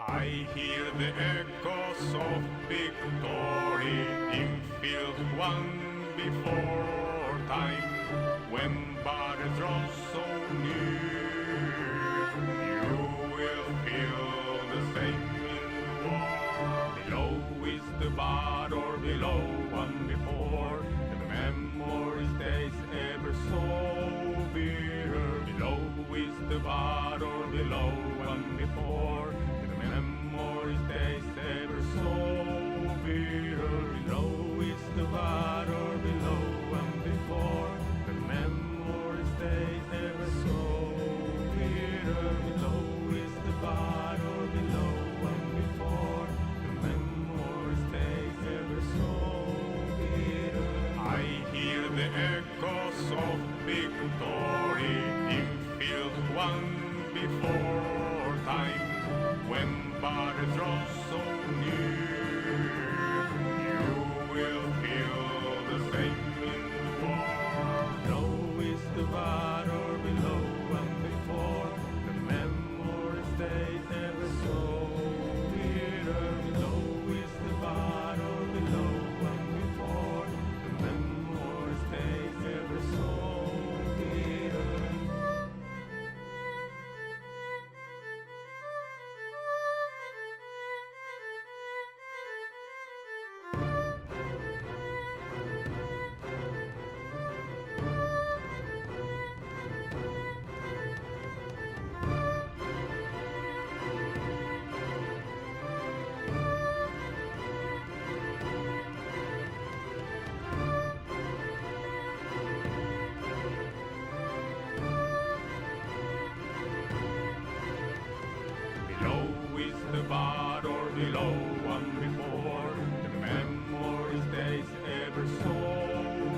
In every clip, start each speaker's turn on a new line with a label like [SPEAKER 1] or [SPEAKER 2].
[SPEAKER 1] I hear the echoes of victory in field won before time, when battles draw so near. You will feel the same in war. Below is the battle, below one before, and the memory stays ever so bitter. Below is the battle, below one before, memory stays ever so bitter. Below is the battle, below and before. The memory stays ever so bitter. Below is the battle, below and before. The memory stays ever so bitter. I hear the echoes of victory in field won before time, when battles draw so near. You will feel the same in war. Below is the battle, below and before. The memory stays ever so bitter. Below is the battle, below and before. The memory stays ever so bitter. Below is the battle, below one before. The memory stays ever so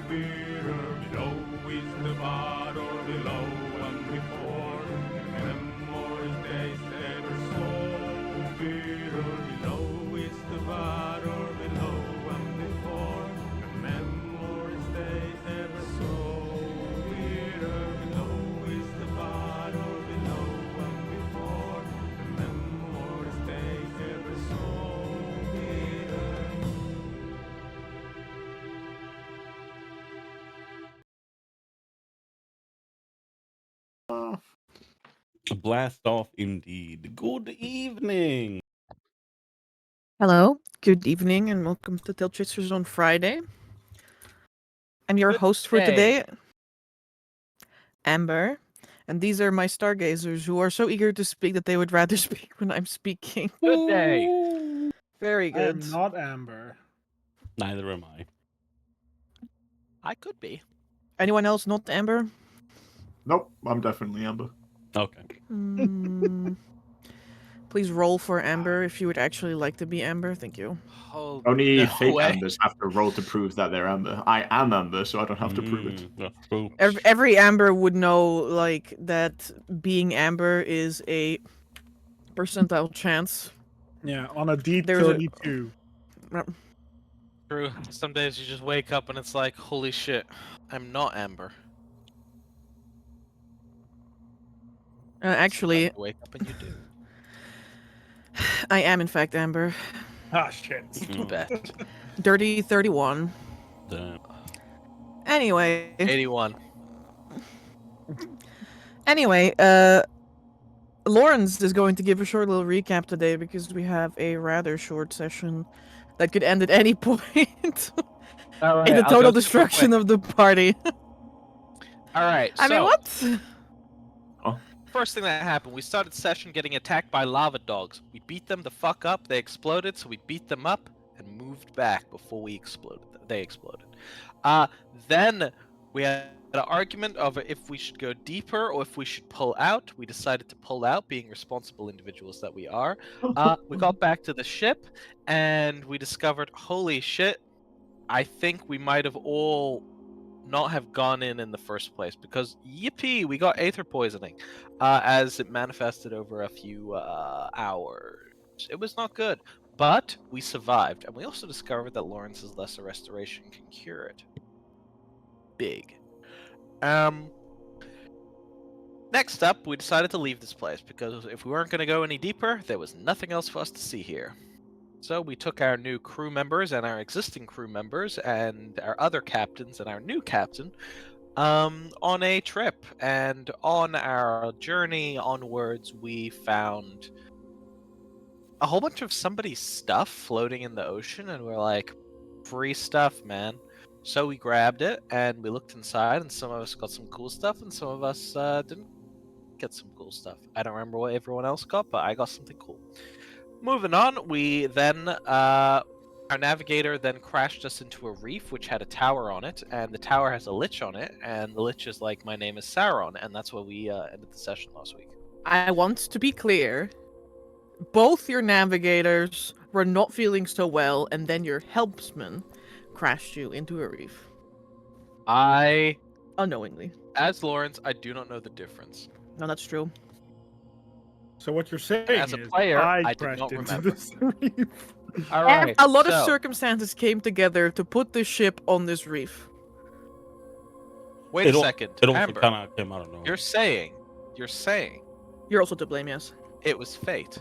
[SPEAKER 1] bitter. Below is the battle, below one before. The memory stays ever so bitter. Below is the battle, below one before. The memory stays ever so bitter. Below is the battle, below one before. The memory stays ever so bitter.
[SPEAKER 2] Blast off indeed. Good evening.
[SPEAKER 3] Hello, good evening, and welcome to Talechasers on Friday. I'm your
[SPEAKER 4] Good
[SPEAKER 3] host for
[SPEAKER 4] day.
[SPEAKER 3] today, Amber, and these are my Stargazers who are so eager to speak that they would rather speak when I'm speaking.
[SPEAKER 4] Good day.
[SPEAKER 3] Very
[SPEAKER 5] I am
[SPEAKER 3] good.
[SPEAKER 5] not Amber.
[SPEAKER 2] Neither am I.
[SPEAKER 4] I could be.
[SPEAKER 3] Anyone else not Amber?
[SPEAKER 6] Nope, I'm definitely Amber.
[SPEAKER 2] Okay.
[SPEAKER 3] Hmm. Please roll for Amber if you would actually like to be Amber. Thank you.
[SPEAKER 4] Oh,
[SPEAKER 6] Only
[SPEAKER 4] no
[SPEAKER 6] fake
[SPEAKER 4] way.
[SPEAKER 6] Ambers have to roll to prove that they're Amber. I am Amber, so I don't have to prove it.
[SPEAKER 2] That's true.
[SPEAKER 3] Every Amber would know, like, that being Amber is a percentile chance.
[SPEAKER 5] Yeah, on a
[SPEAKER 3] There's a-
[SPEAKER 5] D32.
[SPEAKER 4] True. Some days you just wake up and it's like, holy shit, I'm not Amber.
[SPEAKER 3] Actually,
[SPEAKER 4] Sometimes you wake up and you do.
[SPEAKER 3] I am in fact Amber.
[SPEAKER 5] Ah, shit.
[SPEAKER 2] Mm.
[SPEAKER 4] Bet.
[SPEAKER 3] Dirty 31.
[SPEAKER 2] Damn.
[SPEAKER 3] Anyway,
[SPEAKER 4] 81.
[SPEAKER 3] Lawrence is going to give a short little recap today because we have a rather short session that could end at any point
[SPEAKER 4] All right.
[SPEAKER 3] in the
[SPEAKER 4] I'll
[SPEAKER 3] total
[SPEAKER 4] go super
[SPEAKER 3] destruction
[SPEAKER 4] quick.
[SPEAKER 3] of the party.
[SPEAKER 4] All right.
[SPEAKER 3] I mean, what?
[SPEAKER 4] First thing that happened, we started session getting attacked by lava dogs. We beat them the fuck up. They exploded, so we beat them up and moved back before we exploded. They exploded. Then we had an argument of if we should go deeper or if we should pull out. We decided to pull out, being responsible individuals that we are. We got back to the ship and we discovered, holy shit, I think we might have all not have gone in the first place because yippee, we got aether poisoning as it manifested over a few hours. It was not good, but we survived, and we also discovered that Lawrence's lesser restoration can cure it. Big. Next up, we decided to leave this place because if we weren't going to go any deeper, there was nothing else for us to see here. So we took our new crew members and our existing crew members and our other captains and our new captain on a trip. And on our journey onwards, we found a whole bunch of somebody's stuff floating in the ocean, and we're like, free stuff, man. So we grabbed it and we looked inside, and some of us got some cool stuff, and some of us didn't get some cool stuff. I don't remember what everyone else got, but I got something cool. Moving on, we then our navigator then crashed us into a reef which had a tower on it, and the tower has a lich on it, and the lich is like, my name is Sauron, and that's where we ended the session last week.
[SPEAKER 3] I want to be clear. Both your navigators were not feeling so well, and then your helpsman crashed you into a reef.
[SPEAKER 4] I,
[SPEAKER 3] Unknowingly.
[SPEAKER 4] as Lawrence, I do not know the difference.
[SPEAKER 3] No, that's true.
[SPEAKER 5] So what you're saying
[SPEAKER 4] As a
[SPEAKER 5] is
[SPEAKER 4] player, I did
[SPEAKER 5] crashed
[SPEAKER 4] not
[SPEAKER 5] into
[SPEAKER 4] remember.
[SPEAKER 5] this reef.
[SPEAKER 4] All
[SPEAKER 3] And
[SPEAKER 4] right,
[SPEAKER 3] a lot of
[SPEAKER 4] so-
[SPEAKER 3] circumstances came together to put this ship on this reef.
[SPEAKER 4] Wait a second,
[SPEAKER 2] It also
[SPEAKER 4] Amber.
[SPEAKER 2] kind of came out of nowhere.
[SPEAKER 4] You're saying
[SPEAKER 3] You're also to blame, yes.
[SPEAKER 4] it was fate.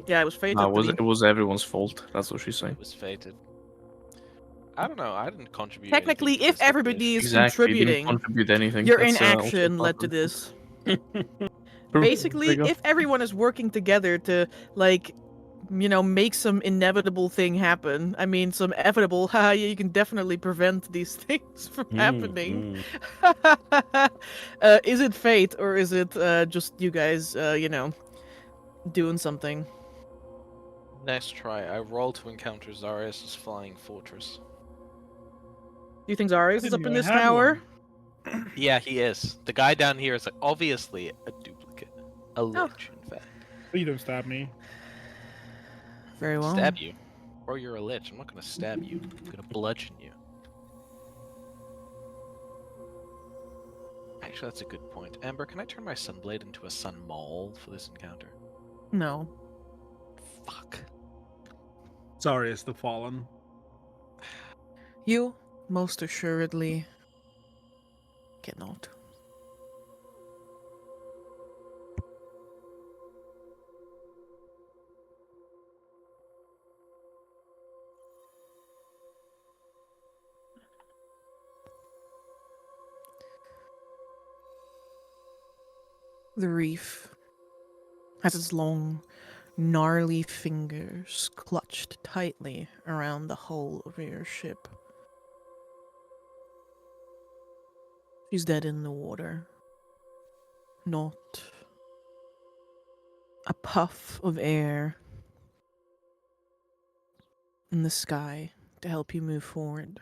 [SPEAKER 3] Yeah, it was fated.
[SPEAKER 7] No,
[SPEAKER 3] to
[SPEAKER 7] it
[SPEAKER 3] be.
[SPEAKER 7] was everyone's fault. That's what she's saying.
[SPEAKER 4] It was fated. I don't know. I didn't contribute.
[SPEAKER 3] Technically,
[SPEAKER 4] anything to
[SPEAKER 3] if
[SPEAKER 4] this
[SPEAKER 3] everybody is
[SPEAKER 7] Exactly. You
[SPEAKER 3] contributing,
[SPEAKER 7] didn't contribute anything.
[SPEAKER 3] your
[SPEAKER 7] That's,
[SPEAKER 3] inaction
[SPEAKER 7] also
[SPEAKER 3] led to
[SPEAKER 7] part of
[SPEAKER 3] this.
[SPEAKER 7] it. True.
[SPEAKER 3] Basically,
[SPEAKER 7] There you go.
[SPEAKER 3] if everyone is working together to, like, make some inevitable thing happen, I mean, some inevitable, haha, yeah, you can definitely prevent these things from happening. Is it fate, or is it just you guys, doing something?
[SPEAKER 4] Next try. I roll to encounter Zarius' flying fortress.
[SPEAKER 3] Do you think Zarius is
[SPEAKER 5] didn't
[SPEAKER 3] up in
[SPEAKER 5] know I
[SPEAKER 3] this
[SPEAKER 5] had
[SPEAKER 3] tower?
[SPEAKER 5] one.
[SPEAKER 4] Yeah, he is. The guy down here is obviously a duplicate. A
[SPEAKER 3] Oh.
[SPEAKER 4] lich, in fact.
[SPEAKER 5] Please don't stab me.
[SPEAKER 3] Very well.
[SPEAKER 4] Stab you. Or you're a lich. I'm not gonna stab you. I'm gonna bludgeon you. Actually, that's a good point. Amber, can I turn my sunblade into a sun maul for this encounter?
[SPEAKER 3] No.
[SPEAKER 4] Fuck.
[SPEAKER 5] Sorry, it's the fallen.
[SPEAKER 3] You, most assuredly, cannot. The reef has its long, gnarly fingers clutched tightly around the hull of your ship. She's dead in the water. Not a puff of air in the sky to help you move forward.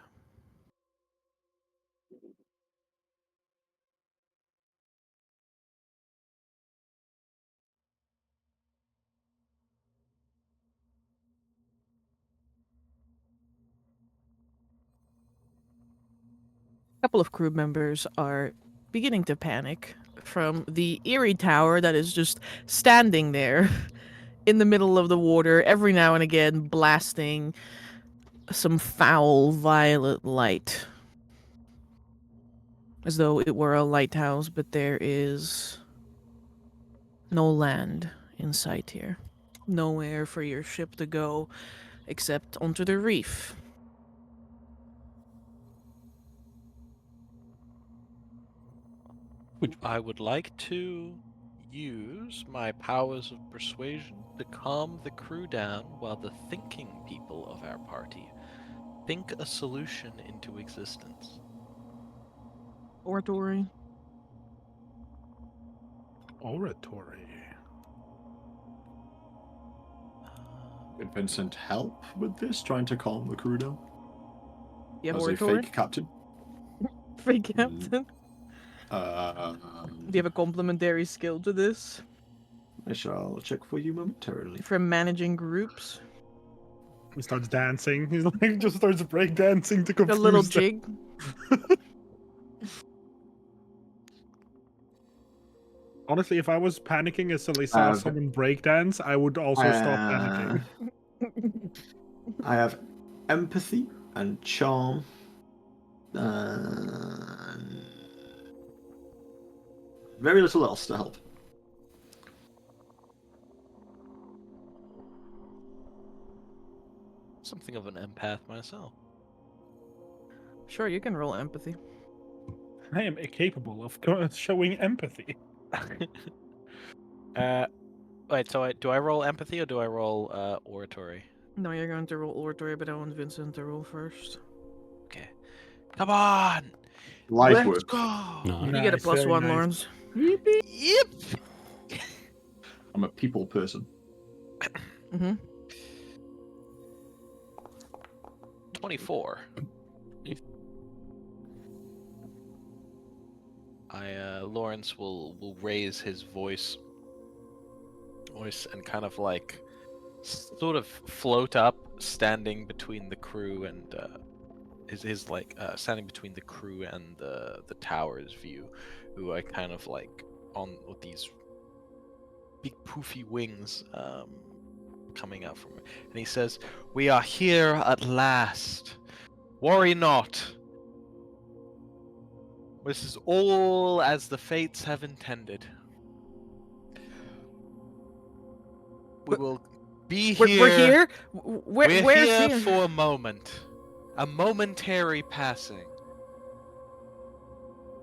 [SPEAKER 3] A couple of crew members are beginning to panic from the eerie tower that is just standing there in the middle of the water, every now and again blasting some foul violet light. As though it were a lighthouse, but there is no land in sight here. Nowhere for your ship to go except onto the reef.
[SPEAKER 4] I would like to use my powers of persuasion to calm the crew down while the thinking people of our party think a solution into existence.
[SPEAKER 3] Oratory.
[SPEAKER 5] Oratory.
[SPEAKER 6] Did Vincent help with this, trying to calm the crew down?
[SPEAKER 3] You have
[SPEAKER 6] As a
[SPEAKER 3] oratory?
[SPEAKER 6] fake captain?
[SPEAKER 3] Fake captain? Do you have a complementary skill to this?
[SPEAKER 6] I shall check for you momentarily.
[SPEAKER 3] From managing groups?
[SPEAKER 5] He starts dancing. He's like, just starts break dancing to
[SPEAKER 3] A
[SPEAKER 5] confuse
[SPEAKER 3] little
[SPEAKER 5] them.
[SPEAKER 3] jig?
[SPEAKER 5] Honestly, if I was panicking as I saw someone break dance, I would also stop panicking.
[SPEAKER 6] I have empathy and charm. And... very little else to help.
[SPEAKER 4] Something of an empath myself.
[SPEAKER 3] Sure, you can roll empathy.
[SPEAKER 5] I am incapable of showing empathy.
[SPEAKER 4] Wait, so do I roll empathy or do I roll oratory?
[SPEAKER 3] No, you're going to roll oratory, but I want Vincent to roll first.
[SPEAKER 4] Okay. Come on!
[SPEAKER 6] Life
[SPEAKER 4] Let's
[SPEAKER 6] work.
[SPEAKER 4] go!
[SPEAKER 2] No.
[SPEAKER 3] You get a
[SPEAKER 5] Nice,
[SPEAKER 3] plus
[SPEAKER 5] very
[SPEAKER 3] one,
[SPEAKER 5] nice.
[SPEAKER 3] Lawrence.
[SPEAKER 4] Yep!
[SPEAKER 6] I'm a people person.
[SPEAKER 3] Mm-hmm.
[SPEAKER 4] 24. Lawrence will raise his voice and kind of like sort of float up, standing between the crew and standing between the crew and the tower's view, who are kind of like on with these big poofy wings coming out from it. And he says, "We are here at last. Worry not. This is all as the fates have intended. We will be here.
[SPEAKER 3] We're here?
[SPEAKER 4] We're
[SPEAKER 3] Where's
[SPEAKER 4] here for a moment. A momentary passing.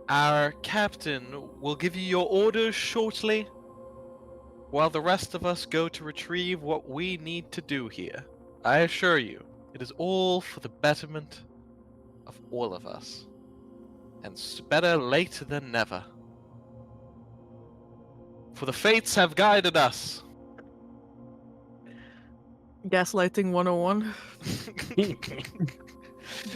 [SPEAKER 4] Our captain will give you your orders shortly, while the rest of us go to retrieve what we need to do here. I assure you, it is all for the betterment of all of us. And better late than never. For the fates have guided us."
[SPEAKER 3] Gaslighting 101.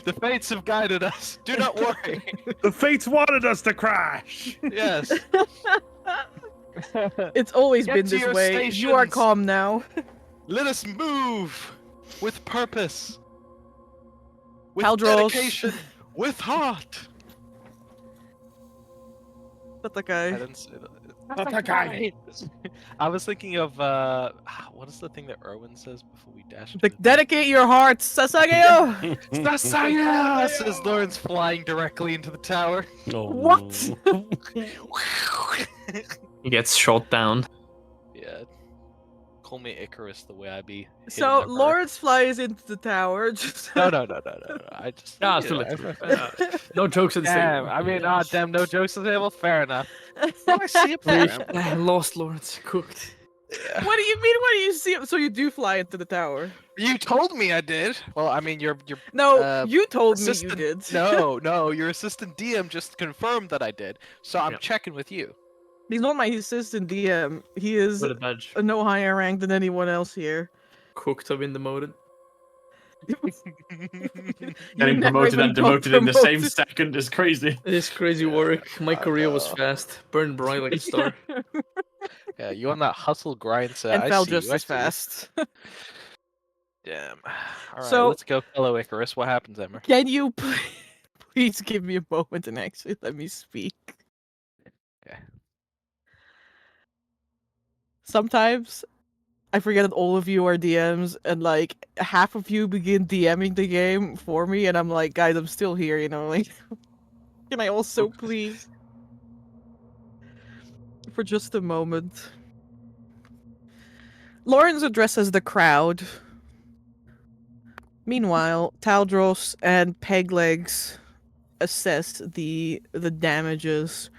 [SPEAKER 4] The fates have guided us. Do not worry.
[SPEAKER 5] The fates wanted us to crash.
[SPEAKER 4] Yes.
[SPEAKER 3] It's always
[SPEAKER 4] Get
[SPEAKER 3] been
[SPEAKER 4] to
[SPEAKER 3] this
[SPEAKER 4] your
[SPEAKER 3] way. You are
[SPEAKER 4] stations.
[SPEAKER 3] calm now.
[SPEAKER 4] Let us move with purpose. With
[SPEAKER 3] Haldros.
[SPEAKER 4] dedication. With heart.
[SPEAKER 3] That's the
[SPEAKER 4] I
[SPEAKER 3] guy.
[SPEAKER 4] didn't say that.
[SPEAKER 5] Not that guy.
[SPEAKER 4] I was thinking of what is the thing that Erwin says before we dash?
[SPEAKER 3] Dedicate your hearts, Sasageo!
[SPEAKER 4] Sasaya! Says Lawrence, flying directly into the tower.
[SPEAKER 2] Oh,
[SPEAKER 3] What?
[SPEAKER 2] no.
[SPEAKER 7] He gets shot down.
[SPEAKER 4] Yeah. Call me Icarus the way I be.
[SPEAKER 3] So
[SPEAKER 4] hitting the
[SPEAKER 3] Lawrence flies into the tower. Just
[SPEAKER 4] No. I just.
[SPEAKER 7] Yeah,
[SPEAKER 4] you
[SPEAKER 7] still
[SPEAKER 4] know,
[SPEAKER 7] no jokes at
[SPEAKER 4] Damn, I mean, damn, no jokes on the table. Fair enough. Well, I see it, man.
[SPEAKER 7] Lost Lawrence, cooked.
[SPEAKER 3] What do you mean? What do you see? So you do fly into the tower?
[SPEAKER 4] You told me I did. Well, I mean, you're
[SPEAKER 3] No, you told me you
[SPEAKER 4] assistant-
[SPEAKER 3] did.
[SPEAKER 4] No, your assistant DM just confirmed that I did. So I'm
[SPEAKER 7] Yeah.
[SPEAKER 4] checking with you.
[SPEAKER 3] He's not my assistant DM. He is
[SPEAKER 7] With a badge.
[SPEAKER 3] no higher rank than anyone else here.
[SPEAKER 7] Cooked, I've been demoted.
[SPEAKER 6] Getting
[SPEAKER 3] never
[SPEAKER 6] promoted
[SPEAKER 3] even
[SPEAKER 6] and
[SPEAKER 3] got
[SPEAKER 6] demoted in the same
[SPEAKER 3] promoted.
[SPEAKER 6] second is crazy.
[SPEAKER 7] This crazy work. My
[SPEAKER 4] I
[SPEAKER 7] career was
[SPEAKER 4] know.
[SPEAKER 7] fast. Burned bright like a star.
[SPEAKER 4] Yeah, you on that hustle grind set.
[SPEAKER 3] and
[SPEAKER 4] I
[SPEAKER 3] fell
[SPEAKER 4] see you,
[SPEAKER 3] just
[SPEAKER 4] I
[SPEAKER 3] as
[SPEAKER 4] see you.
[SPEAKER 3] fast.
[SPEAKER 4] Damn. All right,
[SPEAKER 3] So-
[SPEAKER 4] let's go, fellow Icarus. What happens, Emmer?
[SPEAKER 3] Can you please give me a moment and actually let me speak?
[SPEAKER 4] Okay.
[SPEAKER 3] Sometimes I forget that all of you are DMs and like half of you begin DMing the game for me and I'm like, guys, I'm still here, you know, like can I also please for just a moment. Lawrence addresses the crowd. Meanwhile, Taldros and Peglegs assess the damages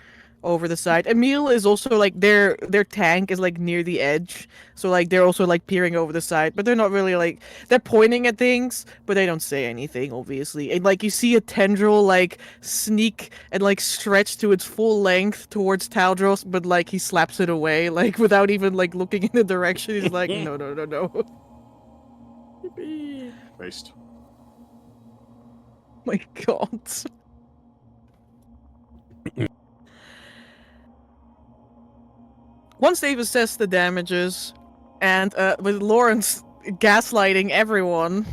[SPEAKER 3] over the side. Emil is also like their tank is like near the edge, so like they're also like peering over the side, but they're not really like they're pointing at things, but they don't say anything obviously. And like you see a tendril like sneak and like stretch to its full length towards Taldros, but like he slaps it away like without even like looking in the direction. He's like, no.
[SPEAKER 6] Waste.
[SPEAKER 3] My God. Once they've assessed the damages, and with Lawrence gaslighting everyone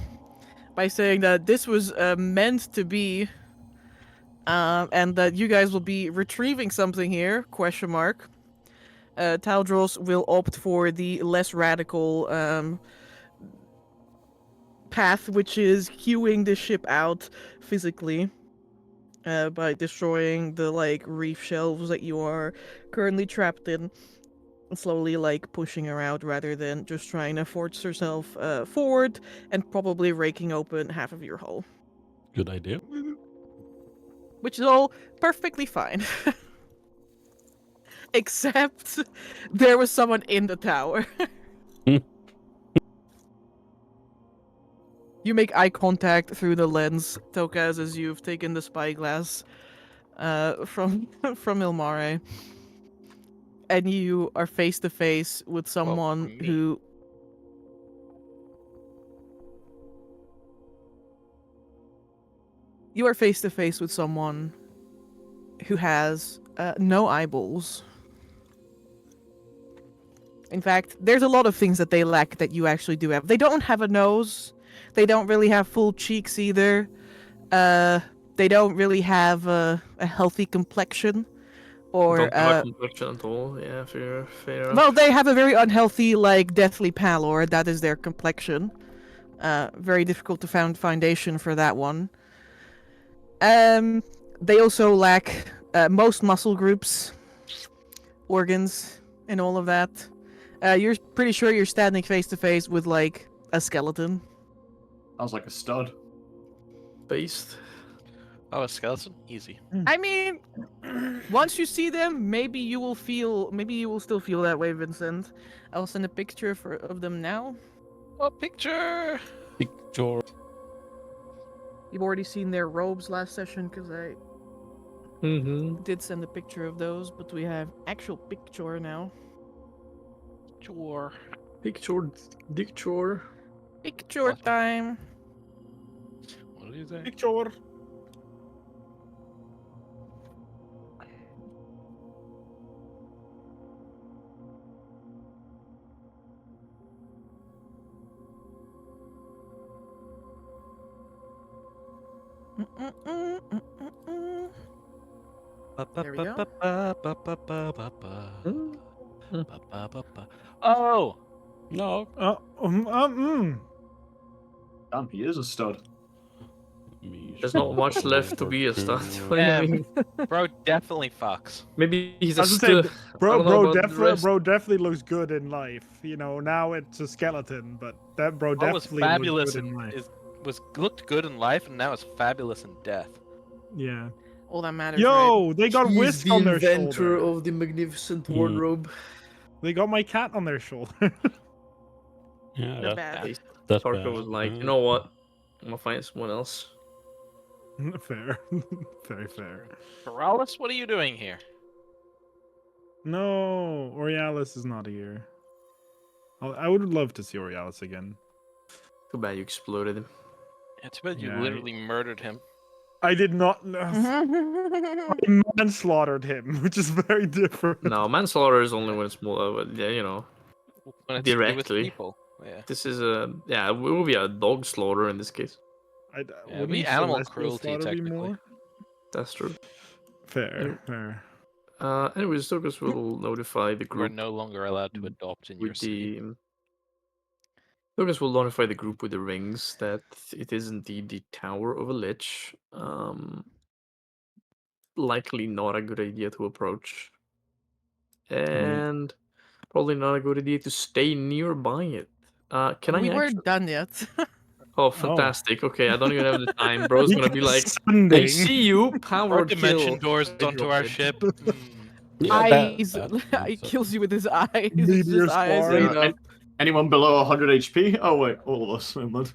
[SPEAKER 3] by saying that this was meant to be, and that you guys will be retrieving something here, question mark, Taldros will opt for the less radical path, which is hewing the ship out physically. by destroying the like reef shelves that you are currently trapped in, and slowly like pushing her out rather than just trying to force herself forward and probably raking open half of your hull,
[SPEAKER 2] Good idea.
[SPEAKER 3] which is all perfectly fine. Except there was someone in the tower. You make eye contact through the lens, Tokaz, as you've taken the spyglass from from Ilmare, and you are face to face with someone
[SPEAKER 4] from me.
[SPEAKER 3] who. You are face to face with someone who has no eyeballs. In fact, there's a lot of things that they lack that you actually do have. They don't have a nose. They don't really have full cheeks either. They don't really have a healthy complexion. Or
[SPEAKER 7] Don't have a complexion at all. Yeah, fair enough.
[SPEAKER 3] well, they have a very unhealthy, like deathly pallor. That is their complexion. Very difficult to find foundation for that one. They also lack most muscle groups, organs, and all of that. You're pretty sure you're standing face to face with like a skeleton.
[SPEAKER 6] Sounds like a stud.
[SPEAKER 7] Based.
[SPEAKER 4] Oh, a skeleton? Easy.
[SPEAKER 3] I mean, once you see them, maybe you will still feel that way, Vincent. I'll send a picture of them now.
[SPEAKER 4] Oh, picture!
[SPEAKER 2] Picture.
[SPEAKER 3] You've already seen their robes last session because I did send a picture of those, but we have actual picture now.
[SPEAKER 4] Sure.
[SPEAKER 7] Picture.
[SPEAKER 3] Picture
[SPEAKER 4] What?
[SPEAKER 3] time.
[SPEAKER 4] What is that?
[SPEAKER 5] Picture.
[SPEAKER 3] There we go.
[SPEAKER 4] Oh!
[SPEAKER 2] No.
[SPEAKER 6] Damn, he is a stud.
[SPEAKER 7] There's not much left to be a stud. What do you
[SPEAKER 4] Yeah.
[SPEAKER 7] mean?
[SPEAKER 4] Bro definitely fucks.
[SPEAKER 7] Maybe he's a
[SPEAKER 5] I was gonna say,
[SPEAKER 7] stud. I don't know about the rest.
[SPEAKER 5] bro definitely looks good in life. You know, now it's a skeleton, but that bro
[SPEAKER 4] Bro was
[SPEAKER 5] definitely
[SPEAKER 4] fabulous
[SPEAKER 5] looks good in life.
[SPEAKER 4] looked good in life, and now is fabulous in death.
[SPEAKER 5] Yeah.
[SPEAKER 3] All that matters.
[SPEAKER 5] Yo, they got
[SPEAKER 7] He's
[SPEAKER 5] whisk
[SPEAKER 7] the
[SPEAKER 5] on their
[SPEAKER 7] inventor
[SPEAKER 5] shoulder.
[SPEAKER 7] of the magnificent wardrobe.
[SPEAKER 5] They got my cat on their shoulder.
[SPEAKER 2] Yeah,
[SPEAKER 3] They're bad.
[SPEAKER 2] that's
[SPEAKER 7] Tarko
[SPEAKER 2] bad.
[SPEAKER 7] was like,
[SPEAKER 2] Yeah.
[SPEAKER 7] you know what? I'm gonna find someone else.
[SPEAKER 5] Fair. Very fair.
[SPEAKER 4] Paralis, what are you doing here?
[SPEAKER 5] No, Aurealis is not here. I would love to see Aurealis again.
[SPEAKER 7] Too bad you exploded him.
[SPEAKER 4] It's bad you
[SPEAKER 5] Yeah,
[SPEAKER 4] literally murdered him.
[SPEAKER 5] I did not know.
[SPEAKER 3] Mm-hmm.
[SPEAKER 5] I manslaughtered him, which is very different.
[SPEAKER 7] No, manslaughter is only when it's more, yeah, you know.
[SPEAKER 4] When it's to do with
[SPEAKER 7] Directly.
[SPEAKER 4] people. Yeah.
[SPEAKER 7] This is yeah, it will be a dog slaughter in this case.
[SPEAKER 4] Yeah,
[SPEAKER 5] Wouldn't
[SPEAKER 4] be animal
[SPEAKER 5] celestial
[SPEAKER 4] cruelty,
[SPEAKER 5] slaughter be
[SPEAKER 4] technically.
[SPEAKER 5] more?
[SPEAKER 7] That's true.
[SPEAKER 5] Fair, fair.
[SPEAKER 7] Anyways, Douglas will notify the
[SPEAKER 4] You are
[SPEAKER 7] group
[SPEAKER 4] no longer allowed to adopt in your
[SPEAKER 7] with
[SPEAKER 4] city.
[SPEAKER 7] the. Douglas will notify the group with the rings that it is indeed the Tower of a Lich. Likely not a good idea to approach. And probably not a good idea to stay nearby it. Can
[SPEAKER 3] We
[SPEAKER 7] I
[SPEAKER 3] weren't
[SPEAKER 7] actually...
[SPEAKER 3] done yet.
[SPEAKER 7] Oh, fantastic. Okay, I don't even have the time. Bro's gonna be like, I
[SPEAKER 5] Sending.
[SPEAKER 7] see you,
[SPEAKER 4] Our
[SPEAKER 7] power
[SPEAKER 4] dimension
[SPEAKER 7] kill.
[SPEAKER 4] doors
[SPEAKER 7] I
[SPEAKER 4] onto
[SPEAKER 7] drop
[SPEAKER 4] our
[SPEAKER 7] it.
[SPEAKER 4] ship.
[SPEAKER 2] Yeah,
[SPEAKER 3] Eyes.
[SPEAKER 2] that
[SPEAKER 3] He
[SPEAKER 2] sounds,
[SPEAKER 3] kills you with his eyes. It's
[SPEAKER 5] Meteor
[SPEAKER 3] just eyes.
[SPEAKER 5] spar.
[SPEAKER 3] and-
[SPEAKER 7] Yeah.
[SPEAKER 6] Anyone below 100 HP? Oh wait, all of us. Never mind.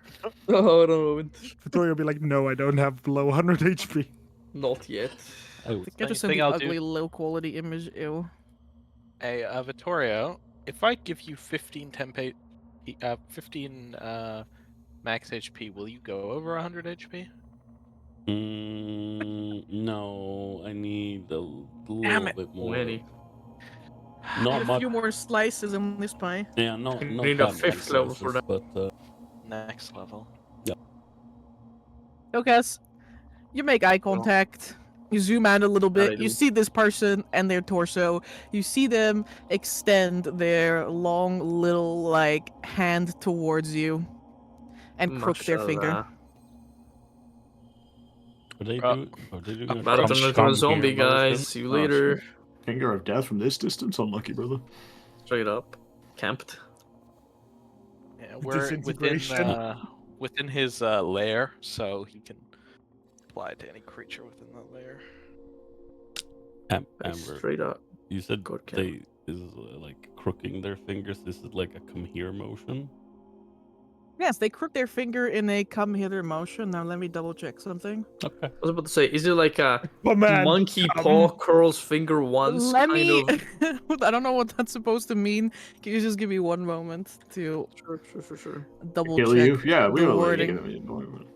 [SPEAKER 7] Oh, no,
[SPEAKER 5] Vittorio will be like, no, I don't have below 100 HP.
[SPEAKER 7] not yet.
[SPEAKER 2] Oh,
[SPEAKER 3] I just sent
[SPEAKER 4] thing
[SPEAKER 3] the
[SPEAKER 4] I'll
[SPEAKER 3] ugly
[SPEAKER 4] do-
[SPEAKER 3] low quality image. Ew.
[SPEAKER 4] Hey, Vittorio, if I give you 15 max HP, will you go over 100 HP?
[SPEAKER 2] no, I need a little
[SPEAKER 4] Damn it.
[SPEAKER 2] bit more.
[SPEAKER 7] Many.
[SPEAKER 2] Not
[SPEAKER 3] a
[SPEAKER 2] much.
[SPEAKER 3] few more slices in this pie.
[SPEAKER 2] Yeah, not
[SPEAKER 7] You
[SPEAKER 2] not
[SPEAKER 7] need a
[SPEAKER 2] that many
[SPEAKER 7] fifth level for
[SPEAKER 2] slices, but
[SPEAKER 4] Next level.
[SPEAKER 3] Okay, you make eye contact. You zoom out a little
[SPEAKER 7] That I
[SPEAKER 3] bit. You
[SPEAKER 7] do.
[SPEAKER 3] see this person and their torso. You see them extend their long little like hand towards you and crook their finger.
[SPEAKER 7] Mashallah.
[SPEAKER 2] Are they
[SPEAKER 4] Uh,
[SPEAKER 2] doing? Are they doing?
[SPEAKER 7] About to
[SPEAKER 4] From
[SPEAKER 7] turn into a
[SPEAKER 2] come
[SPEAKER 7] zombie,
[SPEAKER 2] here motion?
[SPEAKER 7] guys. See you
[SPEAKER 6] Oh,
[SPEAKER 7] later.
[SPEAKER 6] Finger of death from this distance? Unlucky, brother.
[SPEAKER 7] Straight up. Camped.
[SPEAKER 4] Yeah, we're
[SPEAKER 5] Disintegration.
[SPEAKER 4] within his lair, so he can apply to any creature within that lair.
[SPEAKER 2] Amber,
[SPEAKER 7] Straight up.
[SPEAKER 2] you said
[SPEAKER 7] God camp.
[SPEAKER 2] they is like crooking their fingers. This is like a come here motion.
[SPEAKER 3] Yes, they crook their finger in a come hither motion. Now let me double check something.
[SPEAKER 2] Okay.
[SPEAKER 7] I was about to say, is it like a
[SPEAKER 5] But man,
[SPEAKER 7] monkey paw curls finger once
[SPEAKER 3] Let
[SPEAKER 7] kind
[SPEAKER 3] me.
[SPEAKER 7] of?
[SPEAKER 3] I don't know what that's supposed to mean. Can you just give me one moment to
[SPEAKER 7] Sure.
[SPEAKER 3] double
[SPEAKER 6] Kill
[SPEAKER 3] check
[SPEAKER 6] you? Yeah, we
[SPEAKER 3] the
[SPEAKER 6] will let you
[SPEAKER 3] wording?
[SPEAKER 6] get him. Don't worry about it.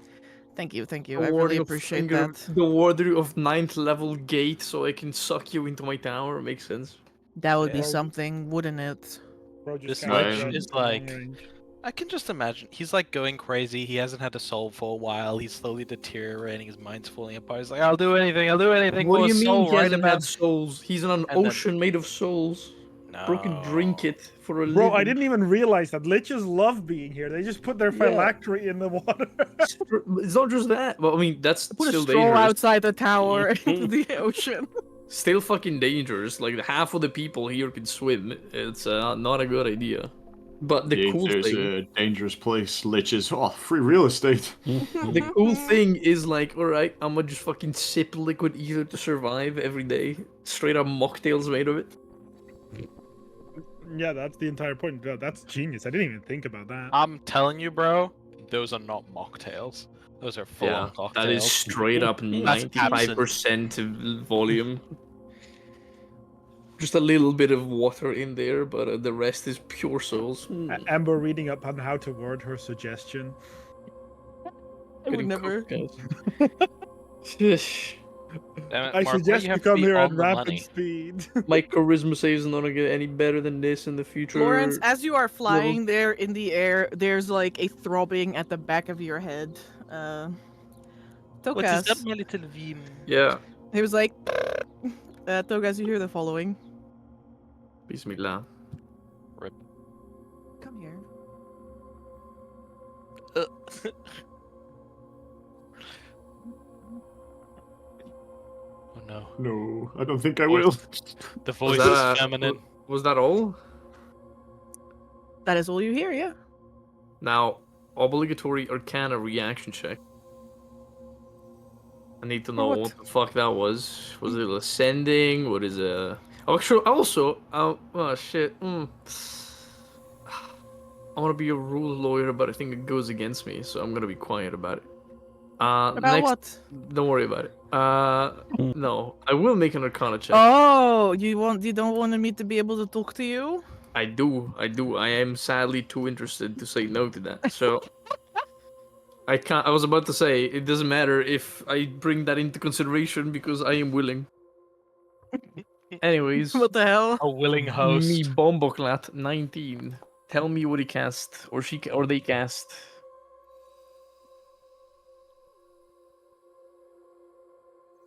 [SPEAKER 3] Thank you. I
[SPEAKER 7] The
[SPEAKER 3] really
[SPEAKER 7] warding of
[SPEAKER 3] appreciate
[SPEAKER 7] finger-
[SPEAKER 3] that.
[SPEAKER 7] The warder of 9th level gate, so I can suck you into my tower. Makes sense.
[SPEAKER 3] That would be
[SPEAKER 4] Yeah.
[SPEAKER 3] something, wouldn't it?
[SPEAKER 5] bro, just
[SPEAKER 4] This
[SPEAKER 5] cast
[SPEAKER 6] lich
[SPEAKER 5] that
[SPEAKER 4] is
[SPEAKER 5] from long
[SPEAKER 4] like-
[SPEAKER 5] range.
[SPEAKER 4] I can just imagine. He's like going crazy. He hasn't had a soul for a while. He's slowly deteriorating. His mind's falling apart. He's like, I'll do anything.
[SPEAKER 7] What
[SPEAKER 4] for
[SPEAKER 7] do
[SPEAKER 4] a
[SPEAKER 7] you mean
[SPEAKER 4] soul
[SPEAKER 7] he
[SPEAKER 4] right
[SPEAKER 7] hasn't
[SPEAKER 4] about
[SPEAKER 7] had souls? He's in an
[SPEAKER 4] And then-
[SPEAKER 7] ocean made of souls.
[SPEAKER 4] No.
[SPEAKER 7] Bro can drink it for a
[SPEAKER 5] Bro,
[SPEAKER 7] living.
[SPEAKER 5] I didn't even realize that liches love being here. They just put their
[SPEAKER 7] Yeah.
[SPEAKER 5] phylactery in the water.
[SPEAKER 7] It's not just that. Well, I mean, that's
[SPEAKER 3] Put a
[SPEAKER 7] still
[SPEAKER 3] straw
[SPEAKER 7] dangerous.
[SPEAKER 3] outside the tower into the ocean.
[SPEAKER 7] Still fucking dangerous. Like, half of the people here can swim. It's not a good idea. But the cool
[SPEAKER 6] There's
[SPEAKER 7] thing...
[SPEAKER 6] a dangerous place. Liches. Oh, free real estate.
[SPEAKER 7] The cool thing is like, alright, I'ma just fucking sip liquid ether to survive every day. Straight up mocktails made of it.
[SPEAKER 5] Yeah, that's the entire point. That's genius. I didn't even think about that.
[SPEAKER 4] I'm telling you, bro. Those are not mocktails. Those are full-on cocktails.
[SPEAKER 7] that is straight up 95% volume. Just a little bit of water in there, but the rest is pure souls.
[SPEAKER 5] Amber reading up on how to word her suggestion.
[SPEAKER 3] I would never.
[SPEAKER 7] Shush.
[SPEAKER 4] Damn it,
[SPEAKER 5] I
[SPEAKER 4] Mark, why
[SPEAKER 5] suggest
[SPEAKER 4] you
[SPEAKER 5] you
[SPEAKER 4] have to
[SPEAKER 5] come
[SPEAKER 4] be
[SPEAKER 5] here at
[SPEAKER 4] on the
[SPEAKER 5] rapid
[SPEAKER 4] money?
[SPEAKER 5] speed.
[SPEAKER 7] My charisma save is not gonna get any better than this in the future.
[SPEAKER 3] Lawrence, as you are flying there in the air, there's like a throbbing at the back of your head.
[SPEAKER 4] What is
[SPEAKER 3] Tokas,
[SPEAKER 4] that, my little Vim?
[SPEAKER 7] Yeah.
[SPEAKER 3] he was like, Tokas, you hear the following.
[SPEAKER 7] Bismillah.
[SPEAKER 4] Rip.
[SPEAKER 3] Come here.
[SPEAKER 4] Oh no.
[SPEAKER 6] No, I don't think I
[SPEAKER 4] Voice-
[SPEAKER 6] will.
[SPEAKER 4] The voice
[SPEAKER 7] that
[SPEAKER 4] is feminine.
[SPEAKER 7] Was that all?
[SPEAKER 3] That is all you hear, yeah.
[SPEAKER 7] Now, obligatory Arcana reaction check. I need to know
[SPEAKER 3] What?
[SPEAKER 7] what the fuck that was. Was it ascending? What is a... Oh, actually, also... oh, shit. I want to be a rule lawyer, but I think it goes against me, so I'm gonna be quiet about it.
[SPEAKER 3] About
[SPEAKER 7] next...
[SPEAKER 3] what?
[SPEAKER 7] Don't worry about it. No. I will make an Arcana check.
[SPEAKER 3] Oh, you don't want me to be able to talk to you?
[SPEAKER 7] I do. I am sadly too interested to say no to that. So I can't. I was about to say it doesn't matter if I bring that into consideration because I am willing. Anyways,
[SPEAKER 3] What the hell?
[SPEAKER 4] A willing host.
[SPEAKER 7] me Bomboklat 19. Tell me what he cast or they cast.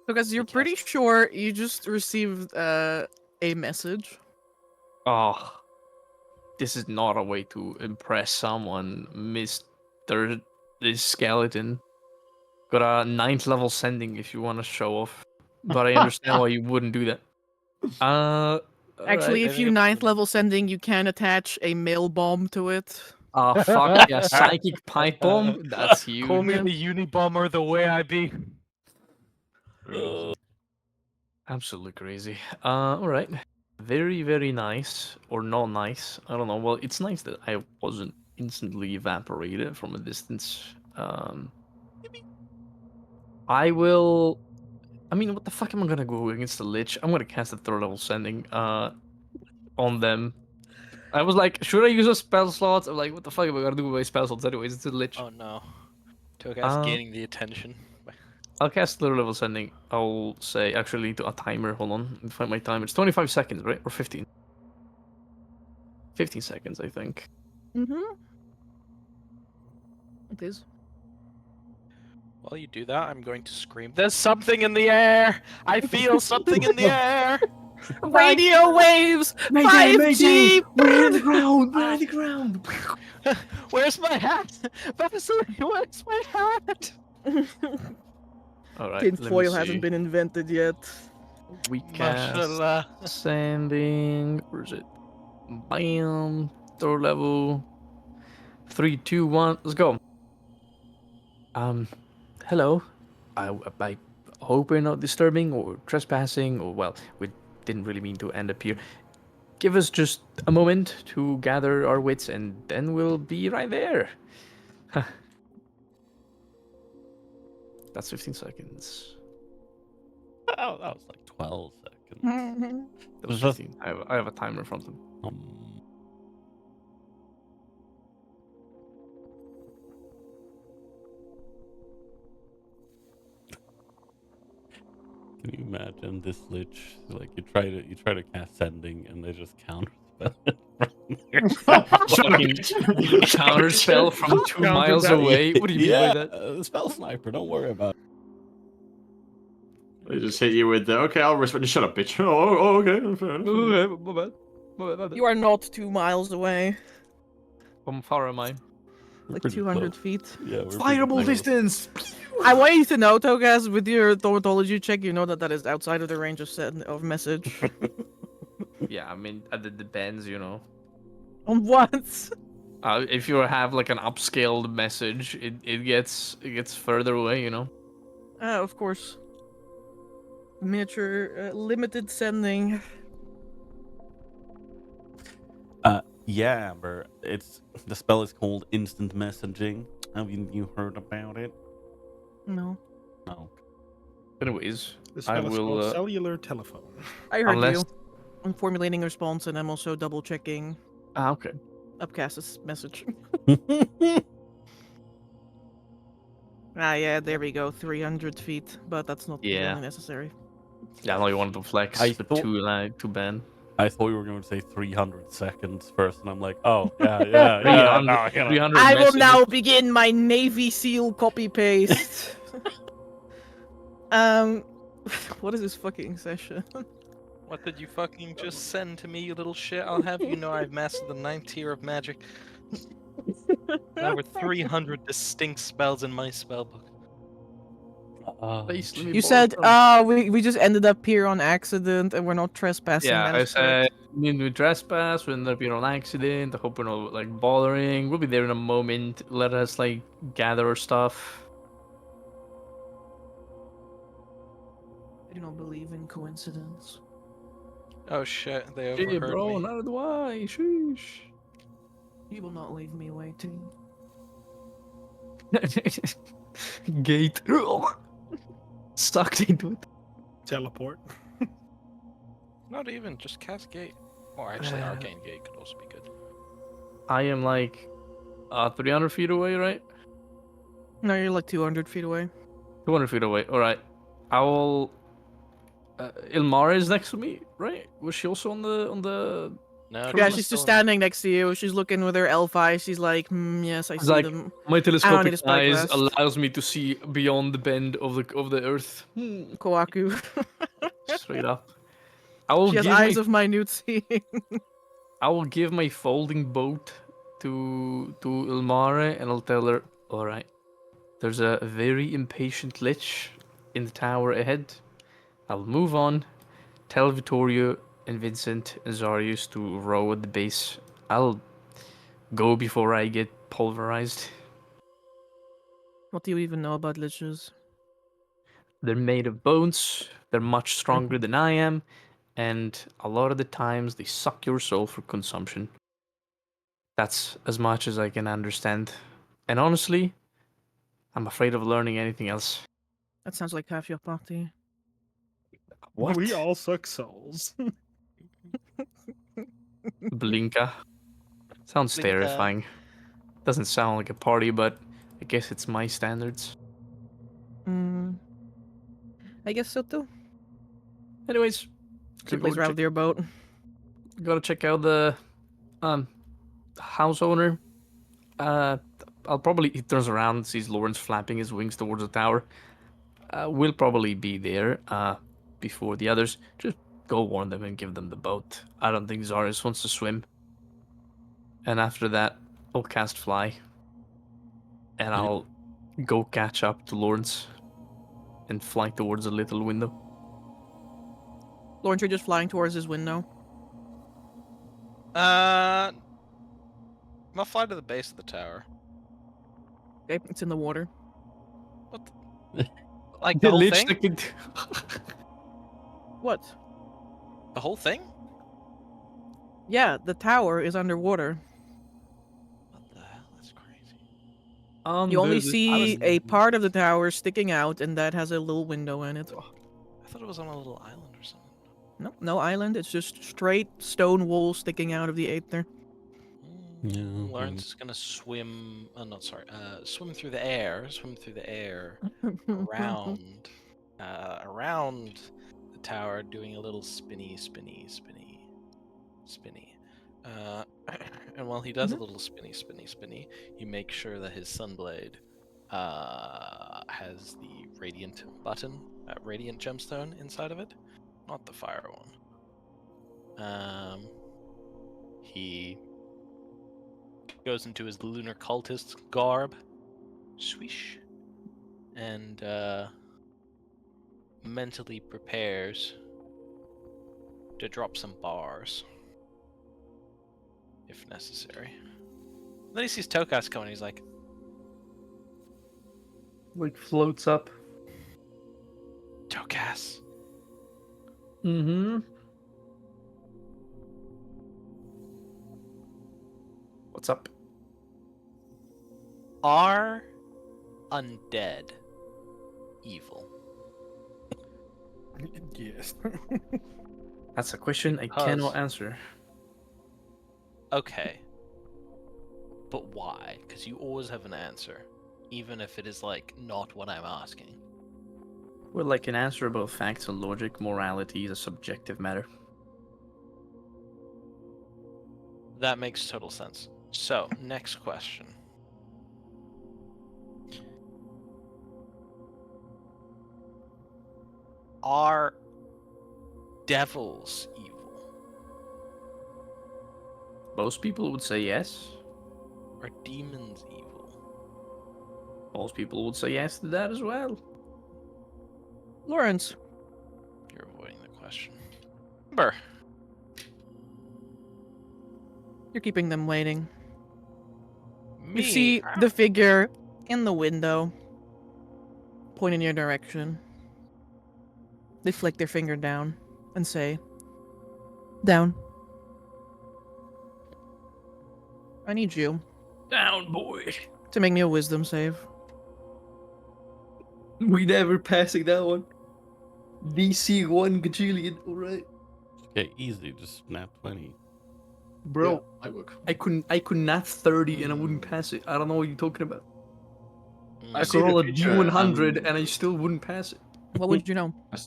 [SPEAKER 3] Because you're pretty sure you just received a message.
[SPEAKER 7] Oh, this is not a way to impress someone, Mr. This skeleton. Got a 9th level sending if you want to show off. But I understand why you wouldn't do that.
[SPEAKER 3] Actually,
[SPEAKER 7] alright.
[SPEAKER 3] if you 9th level sending, you can attach a mail bomb to it.
[SPEAKER 7] Fuck yeah, psychic pipe bomb? That's huge.
[SPEAKER 4] Call me the Unibomber the way I be.
[SPEAKER 7] Absolutely crazy. Alright. Very, very nice. Or not nice. I don't know. Well, it's nice that I wasn't instantly evaporated from a distance. I will... I mean, what the fuck am I gonna go against the Lich? I'm gonna cast a 3rd level sending on them. I was like, should I use a spell slot? I'm like, what the fuck am I gonna do with my spell slots anyways? It's a Lich.
[SPEAKER 4] Oh no. Tokas gaining the attention.
[SPEAKER 7] I'll cast 3rd level sending. I'll say, actually, to a timer. Hold on. Let me find my timer. It's 25 seconds, right? Or 15? 15 seconds, I think.
[SPEAKER 3] Mm-hmm. It is.
[SPEAKER 4] While you do that, I'm going to scream. There's something in the air! I feel something in the air!
[SPEAKER 3] Radio waves! 5G!
[SPEAKER 7] We're in the ground! We're in the ground!
[SPEAKER 4] Where's my hat? Professor, where's my hat?
[SPEAKER 7] All right.
[SPEAKER 3] Tin
[SPEAKER 7] let me
[SPEAKER 3] foil
[SPEAKER 7] see.
[SPEAKER 3] hasn't been invented yet.
[SPEAKER 7] We cast
[SPEAKER 4] Mashallah.
[SPEAKER 7] sanding. Where is it? Bam. Third level. 3, 2, 1. Let's go. Hello. I hope we're not disturbing or trespassing, or well, we didn't really mean to end up here. Give us just a moment to gather our wits, and then we'll be right there. That's 15 seconds.
[SPEAKER 2] Oh, that was like 12 seconds.
[SPEAKER 7] That was
[SPEAKER 2] Just-
[SPEAKER 7] 15. I have a timer in front of me.
[SPEAKER 2] Can you imagine this lich? Like you try to cast sending and they just counter spell it from there.
[SPEAKER 7] Fucking counter spell from 2 miles
[SPEAKER 5] that.
[SPEAKER 7] away. What do you mean by that?
[SPEAKER 2] Spell sniper. Don't worry about it.
[SPEAKER 6] They just hit you with the, okay, I'll respect. Shut up, bitch. Oh, okay. Fair enough.
[SPEAKER 7] Okay, my bad. My bad.
[SPEAKER 3] You are not 2 miles away.
[SPEAKER 7] How far am I?
[SPEAKER 2] We're
[SPEAKER 3] Like
[SPEAKER 2] pretty
[SPEAKER 3] 200
[SPEAKER 2] close.
[SPEAKER 3] feet.
[SPEAKER 2] Yeah, we're pretty
[SPEAKER 7] Fireable
[SPEAKER 2] close.
[SPEAKER 7] distance.
[SPEAKER 3] I want you to know, Togas, with your thaumatology check, you know that is outside of the range of message.
[SPEAKER 7] Yeah, I mean, it depends, you know.
[SPEAKER 3] On what?
[SPEAKER 7] If you have like an upscaled message, it gets further away, you know.
[SPEAKER 3] Of course. Miniature, limited sending.
[SPEAKER 2] Yeah, Amber. The spell is called instant messaging. Have you heard about it?
[SPEAKER 3] No.
[SPEAKER 2] No.
[SPEAKER 7] Anyways,
[SPEAKER 5] The
[SPEAKER 7] I
[SPEAKER 5] spell is
[SPEAKER 7] will.
[SPEAKER 5] called cellular telephone.
[SPEAKER 3] I heard
[SPEAKER 7] Unless-
[SPEAKER 3] you. I'm formulating a response and I'm also double checking
[SPEAKER 7] Okay.
[SPEAKER 3] Upcast's message. Yeah, there we go. 300 feet, but that's not
[SPEAKER 7] Yeah.
[SPEAKER 3] really necessary.
[SPEAKER 7] Yeah, I know you wanted to flex,
[SPEAKER 2] I
[SPEAKER 7] but
[SPEAKER 2] thought-
[SPEAKER 7] too bad.
[SPEAKER 2] I thought you were going to say 300 seconds first, and I'm like, oh, yeah.
[SPEAKER 7] 300,
[SPEAKER 2] no, you know.
[SPEAKER 7] 300
[SPEAKER 3] I will
[SPEAKER 7] messages.
[SPEAKER 3] now begin my Navy SEAL copy paste. What is this fucking session?
[SPEAKER 4] What did you fucking just send to me, you little shit? I'll have you know I've mastered the 9th tier of magic. There were 300 distinct spells in my spellbook.
[SPEAKER 7] Please, let me
[SPEAKER 3] You
[SPEAKER 7] borrow
[SPEAKER 3] said,
[SPEAKER 7] some.
[SPEAKER 3] we just ended up here on accident and we're not trespassing.
[SPEAKER 7] Yeah,
[SPEAKER 3] that
[SPEAKER 7] I
[SPEAKER 3] is correct.
[SPEAKER 7] said, I mean, we trespass, we end up here on accident. I hope we're not like bothering. We'll be there in a moment. Let us like gather our stuff.
[SPEAKER 3] I do not believe in coincidence.
[SPEAKER 4] Oh shit, they
[SPEAKER 7] Hey,
[SPEAKER 4] overheard
[SPEAKER 7] bro,
[SPEAKER 4] me.
[SPEAKER 7] neither do I. Sheesh.
[SPEAKER 3] You will not leave me waiting.
[SPEAKER 7] Gate. Sucked into it.
[SPEAKER 5] Teleport.
[SPEAKER 4] Not even, just cast gate. Or actually, arcane gate could also be good.
[SPEAKER 7] I am like 300 feet away, right?
[SPEAKER 3] No, you're like 200 feet away.
[SPEAKER 7] 200 feet away. All right. I will. Ilmara is next to me, right? Was she also on the?
[SPEAKER 4] No,
[SPEAKER 3] Yeah,
[SPEAKER 4] Truma's
[SPEAKER 3] she's
[SPEAKER 4] still
[SPEAKER 3] just
[SPEAKER 4] in-
[SPEAKER 3] standing next to you. She's looking with her elf eye. She's like, yes, I
[SPEAKER 7] It's
[SPEAKER 3] see
[SPEAKER 7] like
[SPEAKER 3] them.
[SPEAKER 7] my
[SPEAKER 3] need a
[SPEAKER 7] telescopic
[SPEAKER 3] spyglass.
[SPEAKER 7] eyes allows me to see beyond the bend of the earth.
[SPEAKER 3] Koaku.
[SPEAKER 7] Straight up. I will
[SPEAKER 3] She has
[SPEAKER 7] give
[SPEAKER 3] eyes
[SPEAKER 7] my
[SPEAKER 3] of minute seeing.
[SPEAKER 7] I will give my folding boat to Ilmare, and I'll tell her, all right, there's a very impatient lich in the tower ahead. I'll move on, tell Vittorio and Vincent and Zarius to row at the base. I'll go before I get pulverized.
[SPEAKER 3] What do you even know about liches?
[SPEAKER 7] They're made of bones, they're much stronger than I am, and a lot of the times they suck your soul for consumption. That's as much as I can understand. And honestly, I'm afraid of learning anything else.
[SPEAKER 3] That sounds like half your party.
[SPEAKER 7] What?
[SPEAKER 5] We all suck souls.
[SPEAKER 7] Blinka. Sounds
[SPEAKER 4] Blinka.
[SPEAKER 7] terrifying. Doesn't sound like a party, but I guess it's my standards.
[SPEAKER 3] I guess so too.
[SPEAKER 7] Anyways,
[SPEAKER 3] She plays around with your boat.
[SPEAKER 7] gotta check out the house owner. I'll probably he turns around, sees Lawrence flapping his wings towards the tower. We'll probably be there before the others. Just go warn them and give them the boat. I don't think Zarius wants to swim. And after that, I'll cast fly. And I'll go catch up to Lawrence. and fly towards a little window.
[SPEAKER 3] Lawrence, you're just flying towards his window.
[SPEAKER 4] I'm gonna fly to the base of the tower.
[SPEAKER 3] Okay, it's in the water.
[SPEAKER 4] What? Like the whole thing?
[SPEAKER 3] What?
[SPEAKER 4] The whole thing?
[SPEAKER 3] Yeah, the tower is underwater.
[SPEAKER 4] What the hell? That's crazy.
[SPEAKER 3] You only
[SPEAKER 7] Dude,
[SPEAKER 3] see a part of the tower sticking out, and that has a little window in it.
[SPEAKER 4] I thought it was on a little island or something.
[SPEAKER 3] No, no island. It's just straight stone wall sticking out of the aether.
[SPEAKER 2] Yeah,
[SPEAKER 4] Lawrence is gonna swim. Swim through the air. Swim through the air around, around the tower, doing a little spinny. And while he does a little spinny, you make sure that his sunblade has the radiant button, radiant gemstone inside of it, not the fire one. He goes into his lunar cultist garb, swish, and mentally prepares to drop some bars if necessary. Then he sees Tokas coming. He's like,
[SPEAKER 7] floats up.
[SPEAKER 4] Tokas.
[SPEAKER 7] Mm-hmm. What's up?
[SPEAKER 4] Are undead evil?
[SPEAKER 5] Yes.
[SPEAKER 7] That's a question I cannot answer.
[SPEAKER 4] Okay. But why? Because you always have an answer, even if it is like not what I'm asking.
[SPEAKER 7] Well, like an answer about facts and logic, morality is a subjective matter.
[SPEAKER 4] That makes total sense. So, next question. Are devils evil?
[SPEAKER 7] Most people would say yes.
[SPEAKER 4] Are demons evil?
[SPEAKER 7] Most people would say yes to that as well.
[SPEAKER 3] Lawrence,
[SPEAKER 4] You're avoiding the question. Ember.
[SPEAKER 3] you're keeping them waiting.
[SPEAKER 4] Me.
[SPEAKER 3] You see the figure in the window, point in your direction. They flick their finger down and say, "Down." I need you
[SPEAKER 7] Down, boy.
[SPEAKER 3] to make me a wisdom save.
[SPEAKER 7] We never passing that one. DC 1 gajillion, alright.
[SPEAKER 2] Okay, easy. Just snap 20.
[SPEAKER 7] Bro,
[SPEAKER 6] Yeah, I work.
[SPEAKER 7] I could nat 30 and I wouldn't pass it. I don't know what you're talking about.
[SPEAKER 4] Mm,
[SPEAKER 7] I
[SPEAKER 5] see
[SPEAKER 7] could
[SPEAKER 5] the
[SPEAKER 7] roll a
[SPEAKER 5] future,
[SPEAKER 7] D100 and I still wouldn't pass it.
[SPEAKER 3] What would you know?
[SPEAKER 4] mm,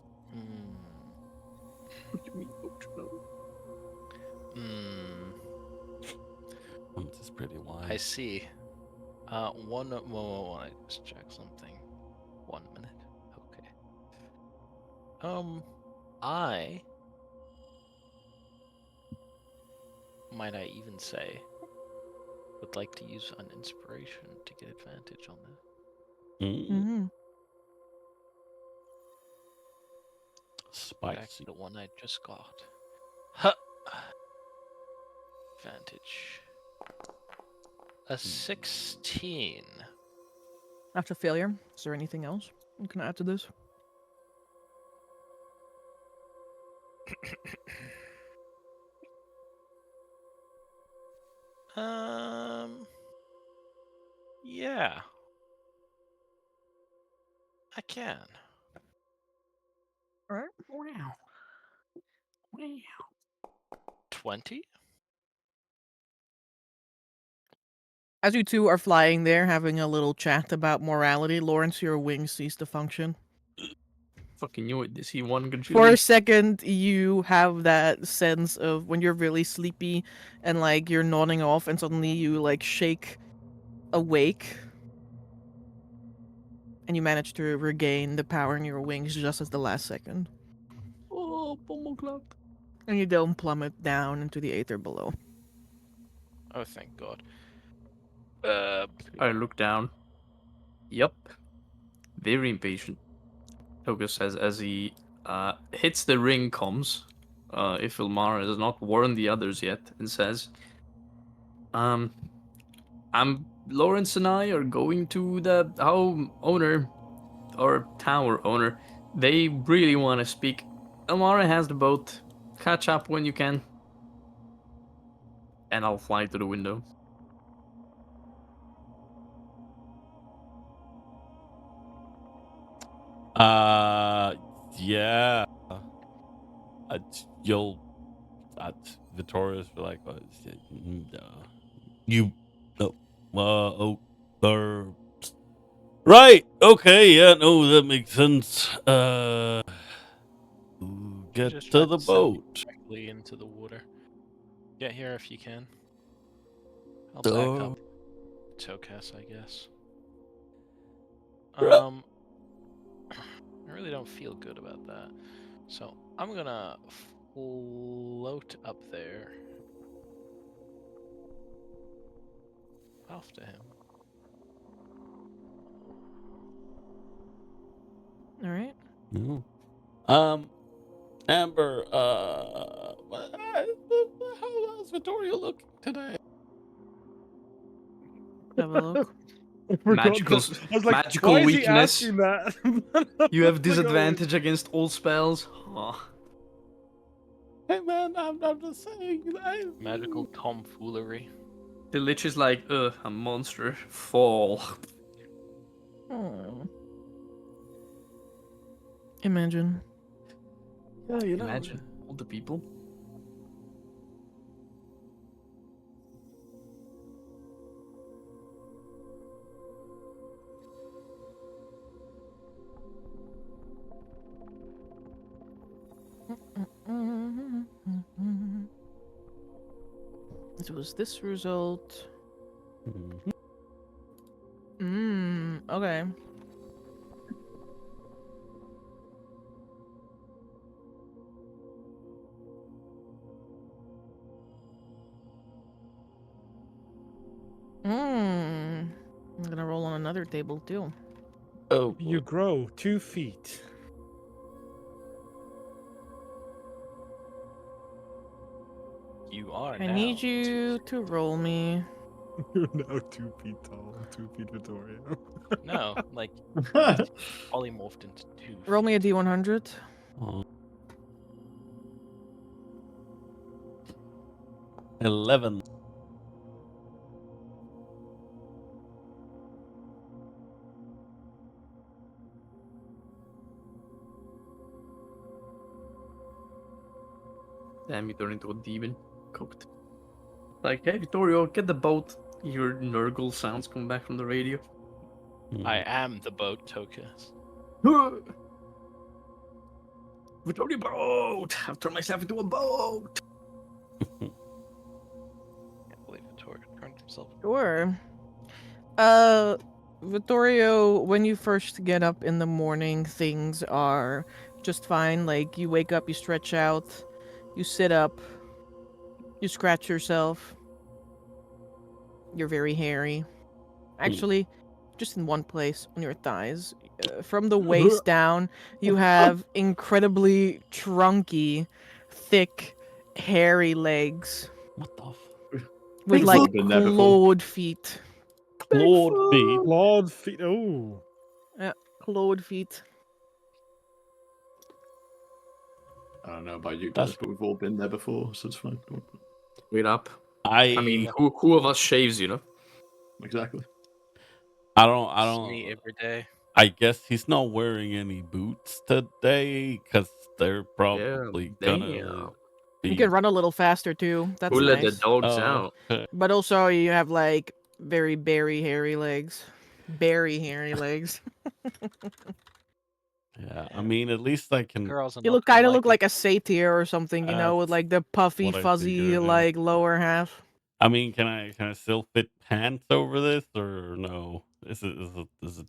[SPEAKER 7] What do you mean, don't you know?
[SPEAKER 2] This is pretty wide.
[SPEAKER 4] I see. One. I just check something. 1 minute. Okay. Might I even say, would like to use an inspiration to get advantage on this.
[SPEAKER 3] Mm-hmm.
[SPEAKER 2] Spicy.
[SPEAKER 4] Back to the one I just got. Huh. Advantage. A 16.
[SPEAKER 3] After failure, is there anything else you can add to this?
[SPEAKER 4] Yeah. I can.
[SPEAKER 3] All right.
[SPEAKER 7] Wow. Wow.
[SPEAKER 4] 20?
[SPEAKER 3] As you two are flying there, having a little chat about morality, Lawrence, your wings cease to function.
[SPEAKER 7] Fucking knew it. DC 1 gajillion.
[SPEAKER 3] For a second, you have that sense of when you're really sleepy and like you're nodding off, and suddenly you like shake awake, and you manage to regain the power in your wings just as the last second,
[SPEAKER 7] Oh, Pomoclat.
[SPEAKER 3] and you don't plummet down into the aether below.
[SPEAKER 4] Oh, thank God.
[SPEAKER 7] I look down. Yup. Very impatient. Toga says as he hits the ring comms, if Ilmara has not warned the others yet, and says, Lawrence and I are going to the home owner, or tower owner. They really want to speak. Ilmara has the boat. Catch up when you can. And I'll fly to the window.
[SPEAKER 2] Yeah. You'll. Victoria's be like, you. Right. Okay. Yeah. No, that makes sense. Get
[SPEAKER 8] Just
[SPEAKER 2] to
[SPEAKER 8] try
[SPEAKER 2] the
[SPEAKER 8] to send me
[SPEAKER 2] boat.
[SPEAKER 8] directly into the water. Get here if you can. I'll back up. Tokas, I guess. I really don't feel good about that. So I'm gonna float up there. After him.
[SPEAKER 3] All right.
[SPEAKER 2] No. Amber, how's Vittoria looking today?
[SPEAKER 3] Have a look.
[SPEAKER 5] I forgot
[SPEAKER 7] Magical-
[SPEAKER 5] that. I was like,
[SPEAKER 7] magical
[SPEAKER 5] why is he
[SPEAKER 7] weakness.
[SPEAKER 5] asking that?
[SPEAKER 7] You have
[SPEAKER 5] Like,
[SPEAKER 7] disadvantage against all spells. Oh.
[SPEAKER 2] Hey man, I'm just saying.
[SPEAKER 8] Magical tomfoolery.
[SPEAKER 7] The Lich is like, a monster. Fall.
[SPEAKER 3] Oh. Imagine.
[SPEAKER 2] Yeah, you
[SPEAKER 7] Imagine all the people.
[SPEAKER 3] It was this result.
[SPEAKER 2] Mhm.
[SPEAKER 3] Okay. I'm gonna roll on another table too.
[SPEAKER 2] Oh,
[SPEAKER 5] You grow 2 feet.
[SPEAKER 8] You are
[SPEAKER 3] I
[SPEAKER 8] now.
[SPEAKER 3] need you to roll me.
[SPEAKER 5] You're now 2 feet tall. 2 feet Victoria.
[SPEAKER 8] No, like polymorphed into two.
[SPEAKER 3] Roll me a D100.
[SPEAKER 2] Oh. 11.
[SPEAKER 7] Damn, you turn into a demon. Cooked. Like, hey, Vittorio, get the boat. You hear Nurgle sounds coming back from the radio.
[SPEAKER 8] I am the boat, Tokas.
[SPEAKER 7] Vittorio boat! I've turned myself into a boat!
[SPEAKER 8] Can't believe Vittoria turned himself.
[SPEAKER 3] Sure. Vittorio, when you first get up in the morning, things are just fine. Like, you wake up, you stretch out, you sit up, you scratch yourself. You're very hairy. Actually, just in one place, on your thighs. From the waist down, you have incredibly trunky, thick, hairy legs.
[SPEAKER 2] What the
[SPEAKER 3] With,
[SPEAKER 6] Bigfoot.
[SPEAKER 3] like,
[SPEAKER 6] Been there before.
[SPEAKER 3] clawed feet.
[SPEAKER 2] Lord feet.
[SPEAKER 5] Lord feet. Oh.
[SPEAKER 3] Clawed feet.
[SPEAKER 6] I don't know about you
[SPEAKER 2] That's-
[SPEAKER 6] guys, but we've all been there before, so it's fine.
[SPEAKER 7] Wait up.
[SPEAKER 2] I
[SPEAKER 7] I mean, who of us shaves, you know?
[SPEAKER 6] Exactly.
[SPEAKER 2] I
[SPEAKER 8] Me
[SPEAKER 2] don't.
[SPEAKER 8] every day.
[SPEAKER 2] I guess he's not wearing any boots today because they're probably gonna
[SPEAKER 7] damn.
[SPEAKER 2] be.
[SPEAKER 3] You can run a little faster too. That's
[SPEAKER 7] Who let the
[SPEAKER 3] nice.
[SPEAKER 7] dogs
[SPEAKER 2] Oh,
[SPEAKER 7] out?
[SPEAKER 2] okay.
[SPEAKER 3] But also, you have like very berry hairy legs. Berry hairy legs.
[SPEAKER 2] Yeah, I mean, at least I can.
[SPEAKER 8] Girls are
[SPEAKER 3] You
[SPEAKER 8] not
[SPEAKER 3] look
[SPEAKER 8] gonna
[SPEAKER 3] kind of look
[SPEAKER 8] it.
[SPEAKER 3] like a satyr or something, you know, with
[SPEAKER 2] That's
[SPEAKER 3] like the puffy,
[SPEAKER 2] what I
[SPEAKER 3] fuzzy,
[SPEAKER 2] figured, yeah.
[SPEAKER 3] like lower half.
[SPEAKER 2] I mean, can I still fit pants over this or no? Is it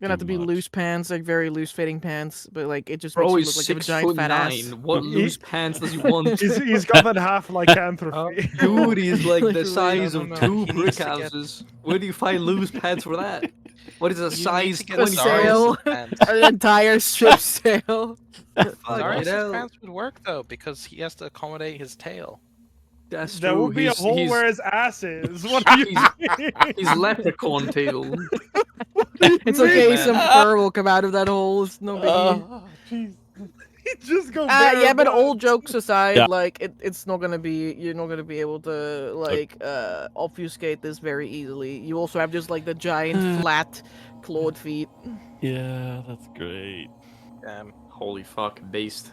[SPEAKER 3] Gonna have to
[SPEAKER 2] too
[SPEAKER 3] be
[SPEAKER 2] much?
[SPEAKER 3] loose pants, like very loose fitting pants, but like it just
[SPEAKER 7] Bro,
[SPEAKER 3] makes you
[SPEAKER 7] he's
[SPEAKER 3] look like a
[SPEAKER 7] 6
[SPEAKER 3] giant
[SPEAKER 7] foot
[SPEAKER 3] fat
[SPEAKER 7] 9.
[SPEAKER 3] ass.
[SPEAKER 7] What
[SPEAKER 5] He-
[SPEAKER 7] loose pants does he want?
[SPEAKER 5] He's got that half lycanthropy.
[SPEAKER 7] Dude, he's like the
[SPEAKER 3] Literally.
[SPEAKER 7] size
[SPEAKER 8] No,
[SPEAKER 7] of
[SPEAKER 8] no, no.
[SPEAKER 7] 2
[SPEAKER 8] He
[SPEAKER 7] brick
[SPEAKER 8] needs to get-
[SPEAKER 7] houses. Where do you find loose pants for that? What is a
[SPEAKER 8] You need
[SPEAKER 7] size
[SPEAKER 8] to get
[SPEAKER 3] A
[SPEAKER 7] 20
[SPEAKER 3] sail.
[SPEAKER 8] pants.
[SPEAKER 3] An entire ship sail.
[SPEAKER 7] Fuck
[SPEAKER 3] No.
[SPEAKER 7] it
[SPEAKER 8] Darius'
[SPEAKER 7] out.
[SPEAKER 8] pants would work though because he has to accommodate his tail.
[SPEAKER 7] That's
[SPEAKER 5] There
[SPEAKER 7] true.
[SPEAKER 5] would be a hole
[SPEAKER 7] he's,
[SPEAKER 5] where his ass is. What are you saying?
[SPEAKER 7] he's leprechaun tail.
[SPEAKER 3] It's okay,
[SPEAKER 8] Man.
[SPEAKER 3] some fur will come out of that hole. It's no biggie.
[SPEAKER 2] Jeez.
[SPEAKER 5] Just go bare
[SPEAKER 3] Yeah, but
[SPEAKER 5] butt.
[SPEAKER 3] all jokes aside,
[SPEAKER 2] Yeah.
[SPEAKER 3] like it's not gonna be you're not gonna be able to like obfuscate this very easily. You also have just like the giant flat clawed feet.
[SPEAKER 2] Yeah, that's great.
[SPEAKER 7] Holy fuck, based.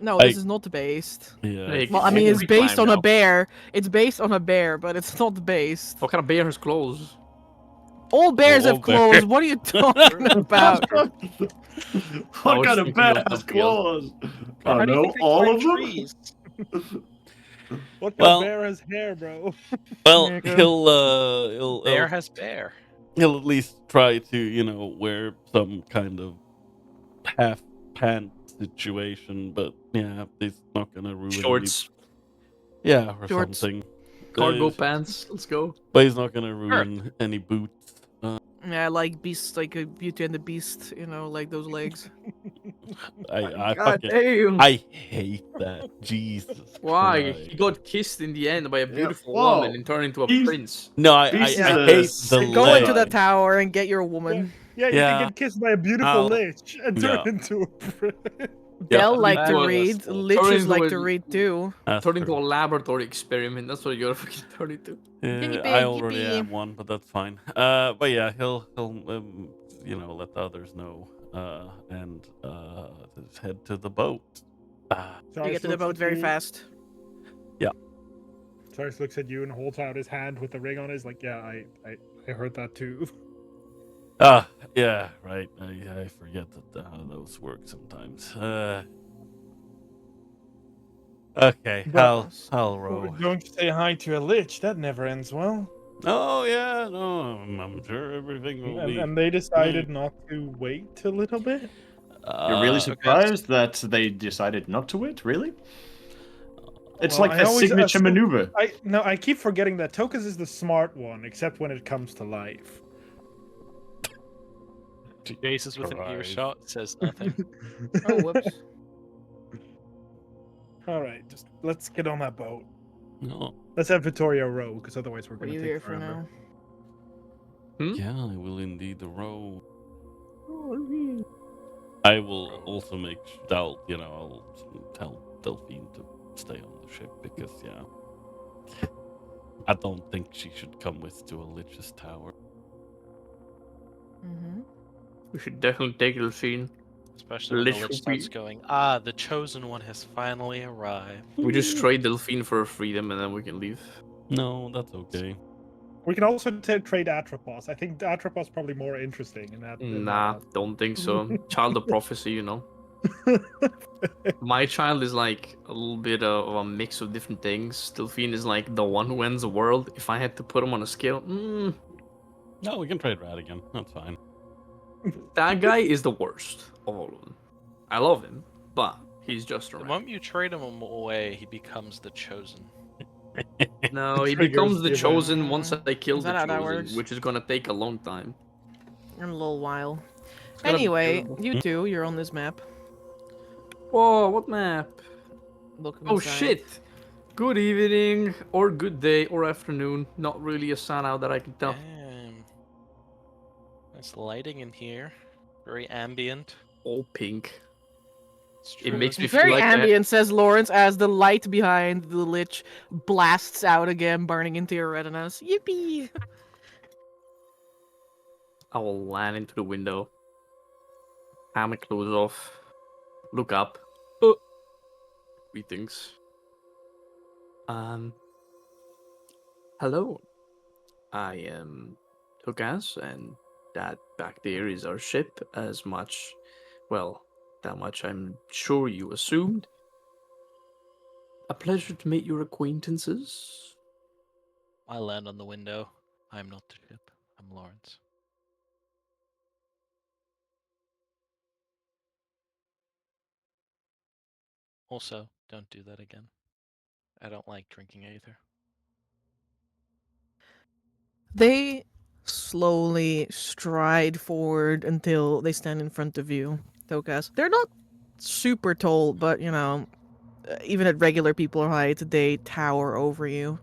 [SPEAKER 3] No,
[SPEAKER 2] I-
[SPEAKER 3] this is not based.
[SPEAKER 2] Yeah.
[SPEAKER 7] Hey,
[SPEAKER 3] Well, I
[SPEAKER 7] It
[SPEAKER 3] mean,
[SPEAKER 7] can
[SPEAKER 3] it's
[SPEAKER 7] be
[SPEAKER 3] based
[SPEAKER 7] climbed
[SPEAKER 3] on a
[SPEAKER 7] now.
[SPEAKER 3] bear. It's based on a bear, but it's not based.
[SPEAKER 7] What kind of bear has claws?
[SPEAKER 3] All bears
[SPEAKER 2] all
[SPEAKER 3] have claws. What are you talking about?
[SPEAKER 7] I
[SPEAKER 6] What
[SPEAKER 7] was
[SPEAKER 6] kind of
[SPEAKER 7] thinking
[SPEAKER 6] bear
[SPEAKER 7] of
[SPEAKER 6] has
[SPEAKER 7] something else.
[SPEAKER 6] claws?
[SPEAKER 8] How
[SPEAKER 6] Oh
[SPEAKER 8] do you
[SPEAKER 6] no,
[SPEAKER 8] think they
[SPEAKER 6] all
[SPEAKER 8] climb
[SPEAKER 6] of them?
[SPEAKER 8] trees?
[SPEAKER 5] What kind
[SPEAKER 2] Well-
[SPEAKER 5] of bear has hair, bro?
[SPEAKER 2] Well,
[SPEAKER 3] There you
[SPEAKER 2] he'll
[SPEAKER 8] Bear has bear.
[SPEAKER 2] he'll at least try to wear some kind of half pant situation, but yeah, he's not gonna ruin
[SPEAKER 7] Shorts,
[SPEAKER 2] any, yeah, or
[SPEAKER 3] Shorts.
[SPEAKER 2] something.
[SPEAKER 7] cargo
[SPEAKER 2] Uh,
[SPEAKER 7] pants. Let's go.
[SPEAKER 2] But he's not gonna ruin any boots.
[SPEAKER 3] Yeah, like beasts, like a Beauty and the Beast. Like those legs.
[SPEAKER 2] I
[SPEAKER 7] God
[SPEAKER 2] fucking
[SPEAKER 7] damn.
[SPEAKER 2] I hate that. Jesus.
[SPEAKER 7] Why?
[SPEAKER 2] Christ.
[SPEAKER 7] He got kissed in the end by a beautiful
[SPEAKER 6] whoa.
[SPEAKER 7] woman and turned into a
[SPEAKER 6] He's-
[SPEAKER 7] prince.
[SPEAKER 2] No, I
[SPEAKER 6] Beast
[SPEAKER 2] hate
[SPEAKER 6] is
[SPEAKER 2] the
[SPEAKER 6] a
[SPEAKER 3] Go
[SPEAKER 2] leg.
[SPEAKER 3] into the
[SPEAKER 6] leg.
[SPEAKER 3] tower and get your woman.
[SPEAKER 5] Yeah, you
[SPEAKER 2] Yeah.
[SPEAKER 5] can get kissed by a beautiful
[SPEAKER 2] I'll-
[SPEAKER 5] lich and turn
[SPEAKER 2] yeah.
[SPEAKER 5] into a prince.
[SPEAKER 3] They'll
[SPEAKER 2] Yeah.
[SPEAKER 3] like to
[SPEAKER 7] That
[SPEAKER 3] read.
[SPEAKER 8] was-
[SPEAKER 3] Liches
[SPEAKER 7] Turn
[SPEAKER 3] like
[SPEAKER 7] into
[SPEAKER 3] to
[SPEAKER 7] a-
[SPEAKER 3] read too.
[SPEAKER 2] That's
[SPEAKER 7] Turn into a
[SPEAKER 2] true.
[SPEAKER 7] laboratory experiment. That's what you're fucking turn into.
[SPEAKER 3] Guinea
[SPEAKER 2] I
[SPEAKER 3] pig,
[SPEAKER 2] already
[SPEAKER 3] yippee.
[SPEAKER 2] am one, but that's fine. But yeah, he'll let the others know, and just head to the boat.
[SPEAKER 3] You get to the boat very fast.
[SPEAKER 5] Cyrus looks at you and holds out his hand with the ring on it. He's like, yeah, I heard that too.
[SPEAKER 2] Yeah, right. I forget that how those work sometimes. Okay,
[SPEAKER 5] But-
[SPEAKER 2] I'll row.
[SPEAKER 5] Going to say hi to a lich, that never ends well.
[SPEAKER 2] Oh yeah, no, I'm sure everything will
[SPEAKER 5] And,
[SPEAKER 2] be.
[SPEAKER 5] and they decided not to wait a little bit.
[SPEAKER 6] You're really
[SPEAKER 2] Uh,
[SPEAKER 6] surprised that they decided not to wait? Really? It's
[SPEAKER 5] Well,
[SPEAKER 6] like
[SPEAKER 5] I
[SPEAKER 6] their
[SPEAKER 5] always
[SPEAKER 6] signature
[SPEAKER 5] assume-
[SPEAKER 6] maneuver.
[SPEAKER 5] I keep forgetting that Tokus is the smart one, except when it comes to life.
[SPEAKER 8] Jace with an
[SPEAKER 2] Christ.
[SPEAKER 8] earshot says nothing.
[SPEAKER 3] Oh, whoops.
[SPEAKER 5] All right, just let's get on that boat.
[SPEAKER 2] no.
[SPEAKER 5] Let's have Vittorio row, because otherwise we're
[SPEAKER 3] What are
[SPEAKER 5] going
[SPEAKER 3] you
[SPEAKER 5] to
[SPEAKER 3] here
[SPEAKER 5] take
[SPEAKER 3] for
[SPEAKER 5] forever.
[SPEAKER 3] now?
[SPEAKER 2] Yeah, I will indeed row. I will also make I'll tell Delphine to stay on the ship because I don't think she should come with to a Lich's tower.
[SPEAKER 3] Mm-hmm.
[SPEAKER 7] We should definitely take Delphine.
[SPEAKER 8] Especially when the
[SPEAKER 7] Lich
[SPEAKER 8] lich
[SPEAKER 7] will
[SPEAKER 8] starts
[SPEAKER 7] be-
[SPEAKER 8] going, the chosen one has finally arrived.
[SPEAKER 7] We just trade Delphine for freedom and then we can leave.
[SPEAKER 2] No, that's okay.
[SPEAKER 5] We can also trade Atropos. I think Atropos is probably more interesting in that.
[SPEAKER 7] Nah, don't think so. Child of prophecy, My child is like a little bit of a mix of different things. Delphine is like the one who ends the world. If I had to put him on a scale,
[SPEAKER 2] No, we can trade Radigan. That's fine.
[SPEAKER 7] that guy is the worst of all of them. I love him, but he's just
[SPEAKER 8] The
[SPEAKER 7] around.
[SPEAKER 8] moment you trade him away, he becomes the chosen.
[SPEAKER 7] No, he
[SPEAKER 5] Triggers
[SPEAKER 7] becomes the
[SPEAKER 5] given.
[SPEAKER 7] chosen once I kill
[SPEAKER 3] Is
[SPEAKER 7] the
[SPEAKER 3] that how that
[SPEAKER 7] chosen,
[SPEAKER 3] works?
[SPEAKER 7] which is gonna take a long time.
[SPEAKER 3] In a little while.
[SPEAKER 7] gonna be
[SPEAKER 3] Anyway,
[SPEAKER 7] terrible.
[SPEAKER 3] you two, you're on this map.
[SPEAKER 7] Whoa, what map?
[SPEAKER 3] Looking
[SPEAKER 7] Oh
[SPEAKER 3] inside.
[SPEAKER 7] shit! Good evening, or good day, or afternoon. Not really a sun out that I can tell.
[SPEAKER 8] Damn. Nice lighting in here. Very ambient.
[SPEAKER 7] All pink.
[SPEAKER 8] It's
[SPEAKER 7] It
[SPEAKER 8] true.
[SPEAKER 7] makes me
[SPEAKER 3] Very
[SPEAKER 7] feel like
[SPEAKER 3] ambient, says Lawrence, as the light behind the lich blasts out again, burning into your retinas. Yippee!
[SPEAKER 7] I will land into the window. Have my clothes off. Look up. Oh. Greetings. Hello. I am Tokas, and that back there is our ship. As much, well, that much I'm sure you assumed. A pleasure to meet your acquaintances.
[SPEAKER 8] I land on the window. I'm not the ship. I'm Lawrence. Also, don't do that again. I don't like drinking either.
[SPEAKER 3] They slowly stride forward until they stand in front of you, Tokas. They're not super tall, but even at regular people height, they tower over you.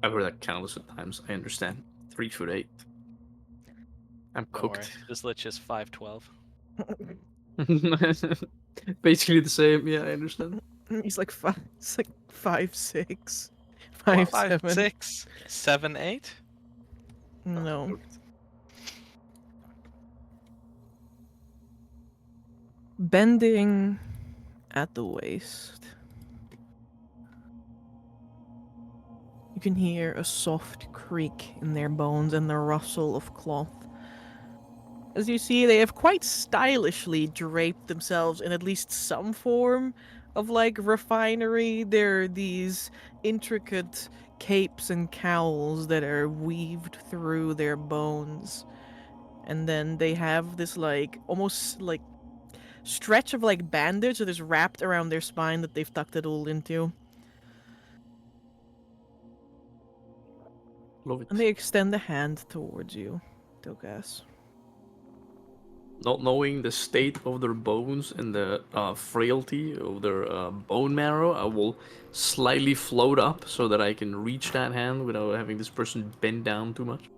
[SPEAKER 7] I've heard that countless of times. I understand. 3'8". I'm
[SPEAKER 8] Don't worry,
[SPEAKER 7] cooked.
[SPEAKER 8] this lich is 5'12".
[SPEAKER 7] Basically the same. Yeah, I understand.
[SPEAKER 3] He's like 5'6",
[SPEAKER 8] What?
[SPEAKER 3] 5'7".
[SPEAKER 8] 5'6", 7'8"?
[SPEAKER 3] No.
[SPEAKER 7] Cooked.
[SPEAKER 3] Bending at the waist. You can hear a soft creak in their bones and the rustle of cloth. As you see, they have quite stylishly draped themselves in at least some form of like refinery. There are these intricate capes and cowls that are weaved through their bones. And then they have this like almost like stretch of like bandage that is wrapped around their spine that they've tucked it all into.
[SPEAKER 7] Love it.
[SPEAKER 3] And they extend a hand towards you, Tokas.
[SPEAKER 7] Not knowing the state of their bones and the frailty of their bone marrow, I will slightly float up so that I can reach that hand without having this person bend down too much.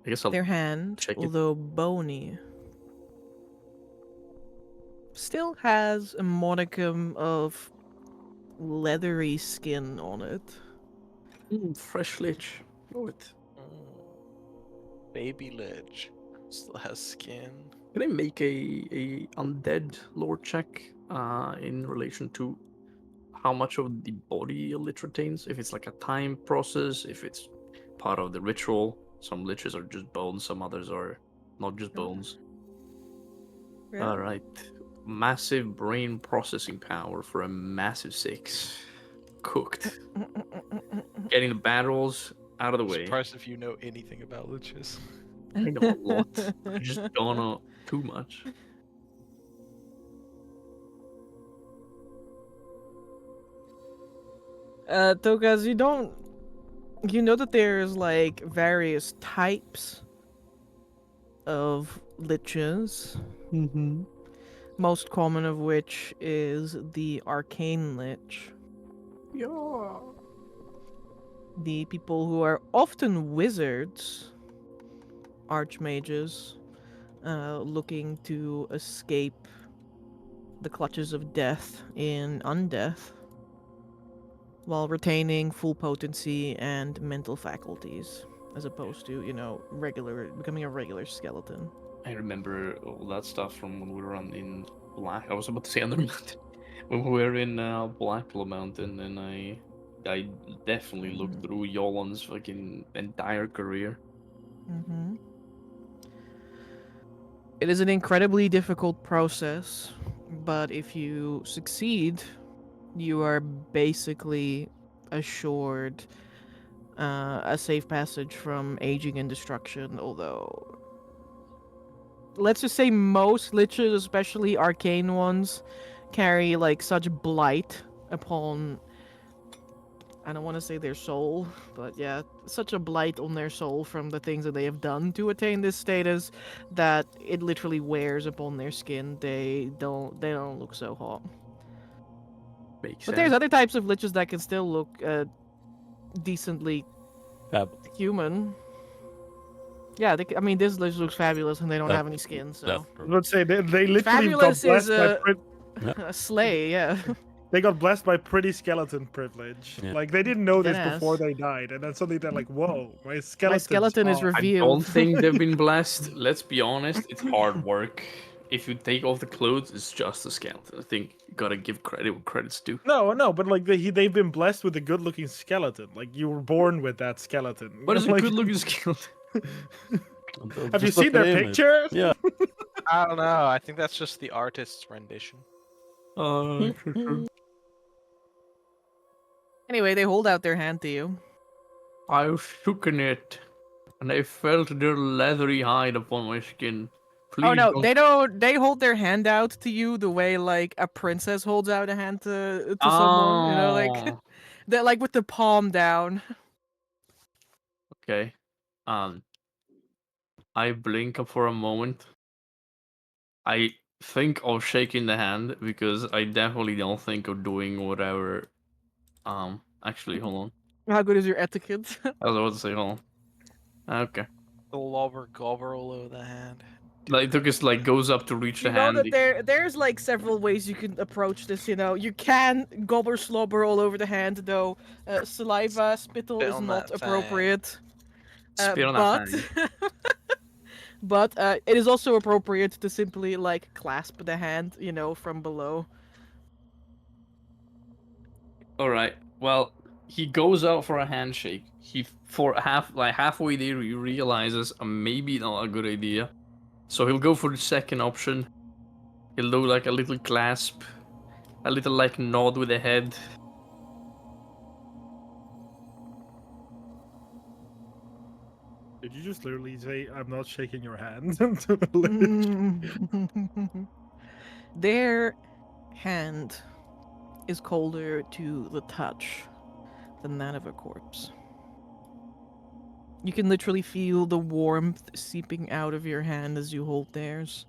[SPEAKER 7] I guess I'll
[SPEAKER 3] Their hand,
[SPEAKER 7] check it.
[SPEAKER 3] although bony, still has a modicum of leathery skin on it.
[SPEAKER 7] Fresh lich. Love it.
[SPEAKER 8] Baby lich. Still has skin.
[SPEAKER 7] Can I make a undead lore check in relation to how much of the body a lich retains? If it's like a time process, if it's part of the ritual. Some liches are just bones, some others are not just bones.
[SPEAKER 3] Yeah.
[SPEAKER 7] Alright. Massive brain processing power for a massive 6. Cooked. Getting the bad rolls out of the way.
[SPEAKER 8] Surprised if you know anything about liches.
[SPEAKER 7] I know a lot. I just don't know too much.
[SPEAKER 3] Tokas, you know that there's like various types of liches.
[SPEAKER 7] Mm-hmm.
[SPEAKER 3] Most common of which is the arcane lich.
[SPEAKER 7] Yeah.
[SPEAKER 3] The people who are often wizards, archmages, looking to escape the clutches of death in undeath, while retaining full potency and mental faculties, as opposed to, becoming a regular skeleton.
[SPEAKER 7] I remember all that stuff from when we were in Black. I was about to say Under Mountain. When we were in Blacklow Mountain, and I definitely looked through Yolan's fucking entire career.
[SPEAKER 3] Mm-hmm. It is an incredibly difficult process, but if you succeed, you are basically assured a safe passage from aging and destruction, although let's just say most liches, especially arcane ones, carry like such blight upon, I don't want to say their soul, but yeah, such a blight on their soul from the things that they have done to attain this status that it literally wears upon their skin. They don't look so hot.
[SPEAKER 7] Makes
[SPEAKER 3] But there's
[SPEAKER 7] sense.
[SPEAKER 3] other types of liches that can still look decently
[SPEAKER 2] Fabulous.
[SPEAKER 3] human. Yeah, this lich looks fabulous, and they don't have any skin, so
[SPEAKER 2] Definitely.
[SPEAKER 5] Let's say they literally
[SPEAKER 3] fabulous
[SPEAKER 5] got blessed
[SPEAKER 3] is
[SPEAKER 5] by
[SPEAKER 3] a slay. Yeah.
[SPEAKER 5] they got blessed by pretty skeleton privilege.
[SPEAKER 2] Yeah.
[SPEAKER 5] Like they didn't know this
[SPEAKER 3] Deadass.
[SPEAKER 5] before they died, and then suddenly they're like, "Whoa, my skeleton!"
[SPEAKER 3] My skeleton is
[SPEAKER 7] I
[SPEAKER 3] revealed.
[SPEAKER 7] don't think they've been blessed. Let's be honest, it's hard work. If you take off the clothes, it's just a skeleton. I think you gotta give credit where credit's due.
[SPEAKER 5] No, but like they've been blessed with a good-looking skeleton. Like you were born with that skeleton.
[SPEAKER 7] What is a
[SPEAKER 5] Like,
[SPEAKER 7] good-looking skeleton?
[SPEAKER 5] Have you
[SPEAKER 2] Just look
[SPEAKER 5] seen
[SPEAKER 2] at
[SPEAKER 5] their
[SPEAKER 2] the image.
[SPEAKER 5] pictures?
[SPEAKER 2] Yeah.
[SPEAKER 8] I don't know. I think that's just the artist's rendition.
[SPEAKER 3] Anyway, they hold out their hand to you.
[SPEAKER 7] I shook in it, and I felt their leathery hide upon my skin. Please
[SPEAKER 3] Oh no,
[SPEAKER 7] don't...
[SPEAKER 3] they don't. They hold their hand out to you the way like a princess holds out a hand to someone. You know, like
[SPEAKER 7] Oh.
[SPEAKER 3] they're like with the palm down.
[SPEAKER 7] Okay. I blink for a moment. I think of shaking the hand because I definitely don't think of doing whatever. Actually, hold on.
[SPEAKER 3] How good is your etiquette?
[SPEAKER 7] I was about to say, hold on. Okay.
[SPEAKER 8] The lobber gobber all over the hand.
[SPEAKER 7] Like Tukus like goes up to reach
[SPEAKER 3] You
[SPEAKER 7] the
[SPEAKER 3] know
[SPEAKER 7] hand.
[SPEAKER 3] that there's like several ways you can approach this. You can gobber slobber all over the hand, though saliva spittle
[SPEAKER 8] Spit
[SPEAKER 3] is
[SPEAKER 8] on
[SPEAKER 3] not
[SPEAKER 8] that thing.
[SPEAKER 3] appropriate.
[SPEAKER 7] Spit on that
[SPEAKER 3] But
[SPEAKER 7] thing.
[SPEAKER 3] but it is also appropriate to simply like clasp the hand, from below.
[SPEAKER 7] All right. Well, he goes out for a handshake. He for halfway there he realizes maybe not a good idea. So he'll go for the second option. He'll do like a little clasp, a little like nod with the head.
[SPEAKER 5] Did you just literally say, I'm not shaking your hand? To the lich?
[SPEAKER 3] Their hand is colder to the touch than that of a corpse. You can literally feel the warmth seeping out of your hand as you hold theirs.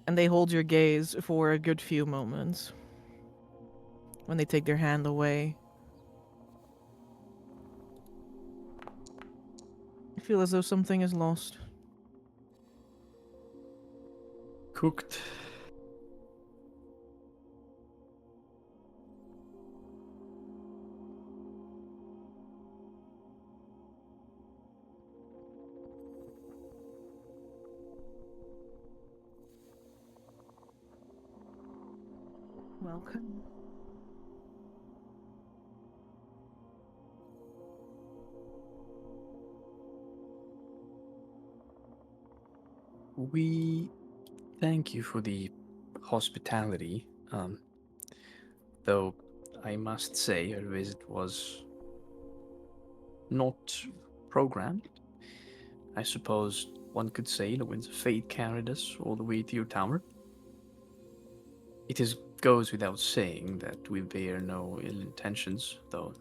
[SPEAKER 3] And they hold your gaze for a good few moments. When they take their hand away, you feel as though something is lost.
[SPEAKER 7] Cooked.
[SPEAKER 3] Welcome.
[SPEAKER 7] We thank you for the hospitality. Though I must say your visit was not programmed. I suppose one could say the winds of fate carried us all the way to your tower. It goes without saying that we bear no ill intentions, though.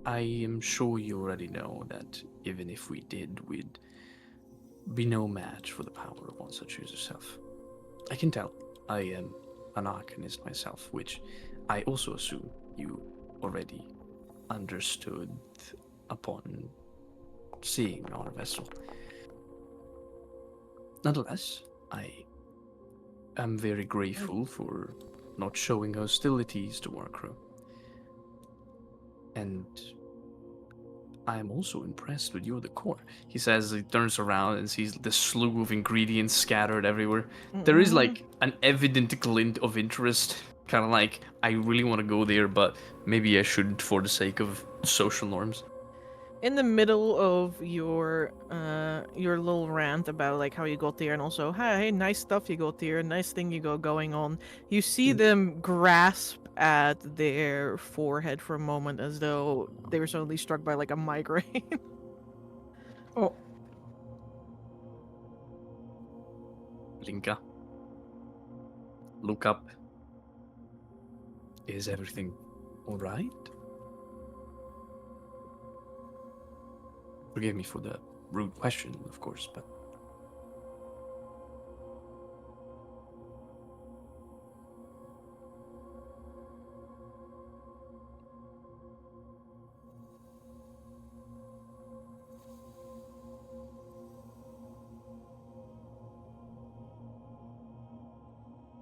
[SPEAKER 7] I am sure you already know that even if we did, we'd be no match for the power of one such as yourself. I can tell. I am an Arcanist myself, which I also assume you already understood upon seeing our vessel. Nonetheless, I am very grateful for not showing hostilities to our crew. And I am also impressed with your decor. He says he turns around and sees the slew of ingredients scattered everywhere. There is like an evident glint of interest. Kind of like, I really want to go there, but maybe I shouldn't for the sake of social norms.
[SPEAKER 3] In the middle of your little rant about like how you got there and also hey, nice stuff you got there, nice thing you got going on, you see them grasp at their forehead for a moment as though they were suddenly struck by like a migraine.
[SPEAKER 5] Oh,
[SPEAKER 7] Linka, look up. Is everything all right? Forgive me for the rude question, of course, but...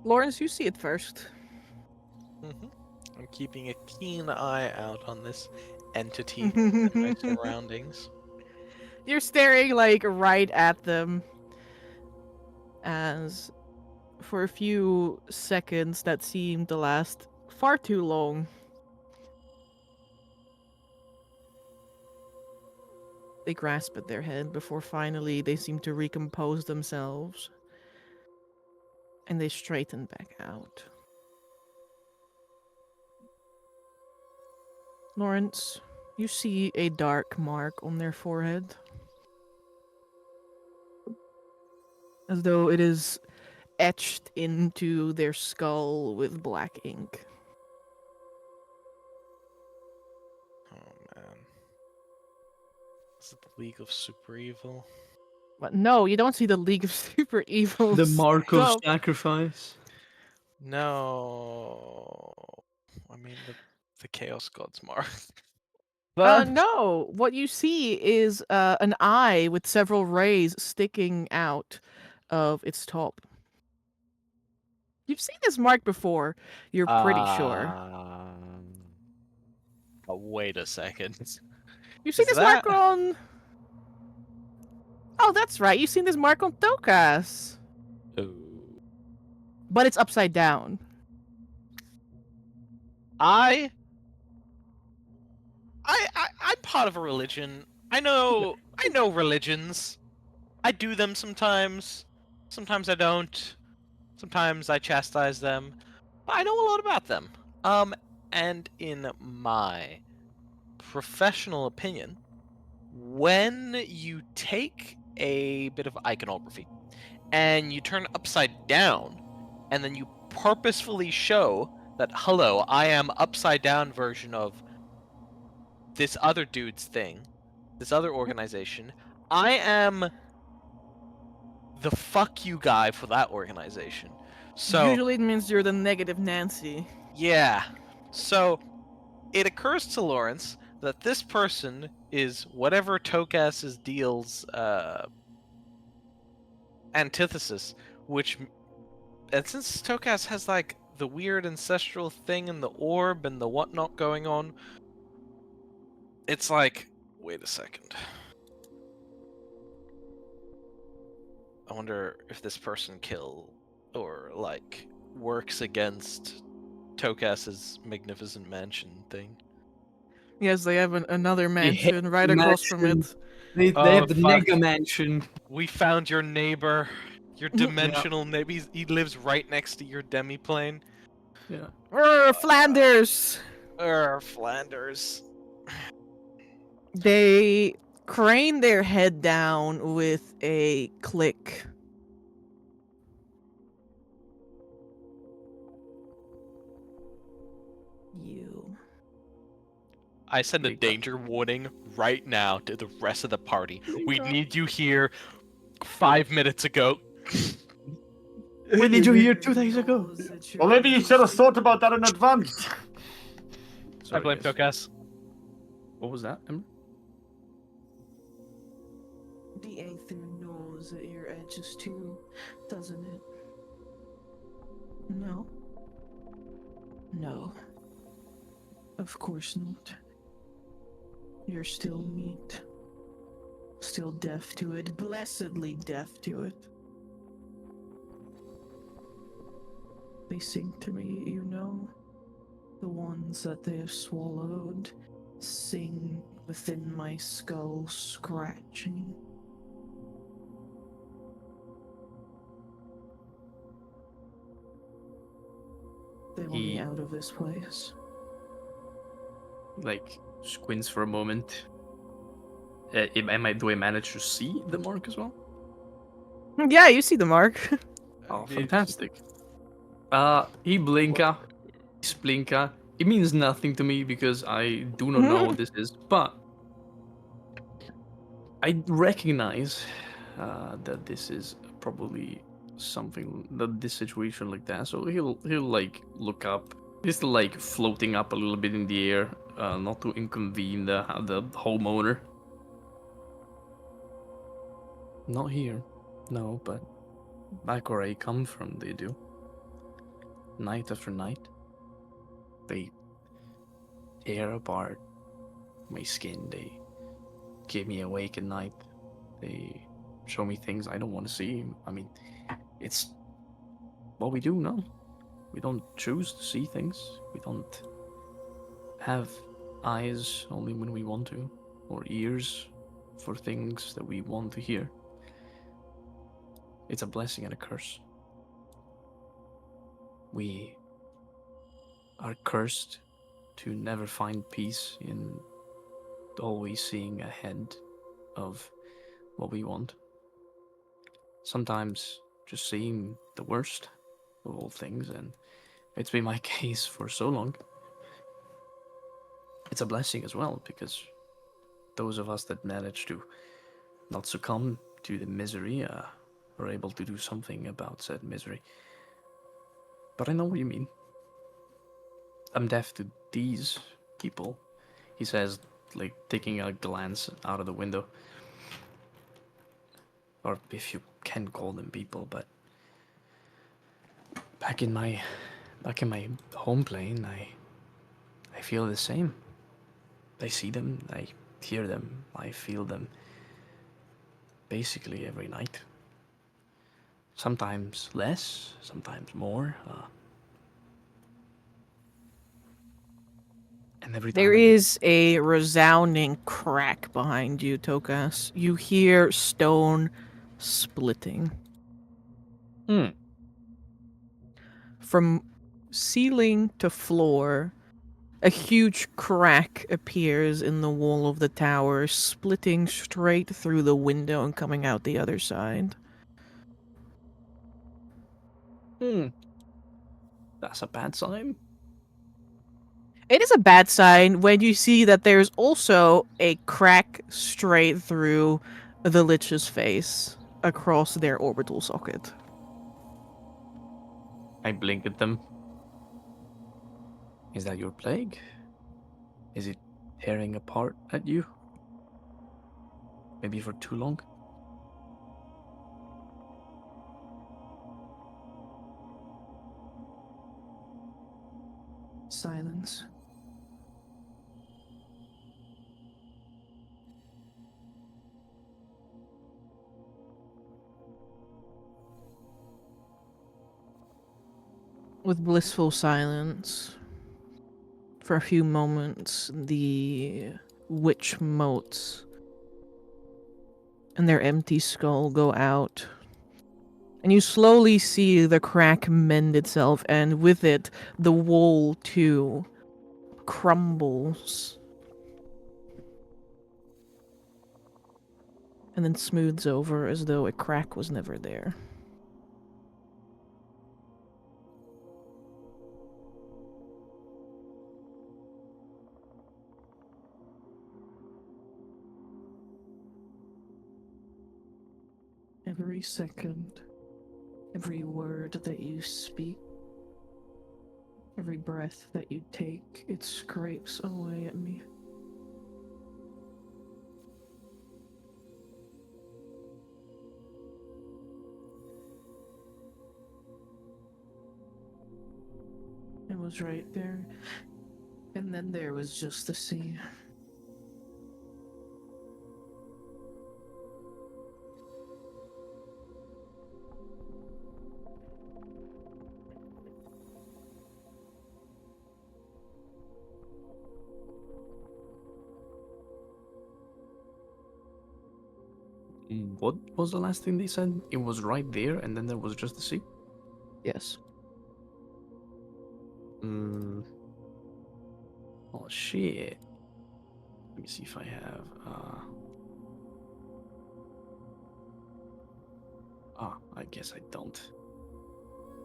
[SPEAKER 3] Lawrence, you see it first.
[SPEAKER 8] I'm keeping a keen eye out on this entity and my surroundings.
[SPEAKER 3] You're staring like right at them as for a few seconds that seemed to last far too long. They grasp at their head before finally they seem to recompose themselves. And they straighten back out. Lawrence, you see a dark mark on their forehead. As though it is etched into their skull with black ink.
[SPEAKER 8] Oh man. League of Super Evil.
[SPEAKER 3] But no, you don't see the League of Super Evil.
[SPEAKER 7] The mark of
[SPEAKER 3] stuff.
[SPEAKER 7] sacrifice.
[SPEAKER 8] No, I mean the Chaos Gods mark. But
[SPEAKER 3] No, what you see is an eye with several rays sticking out of its top. You've seen this mark before, you're pretty sure.
[SPEAKER 8] Wait a second.
[SPEAKER 3] You've seen
[SPEAKER 8] is
[SPEAKER 3] this mark
[SPEAKER 8] that-
[SPEAKER 3] on... Oh, that's right, you've seen this mark on Tokas.
[SPEAKER 2] Oh.
[SPEAKER 3] But it's upside down.
[SPEAKER 8] I'm part of a religion. I know religions. I do them sometimes. Sometimes I don't. Sometimes I chastise them. But I know a lot about them. And in my professional opinion, when you take a bit of iconography and you turn it upside down, and then you purposefully show that, hello, I am upside down version of this other dude's thing, this other organization. I am the fuck you guy for that organization. So
[SPEAKER 3] Usually it means you're the negative Nancy.
[SPEAKER 8] yeah. So it occurs to Lawrence that this person is whatever Tokas' deal's antithesis, which, and since Tokas has like the weird ancestral thing and the orb and the whatnot going on, it's like, wait a second. I wonder if this person kill or like works against Tokas's magnificent mansion thing.
[SPEAKER 3] Yes, they have another
[SPEAKER 7] They hate
[SPEAKER 3] mansion right
[SPEAKER 7] the
[SPEAKER 3] across from
[SPEAKER 7] mansion.
[SPEAKER 3] it.
[SPEAKER 7] They
[SPEAKER 8] Oh,
[SPEAKER 7] have the
[SPEAKER 8] fuck.
[SPEAKER 7] Nega Mansion.
[SPEAKER 8] We found your neighbor, your
[SPEAKER 3] Mhm.
[SPEAKER 8] dimensional neighbor. He lives right next to your demiplane.
[SPEAKER 7] Yeah.
[SPEAKER 3] Flanders!
[SPEAKER 8] Flanders.
[SPEAKER 3] They crane their head down with a click. You.
[SPEAKER 8] I send a
[SPEAKER 7] Big
[SPEAKER 8] danger warning right now to the rest of the party. We need you here 5 minutes ago.
[SPEAKER 7] When did you hear 2 days ago?
[SPEAKER 6] Well, maybe you should have thought about that in advance.
[SPEAKER 8] I blame
[SPEAKER 7] yes.
[SPEAKER 8] Tokas.
[SPEAKER 7] What was that, Ember?
[SPEAKER 9] The Aether knows at your edges too, doesn't it? No. No. Of course not. You're still meat. Still deaf to it, blessedly deaf to it. They sing to me, you know. The ones that they have swallowed sing within my skull, scratching. They want me out of this place.
[SPEAKER 7] Like, squints for a moment. Do I manage to see the mark as well?
[SPEAKER 3] Yeah, you see the mark.
[SPEAKER 7] Oh, fantastic. He blinka. Splinka. It means nothing to me because I do not know what this is, but I recognize that this is probably something, that this situation like that. So he'll like look up. He's still like floating up a little bit in the air, not to inconvene the homeowner. Not here, no, but back where I come from, they do. Night after night, they tear apart my skin. They keep me awake at night. They show me things I don't want to see. I mean, it's what we do now. We don't choose to see things. We don't have eyes only when we want to, or ears for things that we want to hear. It's a blessing and a curse. We are cursed to never find peace in always seeing ahead of what we want. Sometimes just seeing the worst of all things, and it's been my case for so long. It's a blessing as well, because those of us that manage to not succumb to the misery are able to do something about said misery. But I know what you mean. I'm deaf to these people, he says, like taking a glance out of the window. Or if you can call them people, but back in my home plane, I feel the same. I see them, I hear them, I feel them basically every night. Sometimes less, sometimes more. And every time
[SPEAKER 3] There is a resounding crack behind you, Tokas. You hear stone splitting. From ceiling to floor, a huge crack appears in the wall of the tower, splitting straight through the window and coming out the other side.
[SPEAKER 7] That's a bad sign.
[SPEAKER 3] It is a bad sign when you see that there's also a crack straight through the Lich's face across their orbital socket.
[SPEAKER 7] I blink at them. Is that your plague? Is it tearing apart at you? Maybe for too long?
[SPEAKER 9] Silence.
[SPEAKER 3] With blissful silence, for a few moments, the witch motes and their empty skull go out. And you slowly see the crack mend itself, and with it, the wall too crumbles. And then smooths over as though a crack was never there.
[SPEAKER 9] Every second, every word that you speak, every breath that you take, it scrapes away at me. It was right there, and then there was just the sea.
[SPEAKER 7] What was the last thing they said? It was right there, and then there was just the sea?
[SPEAKER 3] Yes.
[SPEAKER 7] Oh, shit. Let me see if I have, I guess I don't.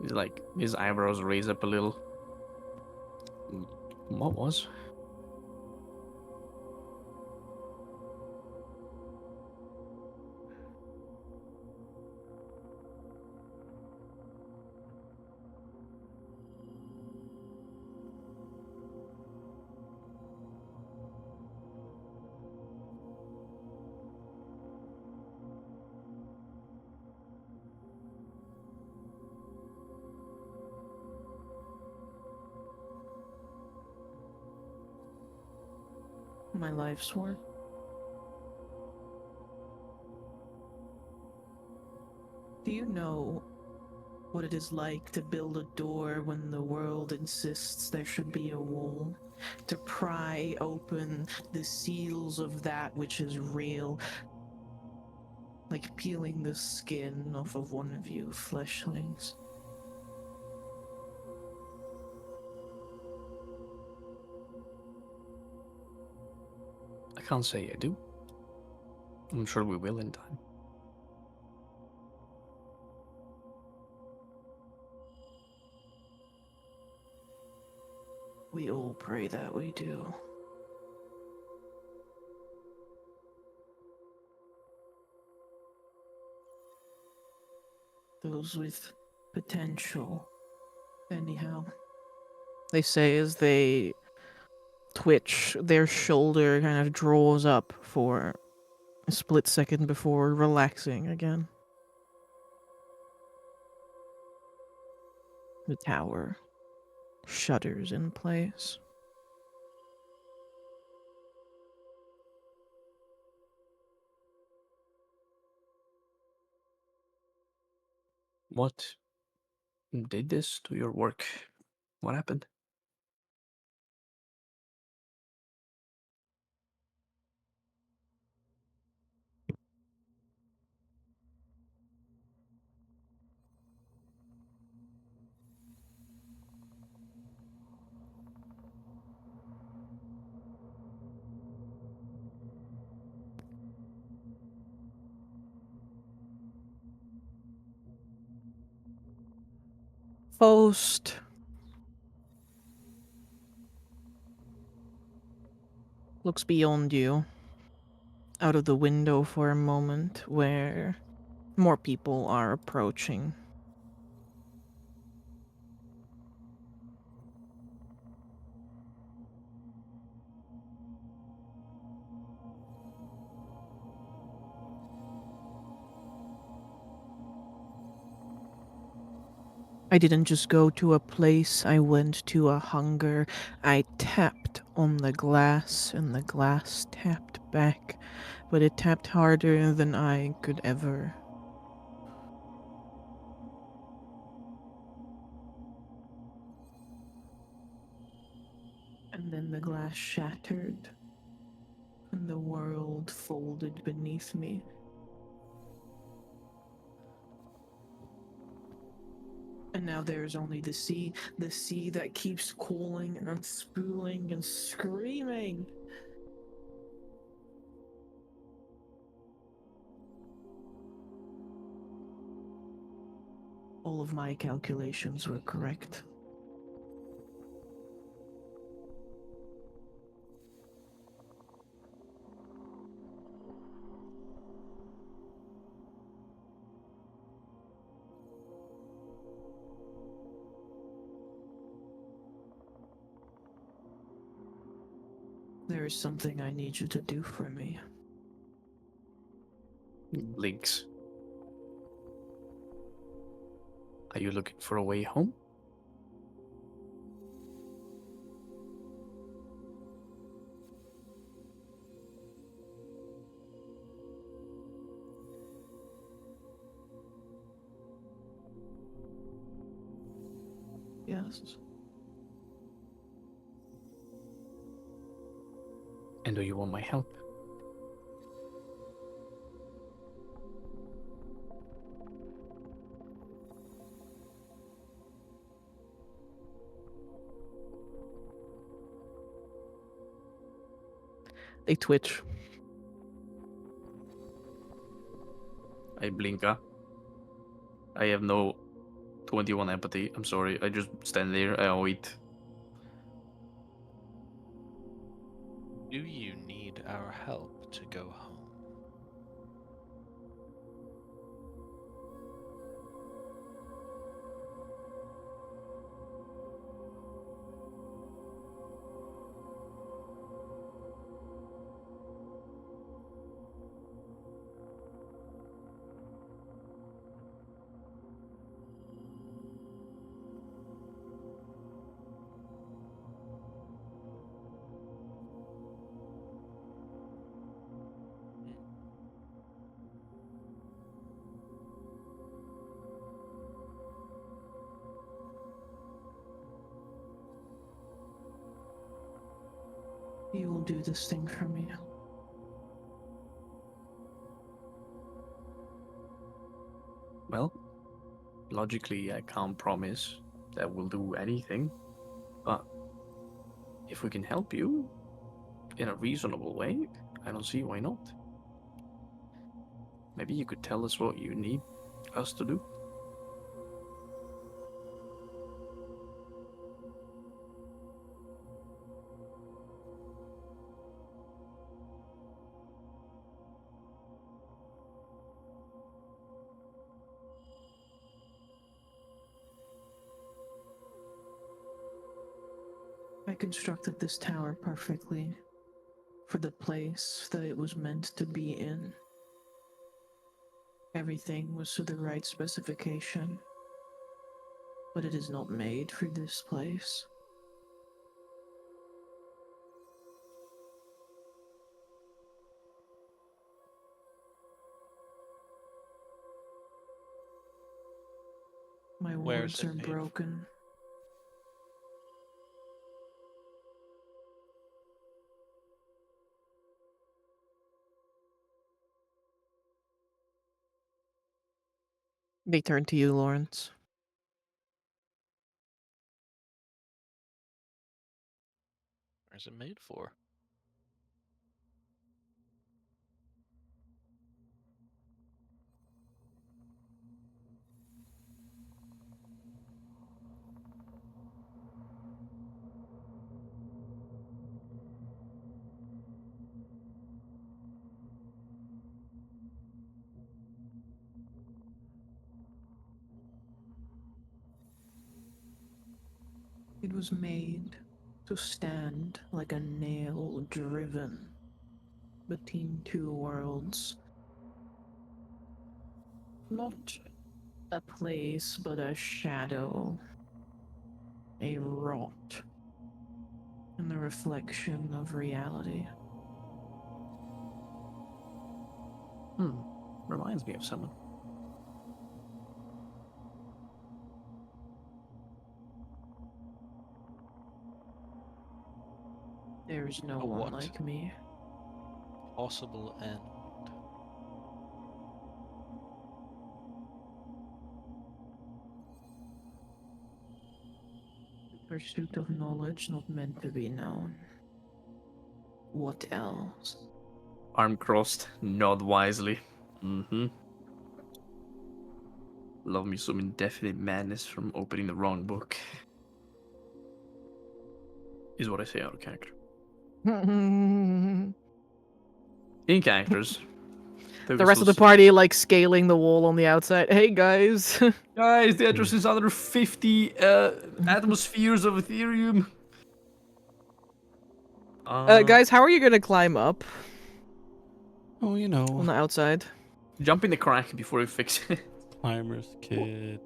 [SPEAKER 7] He's like, his eyebrows raise up a little. What was?
[SPEAKER 9] My life's work. Do you know what it is like to build a door when the world insists there should be a wall? To pry open the seals of that which is real, like peeling the skin off of one of you fleshlings.
[SPEAKER 7] I can't say I do. I'm sure we will in time.
[SPEAKER 9] We all pray that we do. Those with potential. Anyhow.
[SPEAKER 3] They say as they twitch, their shoulder kind of draws up for a split second before relaxing again. The tower shudders in place.
[SPEAKER 7] What did this to your work? What happened?
[SPEAKER 3] Fohst looks beyond you, out of the window for a moment, where more people are approaching. I didn't just go to a place, I went to a hunger. I tapped on the glass, and the glass tapped back, but it tapped harder than I could ever.
[SPEAKER 9] And then the glass shattered, and the world folded beneath me. And now there's only the sea that keeps calling and spewing and screaming. All of my calculations were correct. There is something I need you to do for me.
[SPEAKER 7] Blinks. Are you looking for a way home?
[SPEAKER 9] Yes.
[SPEAKER 7] And do you want my help?
[SPEAKER 3] They twitch.
[SPEAKER 7] I blinka. I have no 21 empathy. I'm sorry. I just stand there. I wait.
[SPEAKER 4] Do you need our help to go home?
[SPEAKER 9] You will do this thing for me.
[SPEAKER 7] Well, logically, I can't promise that we'll do anything, but if we can help you in a reasonable way, I don't see why not. Maybe you could tell us what you need us to do.
[SPEAKER 9] constructed this tower perfectly for the place that it was meant to be in. Everything was to the right specification, but it is not made for this place. My
[SPEAKER 8] Where's
[SPEAKER 9] words
[SPEAKER 8] it
[SPEAKER 9] are
[SPEAKER 8] made?
[SPEAKER 9] broken.
[SPEAKER 3] They turn to you, Lawrence.
[SPEAKER 8] Where's it made for?
[SPEAKER 9] It was made to stand like a nail driven between two worlds. Not a place, but a shadow, a rot in the reflection of reality.
[SPEAKER 7] Reminds me of someone.
[SPEAKER 9] There is no
[SPEAKER 8] A
[SPEAKER 9] one
[SPEAKER 8] what?
[SPEAKER 9] like me.
[SPEAKER 8] Possible end.
[SPEAKER 9] Pursuit of knowledge not meant to be known. What else?
[SPEAKER 7] Arm crossed, nod wisely. Love me some indefinite madness from opening the wrong book. Is what I say out of character.
[SPEAKER 3] The
[SPEAKER 7] In characters.
[SPEAKER 3] rest of the party like scaling the wall on the outside. Hey guys.
[SPEAKER 7] Guys, the address is under 50 atmospheres of Ethereum.
[SPEAKER 3] Guys, how are you gonna climb up
[SPEAKER 2] Oh, you know,
[SPEAKER 3] on the outside?
[SPEAKER 7] Jump in the crack before you fix it.
[SPEAKER 2] climber's kit,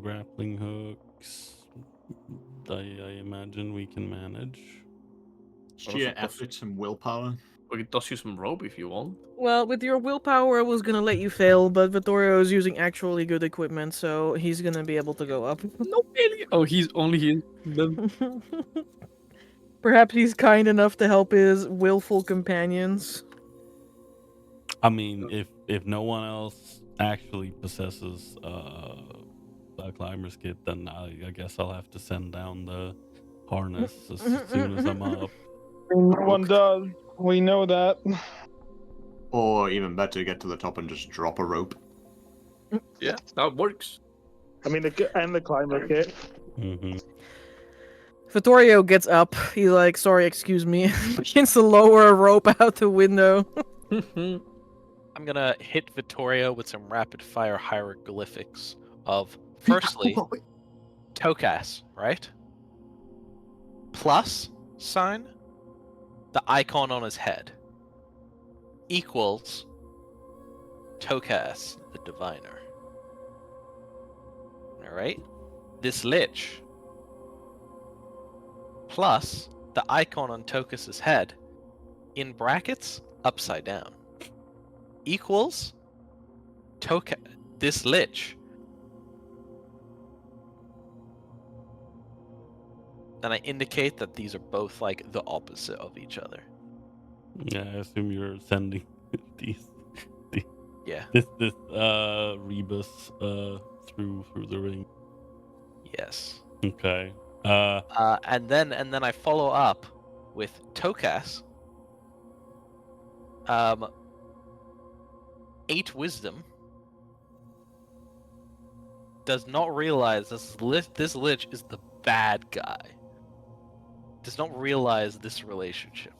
[SPEAKER 2] grappling hooks. I imagine we can manage.
[SPEAKER 6] Sheer effort and willpower.
[SPEAKER 7] We can toss you some rope if you want.
[SPEAKER 3] Well, with your willpower, I was gonna let you fail, but Vittorio is using actually good equipment, so he's gonna be able to go up.
[SPEAKER 7] No, really? Oh, he's only here.
[SPEAKER 3] Perhaps he's kind enough to help his willful companions.
[SPEAKER 2] I mean, if no one else actually possesses a climber's kit, then I guess I'll have to send down the harness as soon as I'm up.
[SPEAKER 10] No one does. We know that.
[SPEAKER 6] Or even better, get to the top and just drop a rope.
[SPEAKER 7] Yeah, that works.
[SPEAKER 10] I mean, the climber kit.
[SPEAKER 2] Mm-hmm.
[SPEAKER 3] Vittorio gets up. He's like, sorry, excuse me. Begins to lower a rope out the window.
[SPEAKER 8] I'm gonna hit Vittorio with some rapid fire hieroglyphics of, firstly, Tokas, right? Plus sign, the icon on his head, equals Tokas, the diviner. Alright? This lich, plus the icon on Tokas' head, in brackets, upside down, equals this lich. And I indicate that these are both like the opposite of each other.
[SPEAKER 2] Yeah, I assume you're sending these.
[SPEAKER 8] Yeah.
[SPEAKER 2] This rebus through the ring.
[SPEAKER 8] Yes.
[SPEAKER 2] Okay.
[SPEAKER 8] And then I follow up with Tokas. 8 wisdom. Does not realize this lich is the bad guy. Does not realize this relationship.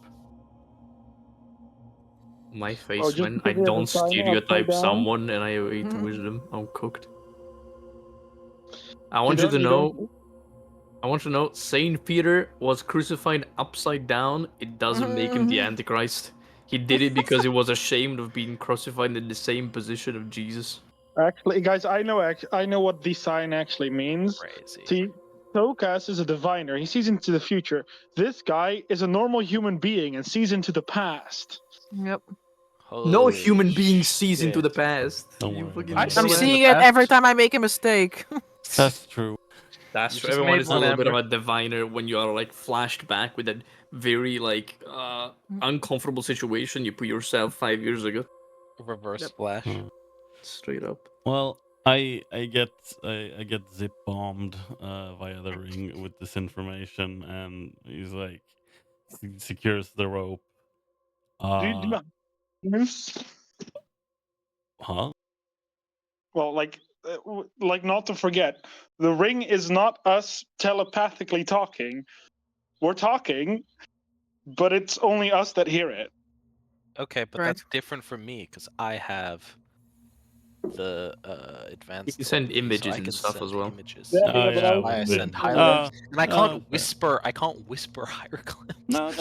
[SPEAKER 7] My face
[SPEAKER 10] just
[SPEAKER 7] when I
[SPEAKER 10] because we have a
[SPEAKER 7] don't
[SPEAKER 10] sign
[SPEAKER 7] stereotype
[SPEAKER 10] upside down?
[SPEAKER 7] someone and I have 8 wisdom. I'm cooked. I want you to
[SPEAKER 10] you
[SPEAKER 7] know.
[SPEAKER 10] don't-
[SPEAKER 7] I want you to know, Saint Peter was crucified upside down. It doesn't make him the Antichrist. He did it because he was ashamed of being crucified in the same position of Jesus.
[SPEAKER 10] Actually, guys, I know what the sign actually means.
[SPEAKER 4] Crazy.
[SPEAKER 10] See, Tokas is a diviner. He sees into the future. This guy is a normal human being and sees into the past.
[SPEAKER 3] Yep.
[SPEAKER 7] No
[SPEAKER 4] Holy
[SPEAKER 7] human being sees into
[SPEAKER 4] shit.
[SPEAKER 7] the past.
[SPEAKER 2] Don't
[SPEAKER 7] You
[SPEAKER 2] worry
[SPEAKER 7] fucking
[SPEAKER 2] about it.
[SPEAKER 3] I'm
[SPEAKER 4] see it in
[SPEAKER 3] seeing
[SPEAKER 4] the
[SPEAKER 3] it every
[SPEAKER 4] past.
[SPEAKER 3] time I make a mistake.
[SPEAKER 2] That's true.
[SPEAKER 7] That's
[SPEAKER 4] You
[SPEAKER 7] true.
[SPEAKER 4] just
[SPEAKER 7] Everyone
[SPEAKER 4] made
[SPEAKER 7] is a
[SPEAKER 4] one,
[SPEAKER 7] little bit of
[SPEAKER 4] Amber.
[SPEAKER 7] a diviner when you are like flashed back with that very like uncomfortable situation you put yourself 5 years ago.
[SPEAKER 4] Reverse flash.
[SPEAKER 2] Hmm.
[SPEAKER 7] Straight up.
[SPEAKER 2] Well, I get zip bombed via the ring with this information, and he's like secures the rope. Huh?
[SPEAKER 10] Well, like not to forget, the ring is not us telepathically talking. We're talking, but it's only us that hear it.
[SPEAKER 4] Okay, but
[SPEAKER 3] Right.
[SPEAKER 4] that's different from me because I have the advanced
[SPEAKER 7] You send
[SPEAKER 4] telepathy,
[SPEAKER 7] images
[SPEAKER 4] so I
[SPEAKER 7] and
[SPEAKER 4] can
[SPEAKER 7] stuff
[SPEAKER 4] send
[SPEAKER 7] as well.
[SPEAKER 4] images.
[SPEAKER 10] Yeah,
[SPEAKER 2] Oh,
[SPEAKER 10] but
[SPEAKER 2] yeah,
[SPEAKER 10] I
[SPEAKER 2] with
[SPEAKER 4] I
[SPEAKER 2] Vim.
[SPEAKER 4] send hieroglyphs, and I can't
[SPEAKER 2] Okay.
[SPEAKER 4] whisper. I can't whisper hieroglyphs.
[SPEAKER 2] No,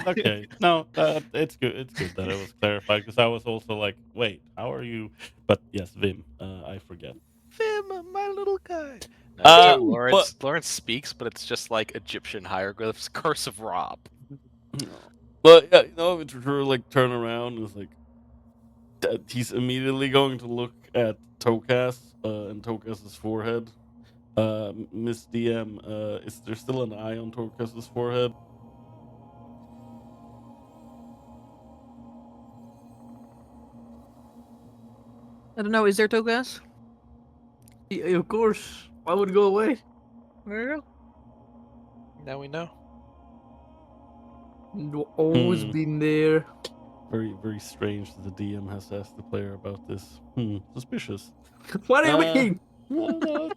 [SPEAKER 2] okay. No, it's good. It's good that it was clarified because I was also like, wait, how are you? But yes, Vim. I forget.
[SPEAKER 4] Vim, my little guy. No,
[SPEAKER 2] But
[SPEAKER 4] Lawrence speaks, but it's just like Egyptian hieroglyphs. Curse of Rob.
[SPEAKER 2] but yeah, it's true. Like turn around and it's like he's immediately going to look at Tokas and Tokas's forehead. Miss DM, is there still an eye on Tokas's forehead?
[SPEAKER 3] I don't know. Is there Togas?
[SPEAKER 7] Yeah, of course. Why would it go away?
[SPEAKER 3] There you go.
[SPEAKER 4] Now we know.
[SPEAKER 7] Always been there.
[SPEAKER 2] Very, very strange that the DM has asked the player about this. Suspicious.
[SPEAKER 7] What do you mean?
[SPEAKER 2] No,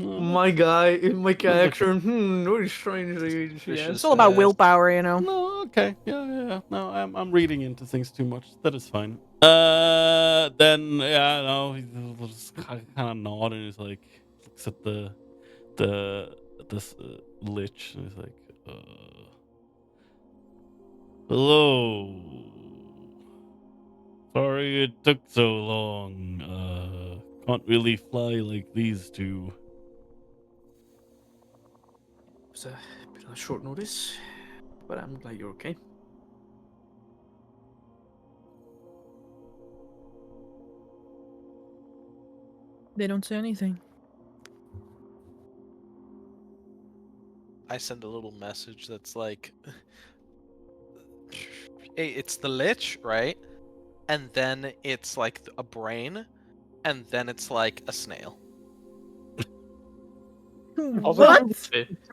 [SPEAKER 7] My guy, my character.
[SPEAKER 2] okay.
[SPEAKER 7] Very strange.
[SPEAKER 4] Suspicious.
[SPEAKER 3] It's all about willpower, you know.
[SPEAKER 2] No, okay, yeah. No, I'm reading into things too much. That is fine. Then yeah, no, he'll just kind of nod and he's like looks at this lich and he's like, hello. Sorry it took so long. Can't really fly like these two.
[SPEAKER 7] It was a bit of a short notice, but I'm glad you're okay.
[SPEAKER 3] They don't say anything.
[SPEAKER 4] I send a little message that's like, hey, it's the lich, right? And then it's like a brain, and then it's like a snail.
[SPEAKER 3] What?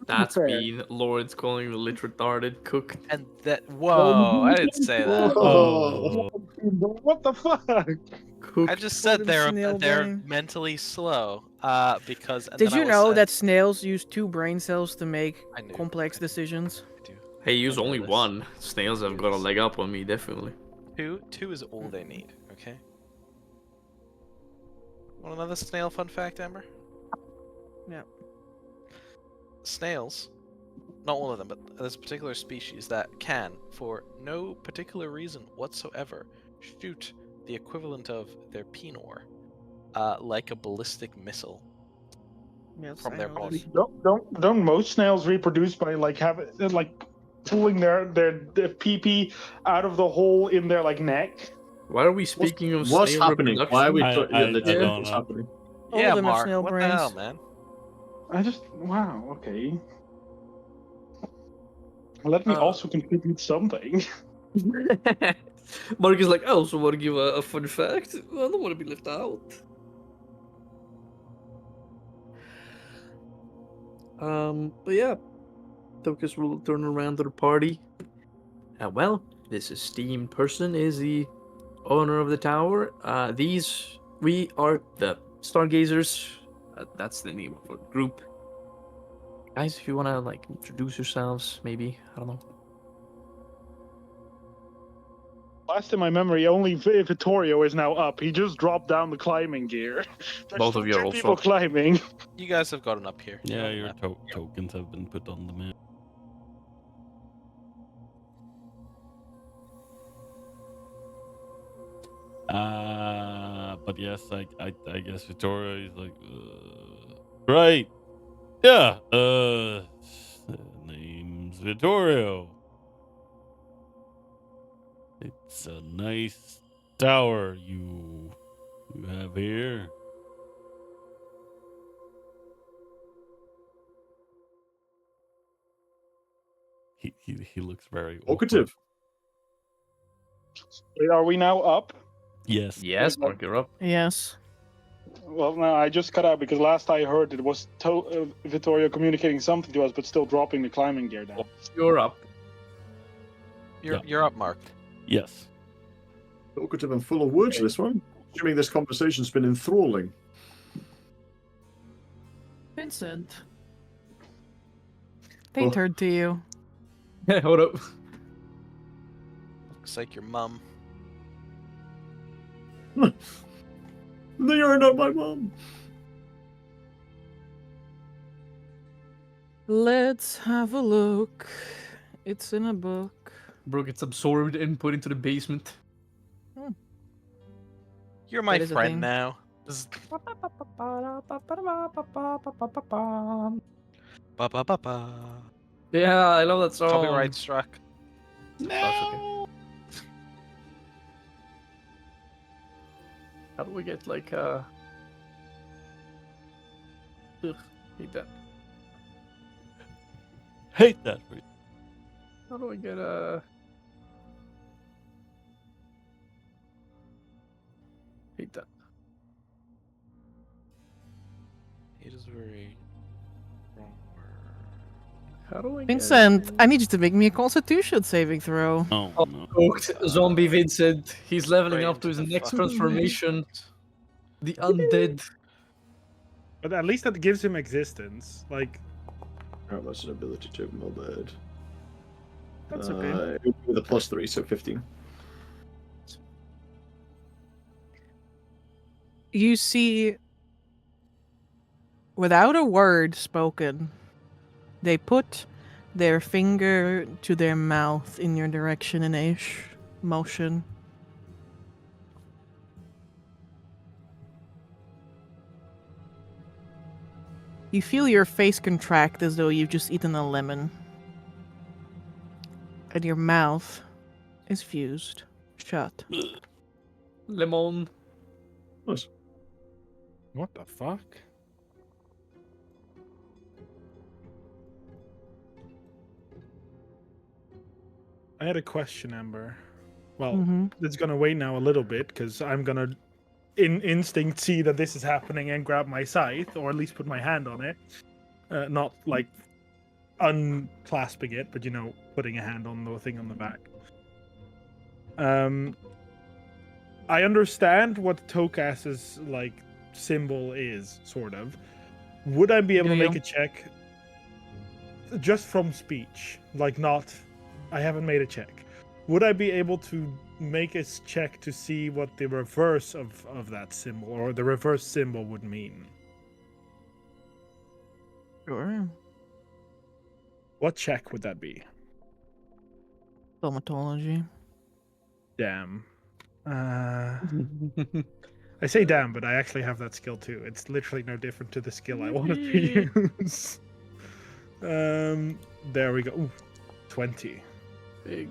[SPEAKER 7] That's
[SPEAKER 10] fair.
[SPEAKER 7] mean. Lawrence calling the lit retarded cooked.
[SPEAKER 4] And that, whoa, I didn't say that.
[SPEAKER 2] Oh,
[SPEAKER 10] What the fuck?
[SPEAKER 7] Cooked.
[SPEAKER 4] I just said
[SPEAKER 3] Golden snail
[SPEAKER 4] they're
[SPEAKER 3] brain.
[SPEAKER 4] mentally slow. Because and
[SPEAKER 3] Did
[SPEAKER 4] then I
[SPEAKER 3] you
[SPEAKER 4] was
[SPEAKER 3] know
[SPEAKER 4] said-
[SPEAKER 3] that snails use 2 brain cells to make
[SPEAKER 4] I knew.
[SPEAKER 3] complex
[SPEAKER 4] I do.
[SPEAKER 3] decisions?
[SPEAKER 4] I do.
[SPEAKER 7] Hey, use
[SPEAKER 4] I know
[SPEAKER 7] only
[SPEAKER 4] this.
[SPEAKER 7] one. Snails have got a leg up on me, definitely.
[SPEAKER 4] Two is all they need. Okay. Want another snail fun fact, Amber?
[SPEAKER 3] Yeah.
[SPEAKER 4] Snails, not all of them, but there's a particular species that can, for no particular reason whatsoever, shoot the equivalent of their penor, like a ballistic missile
[SPEAKER 3] Yes,
[SPEAKER 4] from
[SPEAKER 3] I
[SPEAKER 4] their
[SPEAKER 3] know
[SPEAKER 4] body.
[SPEAKER 3] this.
[SPEAKER 10] Don't most snails reproduce by pulling their pee-pee out of the hole in their neck?
[SPEAKER 7] Why are we speaking of
[SPEAKER 6] What's
[SPEAKER 7] snail
[SPEAKER 6] happening? Why are
[SPEAKER 7] reproduction?
[SPEAKER 6] we?
[SPEAKER 2] I
[SPEAKER 6] Literally,
[SPEAKER 2] don't
[SPEAKER 6] what's
[SPEAKER 2] know.
[SPEAKER 6] happening?
[SPEAKER 3] All
[SPEAKER 4] Yeah,
[SPEAKER 3] of them have
[SPEAKER 4] Mark.
[SPEAKER 3] snail
[SPEAKER 4] What
[SPEAKER 3] brains.
[SPEAKER 4] the hell, man?
[SPEAKER 10] Wow, okay. Let me also contribute something.
[SPEAKER 7] Mark is like, I also want to give a fun fact. I don't want to be left out. But yeah, Tokus will turn around to the party. Well, this esteemed person is the owner of the tower. We are the Stargazers. That's the name of our group. Guys, if you wanna introduce yourselves, maybe I don't know.
[SPEAKER 10] Last in my memory, only Vittorio is now up. He just dropped down the climbing gear. There's
[SPEAKER 7] Both
[SPEAKER 10] still
[SPEAKER 7] of you are
[SPEAKER 10] two
[SPEAKER 7] also
[SPEAKER 10] people
[SPEAKER 7] up.
[SPEAKER 10] climbing.
[SPEAKER 8] You guys have gotten up here.
[SPEAKER 2] Yeah,
[SPEAKER 8] You
[SPEAKER 2] your
[SPEAKER 8] know that.
[SPEAKER 2] tokens have been put on the map. But yes, I guess Victoria is like, right. Yeah, name's Vittorio. It's a nice tower you have here. He looks very awkward.
[SPEAKER 6] Talkative.
[SPEAKER 10] Wait, are we now up?
[SPEAKER 2] Yes.
[SPEAKER 7] Yes, Mark, you're up.
[SPEAKER 3] Yes.
[SPEAKER 10] Well, no, I just cut out because last I heard it was Vittorio communicating something to us, but still dropping the climbing gear down.
[SPEAKER 7] You're up.
[SPEAKER 8] You're up, Mark.
[SPEAKER 2] Yes.
[SPEAKER 6] Talkative and full of words, this one. Assuming this conversation's been enthralling.
[SPEAKER 9] Vincent.
[SPEAKER 3] They
[SPEAKER 6] Oh.
[SPEAKER 3] turned to you.
[SPEAKER 7] Hold up.
[SPEAKER 8] Looks like your mum.
[SPEAKER 6] They are not my mom.
[SPEAKER 3] Let's have a look. It's in a book.
[SPEAKER 7] Bro gets absorbed and put into the basement.
[SPEAKER 8] You're my
[SPEAKER 3] That is a
[SPEAKER 8] friend
[SPEAKER 3] thing.
[SPEAKER 8] now. Ba ba ba ba.
[SPEAKER 7] Yeah, I love that song.
[SPEAKER 8] Copyright struck.
[SPEAKER 7] That's okay. How do we get like Ugh, hate that.
[SPEAKER 2] Hate that for you.
[SPEAKER 7] How do I get hate that.
[SPEAKER 8] It is very wrong word.
[SPEAKER 7] How do I
[SPEAKER 3] Vincent,
[SPEAKER 7] get
[SPEAKER 3] I need you to make me a Constitution saving throw.
[SPEAKER 2] Oh,
[SPEAKER 7] Oh,
[SPEAKER 2] no.
[SPEAKER 7] Cooked zombie Vincent. He's leveling
[SPEAKER 8] Right
[SPEAKER 7] up to
[SPEAKER 8] into
[SPEAKER 7] his
[SPEAKER 8] the
[SPEAKER 7] next
[SPEAKER 8] fucking
[SPEAKER 7] transformation. The undead.
[SPEAKER 5] But at least that gives him existence. Like,
[SPEAKER 6] Oh, that's an ability token, not bad.
[SPEAKER 3] That's okay.
[SPEAKER 6] With a +3, so 15.
[SPEAKER 3] You see, without a word spoken, they put their finger to their mouth in your direction in a motion. You feel your face contract as though you've just eaten a lemon. And your mouth is fused shut.
[SPEAKER 7] Lemon.
[SPEAKER 6] Nice.
[SPEAKER 5] what the fuck? I had a question, Amber. Well,
[SPEAKER 3] Mhm.
[SPEAKER 5] it's gonna wait now a little bit because I'm gonna, in instinct, see that this is happening and grab my scythe, or at least put my hand on it. Not like unclasping it, but putting a hand on the thing on the back. I understand what Tokas's like symbol is, sort of. Would I be able
[SPEAKER 3] Do
[SPEAKER 5] to make
[SPEAKER 3] you?
[SPEAKER 5] a check just from speech? Like, not. I haven't made a check. Would I be able to make a check to see what the reverse of that symbol or the reverse symbol would mean?
[SPEAKER 3] Sure.
[SPEAKER 5] What check would that be?
[SPEAKER 3] Thaumatology.
[SPEAKER 5] Damn. I say damn, but I actually have that skill too. It's literally no different to the skill I wanted to use. There we go. Ooh, 20.
[SPEAKER 7] Big.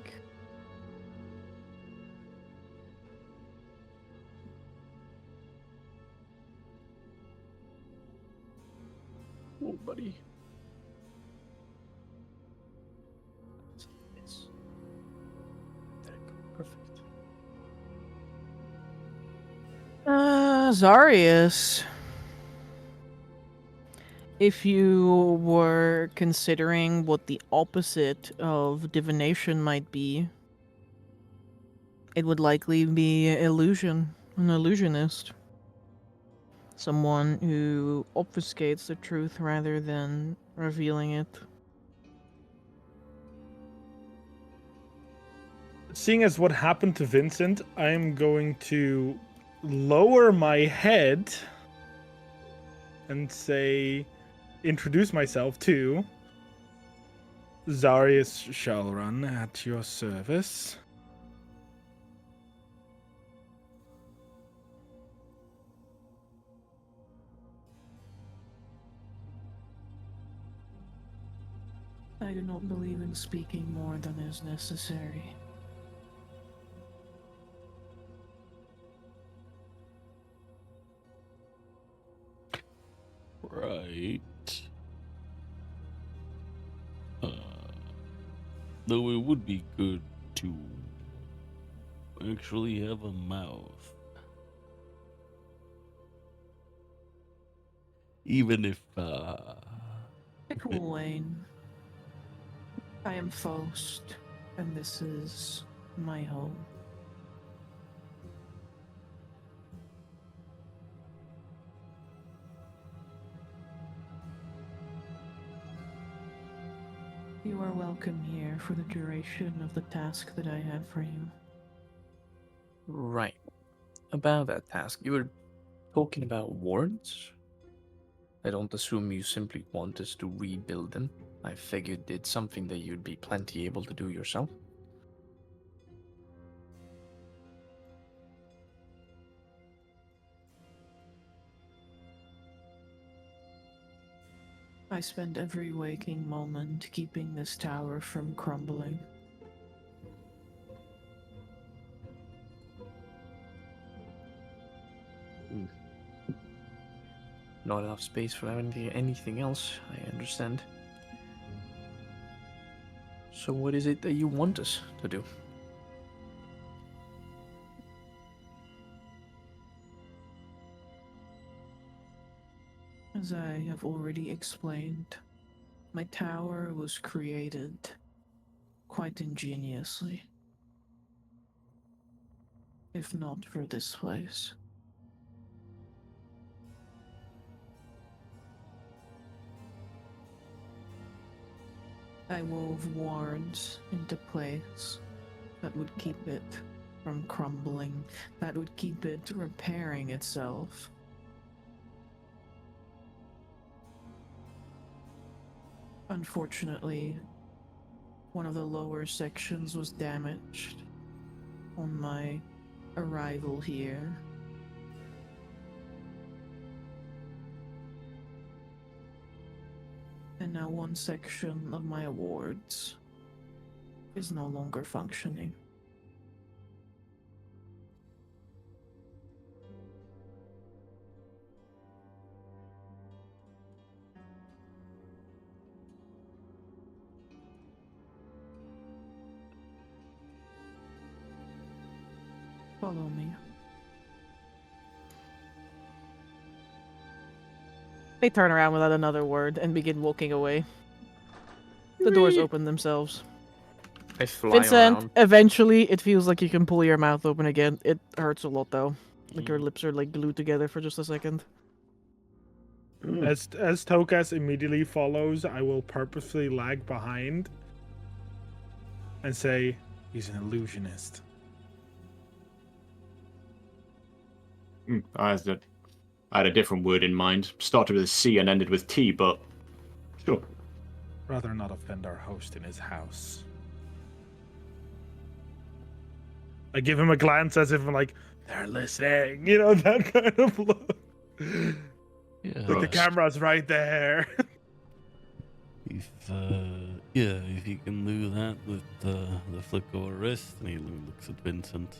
[SPEAKER 7] Oh, buddy. Yes. There you go. Perfect.
[SPEAKER 3] Zarius. If you were considering what the opposite of divination might be, it would likely be illusion, an illusionist. Someone who obfuscates the truth rather than revealing it.
[SPEAKER 5] seeing as what happened to Vincent, I'm going to lower my head and introduce myself to Zarius Shalrun at your service.
[SPEAKER 9] I do not believe in speaking more than is necessary.
[SPEAKER 2] Right. Though it would be good to actually have a mouth. Even if,
[SPEAKER 9] It will wane. I am Fohst, and this is my home. You are welcome here for the duration of the task that I have for you.
[SPEAKER 7] Right. About that task, you were talking about wards? I don't assume you simply want us to rebuild them. I figured it's something that you'd be plenty able to do yourself.
[SPEAKER 9] I spend every waking moment keeping this tower from crumbling.
[SPEAKER 7] Not enough space for anything else, I understand. So what is it that you want us to do?
[SPEAKER 9] As I have already explained, my tower was created quite ingeniously. If not for this place. I wove wards into place that would keep it from crumbling, that would keep it repairing itself. Unfortunately, one of the lower sections was damaged on my arrival here. And now one section of my awards is no longer functioning. Follow me.
[SPEAKER 3] They turn around without another word and begin walking away. The doors open themselves.
[SPEAKER 7] I fly
[SPEAKER 3] Vincent,
[SPEAKER 7] around.
[SPEAKER 3] eventually it feels like you can pull your mouth open again. It hurts a lot though. Like your lips are like glued together for just a second.
[SPEAKER 5] As Tokas immediately follows, I will purposefully lag behind and say, he's an illusionist.
[SPEAKER 6] I had a different word in mind. Started with a C and ended with T, but sure.
[SPEAKER 5] Rather not offend our host in his house. I give him a glance as if I'm like, they're listening. You know, that kind of look.
[SPEAKER 2] yeah,
[SPEAKER 5] Like the camera's right there.
[SPEAKER 2] if you can do that with the flick of a wrist, and he looks at Vincent.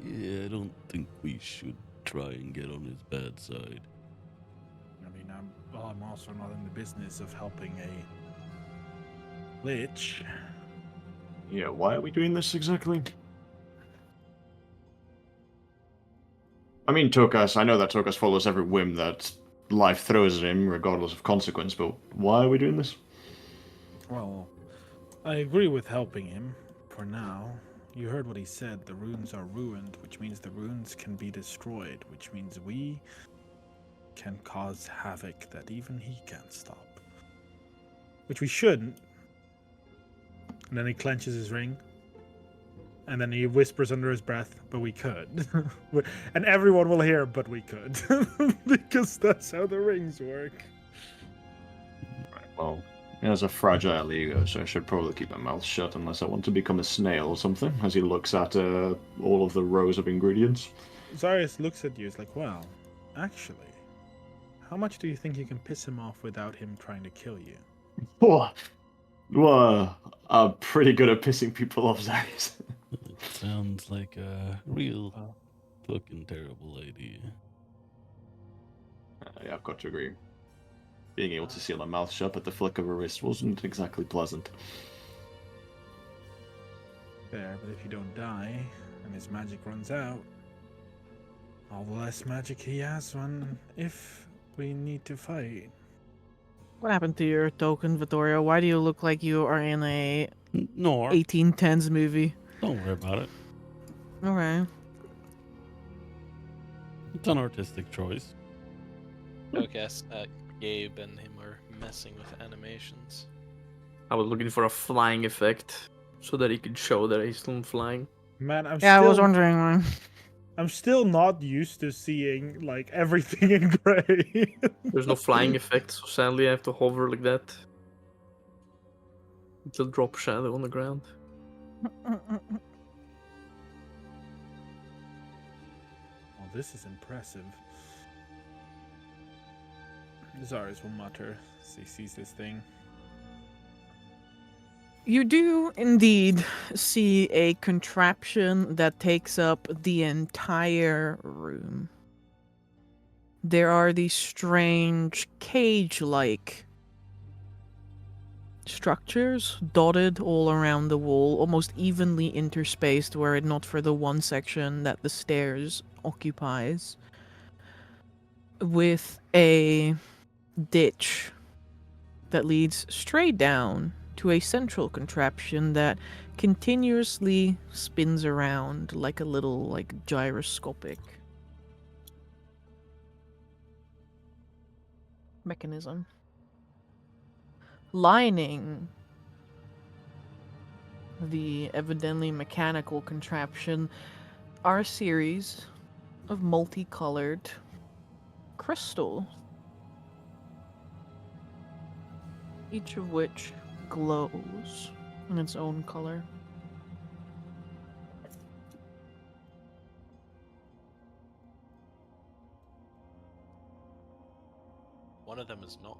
[SPEAKER 2] I don't think we should try and get on his bad side.
[SPEAKER 5] I mean, I'm also not in the business of helping a lich.
[SPEAKER 6] Yeah, why are we doing this exactly? I mean, Tokas, I know that Tokas follows every whim that life throws at him, regardless of consequence, but why are we doing this?
[SPEAKER 5] Well, I agree with helping him, for now. You heard what he said, the runes are ruined, which means the runes can be destroyed, which means we can cause havoc that even he can't stop. Which we shouldn't. And then he clenches his ring And then he whispers under his breath, "But we could." And everyone will hear, "But we could." Because that's how the rings work.
[SPEAKER 6] Well, he has a fragile ego, so I should probably keep my mouth shut unless I want to become a snail or something, as he looks at all of the rows of ingredients.
[SPEAKER 5] Zarius looks at you, is like, "Well, actually, how much do you think you can piss him off without him trying to kill you?"
[SPEAKER 6] Well, I'm pretty good at pissing people off, Zarius.
[SPEAKER 2] It sounds like a real fucking terrible idea.
[SPEAKER 6] Yeah, I've got to agree. Being able to seal my mouth shut at the flick of a wrist wasn't exactly pleasant.
[SPEAKER 5] Fair, but if you don't die, and his magic runs out, all the less magic he has if we need to fight.
[SPEAKER 3] What happened to your token, Vittorio? Why do you look like you are in a
[SPEAKER 2] Nor,
[SPEAKER 3] 1810s movie?
[SPEAKER 2] don't worry about it.
[SPEAKER 3] Okay.
[SPEAKER 2] It's an artistic choice.
[SPEAKER 4] I guess Gabe and him are messing with animations.
[SPEAKER 7] I was looking for a flying effect so that he could show that he's still flying.
[SPEAKER 5] Man,
[SPEAKER 3] I was wondering why.
[SPEAKER 5] I'm still not used to seeing like everything in gray.
[SPEAKER 7] There's no flying effect, so sadly I have to hover like that. It'll drop shadow on the ground.
[SPEAKER 5] Oh, this is impressive. Zarius will mutter as he sees this thing.
[SPEAKER 3] You do indeed see a contraption that takes up the entire room. There are these strange cage-like structures dotted all around the wall, almost evenly interspaced were it not for the one section that the stairs occupies, with a ditch that leads straight down to a central contraption that continuously spins around like a little gyroscopic mechanism. Lining the evidently mechanical contraption are a series of multicolored crystals, each of which glows in its own color.
[SPEAKER 4] One of them is not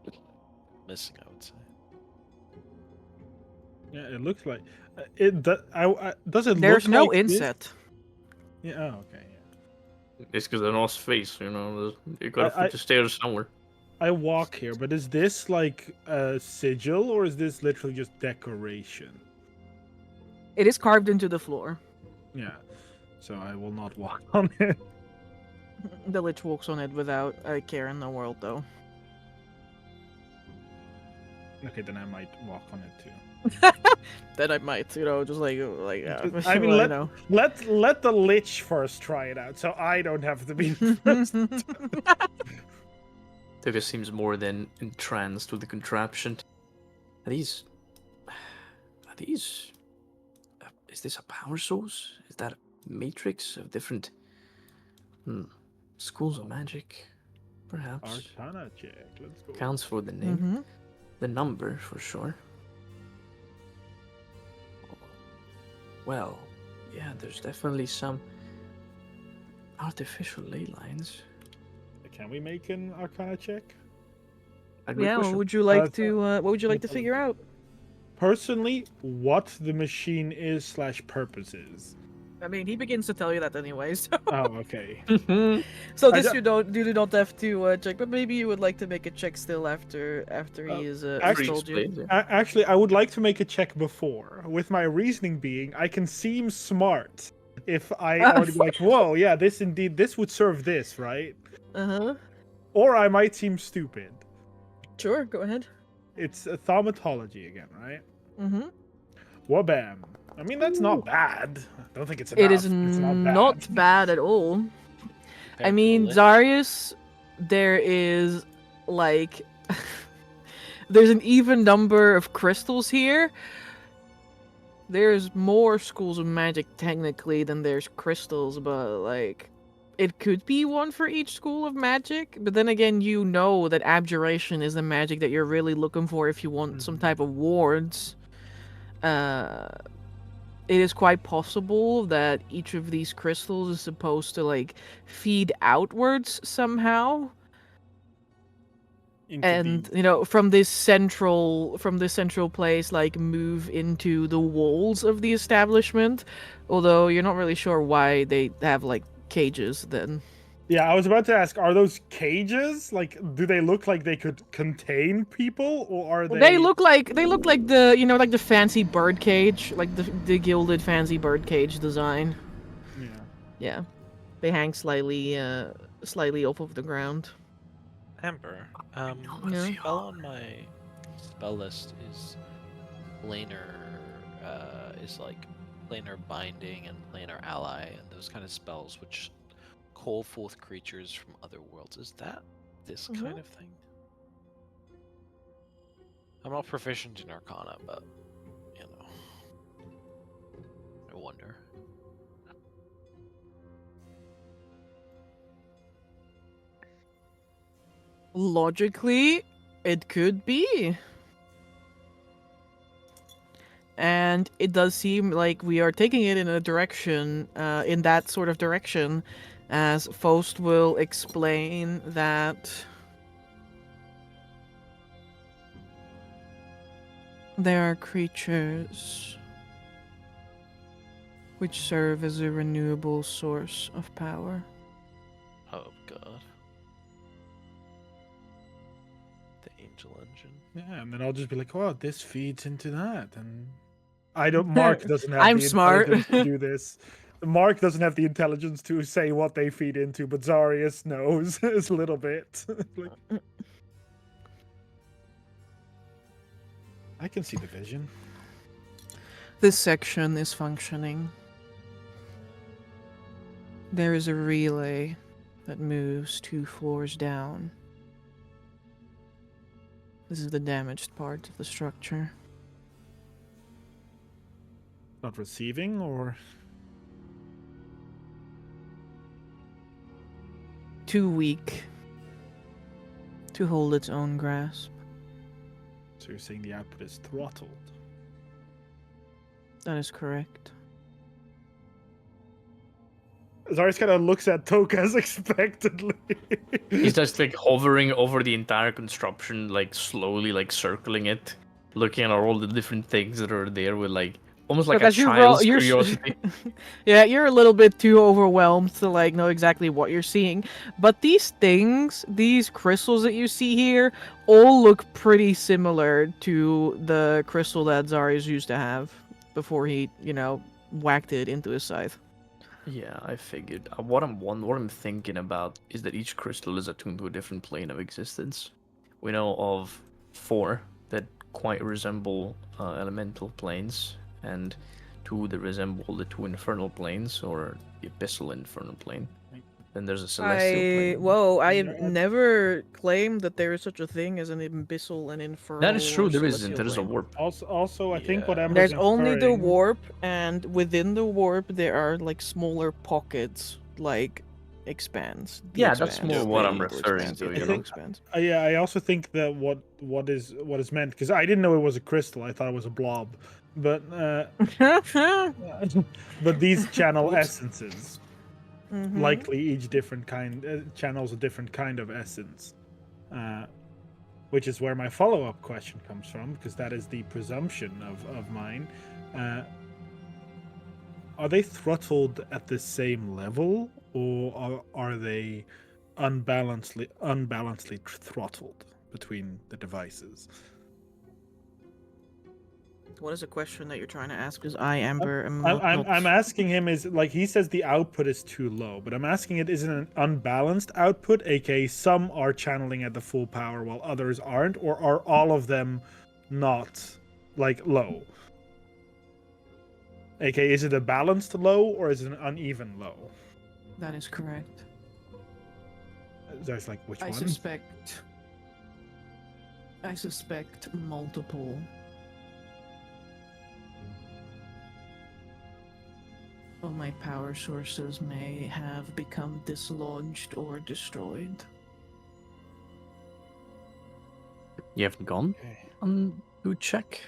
[SPEAKER 4] missing, I would say.
[SPEAKER 5] Yeah, it looks like it. Does it?
[SPEAKER 3] There's
[SPEAKER 5] look
[SPEAKER 3] no
[SPEAKER 5] like this?
[SPEAKER 3] inset.
[SPEAKER 5] Yeah. Oh, okay. Yeah.
[SPEAKER 7] It's because they're not face, you know. You gotta put the stairs somewhere.
[SPEAKER 5] I walk here, but is this like a sigil or is this literally just decoration?
[SPEAKER 3] It is carved into the floor.
[SPEAKER 5] Yeah. So I will not walk on it.
[SPEAKER 3] The Lich walks on it without a care in the world, though.
[SPEAKER 5] Okay, then I might walk on it too.
[SPEAKER 3] Then I might, just like
[SPEAKER 5] I mean,
[SPEAKER 3] know.
[SPEAKER 5] let the Lich first try it out, so I don't have to be the first.
[SPEAKER 7] Toga seems more than entranced with the contraption. Are these... Is this a power source? Is that a matrix of different... schools of magic? Perhaps.
[SPEAKER 5] Arkhona check, let's go.
[SPEAKER 7] Counts for the name. The number, for sure. Well, yeah, there's definitely some artificial ley lines.
[SPEAKER 5] Can we make an Arkhona check?
[SPEAKER 3] Yeah, what would you like to figure out?
[SPEAKER 5] Personally, what the machine is / purpose is.
[SPEAKER 3] I mean, he begins to tell you that anyway, so...
[SPEAKER 5] Oh, okay.
[SPEAKER 3] So this you do not have to check, but maybe you would like to make a check still after he is told you.
[SPEAKER 5] Actually, I would like to make a check before, with my reasoning being, I can seem smart if I already like, whoa, yeah, this would serve this, right?
[SPEAKER 3] Uh-huh.
[SPEAKER 5] Or I might seem stupid.
[SPEAKER 3] Sure, go ahead.
[SPEAKER 5] It's a thaumatology again, right?
[SPEAKER 3] Mm-hmm.
[SPEAKER 5] Wabam. I mean, that's not bad. I don't think it's enough.
[SPEAKER 3] It is
[SPEAKER 5] it's
[SPEAKER 3] not bad at all. I mean,
[SPEAKER 4] Lich.
[SPEAKER 3] Darius, there is there's an even number of crystals here. there's more schools of magic technically than there's crystals, but like it could be one for each school of magic. But then again, you know that abjuration is the magic that you're really looking for if you want some type of wards. It is quite possible that each of these crystals is supposed to like feed outwards somehow. And you know, from this central place, like move into the walls of the establishment. Although you're not really sure why they have like cages then.
[SPEAKER 5] Yeah, I was about to ask, are those cages? Like, do they look like they could contain people, or are they?
[SPEAKER 3] They look like the, you know, like the fancy bird cage, like the gilded fancy bird cage design.
[SPEAKER 5] Yeah.
[SPEAKER 3] Yeah, they hang slightly off of the ground.
[SPEAKER 4] Amber,
[SPEAKER 3] Yeah.
[SPEAKER 4] the spell on my spell list is planar, is like planar binding and planar ally and those kind of spells which call forth creatures from other worlds. Is that this kind of thing? I'm not proficient in Arkhona, but you know, I wonder.
[SPEAKER 3] Logically, it could be. And it does seem like we are taking it in a direction, in that sort of direction, as Fohst will explain that there are creatures which serve as a renewable source of power.
[SPEAKER 4] Oh god. The angel engine.
[SPEAKER 5] Yeah, and then I'll just be like, "Wow, this feeds into that," and I don't. Mark doesn't have
[SPEAKER 3] I'm
[SPEAKER 5] the
[SPEAKER 3] smart.
[SPEAKER 5] intelligence to do this. Mark doesn't have the intelligence to say what they feed into, but Zarius knows a little bit. Like, I can see the vision.
[SPEAKER 3] This section is functioning. There is a relay that moves 2 floors down. This is the damaged part of the structure.
[SPEAKER 5] Not receiving, or
[SPEAKER 3] Too weak to hold its own grasp.
[SPEAKER 5] so you're saying the output is throttled?
[SPEAKER 3] That is correct.
[SPEAKER 5] Zarius kind of looks at Tokas expectantly.
[SPEAKER 7] He's just like hovering over the entire construction, like slowly, like circling it, looking at all the different things that are there with like almost like a
[SPEAKER 3] Because
[SPEAKER 7] child's curiosity.
[SPEAKER 3] Yeah, you're a little bit too overwhelmed to like know exactly what you're seeing. But these things, these crystals that you see here, all look pretty similar to the crystal that Zarius used to have before he, you know, whacked it into his scythe.
[SPEAKER 7] Yeah, I figured. What I'm thinking about is that each crystal is attuned to a different plane of existence. We know of 4 that quite resemble elemental planes, and 2 that resemble the 2 infernal planes, or the abyssal infernal plane. Then there's a celestial plane.
[SPEAKER 3] Whoa, I have never claimed that there is such a thing as an abyssal and infernal.
[SPEAKER 7] That is true.
[SPEAKER 3] or
[SPEAKER 7] There isn't.
[SPEAKER 3] celestial
[SPEAKER 7] There is a
[SPEAKER 3] plane.
[SPEAKER 7] warp.
[SPEAKER 5] Also, I think what
[SPEAKER 4] Yeah.
[SPEAKER 5] Amber's
[SPEAKER 3] There's only the
[SPEAKER 5] inferring-
[SPEAKER 3] warp, and within the warp there are like smaller pockets, like expands. The
[SPEAKER 7] Yeah, that's
[SPEAKER 3] expands,
[SPEAKER 7] more what
[SPEAKER 3] the
[SPEAKER 7] I'm
[SPEAKER 3] little
[SPEAKER 7] referring
[SPEAKER 3] expands,
[SPEAKER 7] to,
[SPEAKER 3] the
[SPEAKER 7] you
[SPEAKER 3] little
[SPEAKER 7] know?
[SPEAKER 3] expands.
[SPEAKER 5] Yeah, I also think that what is meant, because I didn't know it was a crystal. I thought it was a blob, but but these channel essences.
[SPEAKER 3] Mhm.
[SPEAKER 5] Likely each different kind channels a different kind of essence, which is where my follow-up question comes from, because that is the presumption of mine. Are they throttled at the same level, or are they unbalancedly throttled between the devices?
[SPEAKER 3] What is the question that you're trying to ask? Because I, Amber,
[SPEAKER 5] I'm asking him, is like, he says the output is too low, but I'm asking it, is it an unbalanced output, aka some are channeling at the full power while others aren't, or are all of them not like low? aka is it a balanced low or is it an uneven low?
[SPEAKER 3] That is correct.
[SPEAKER 5] There's like, which
[SPEAKER 9] I
[SPEAKER 5] one?
[SPEAKER 9] suspect multiple. Well, my power sources may have become dislodged or destroyed.
[SPEAKER 7] You haven't gone on to check?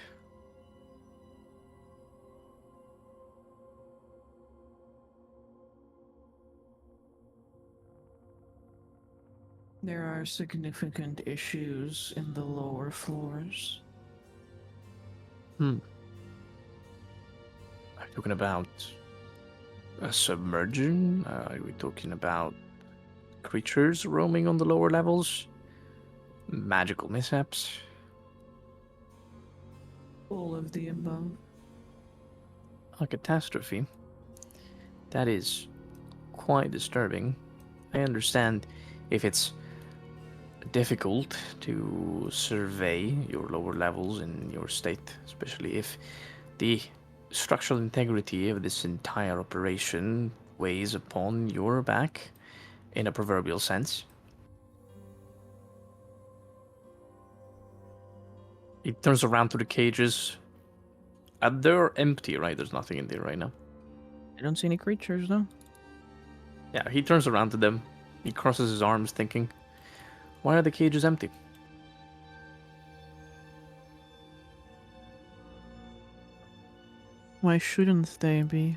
[SPEAKER 9] There are significant issues in the lower floors.
[SPEAKER 7] Are you talking about a submersion? Are we talking about creatures roaming on the lower levels? Magical mishaps?
[SPEAKER 9] All of the above.
[SPEAKER 7] A catastrophe? That is quite disturbing. I understand if it's difficult to survey your lower levels in your state, especially if the structural integrity of this entire operation weighs upon your back in a proverbial sense. He turns around to the cages. They're empty, right? There's nothing in there right now.
[SPEAKER 3] I don't see any creatures, though.
[SPEAKER 7] Yeah, he turns around to them. He crosses his arms, thinking, why are the cages empty?
[SPEAKER 3] Why shouldn't they be?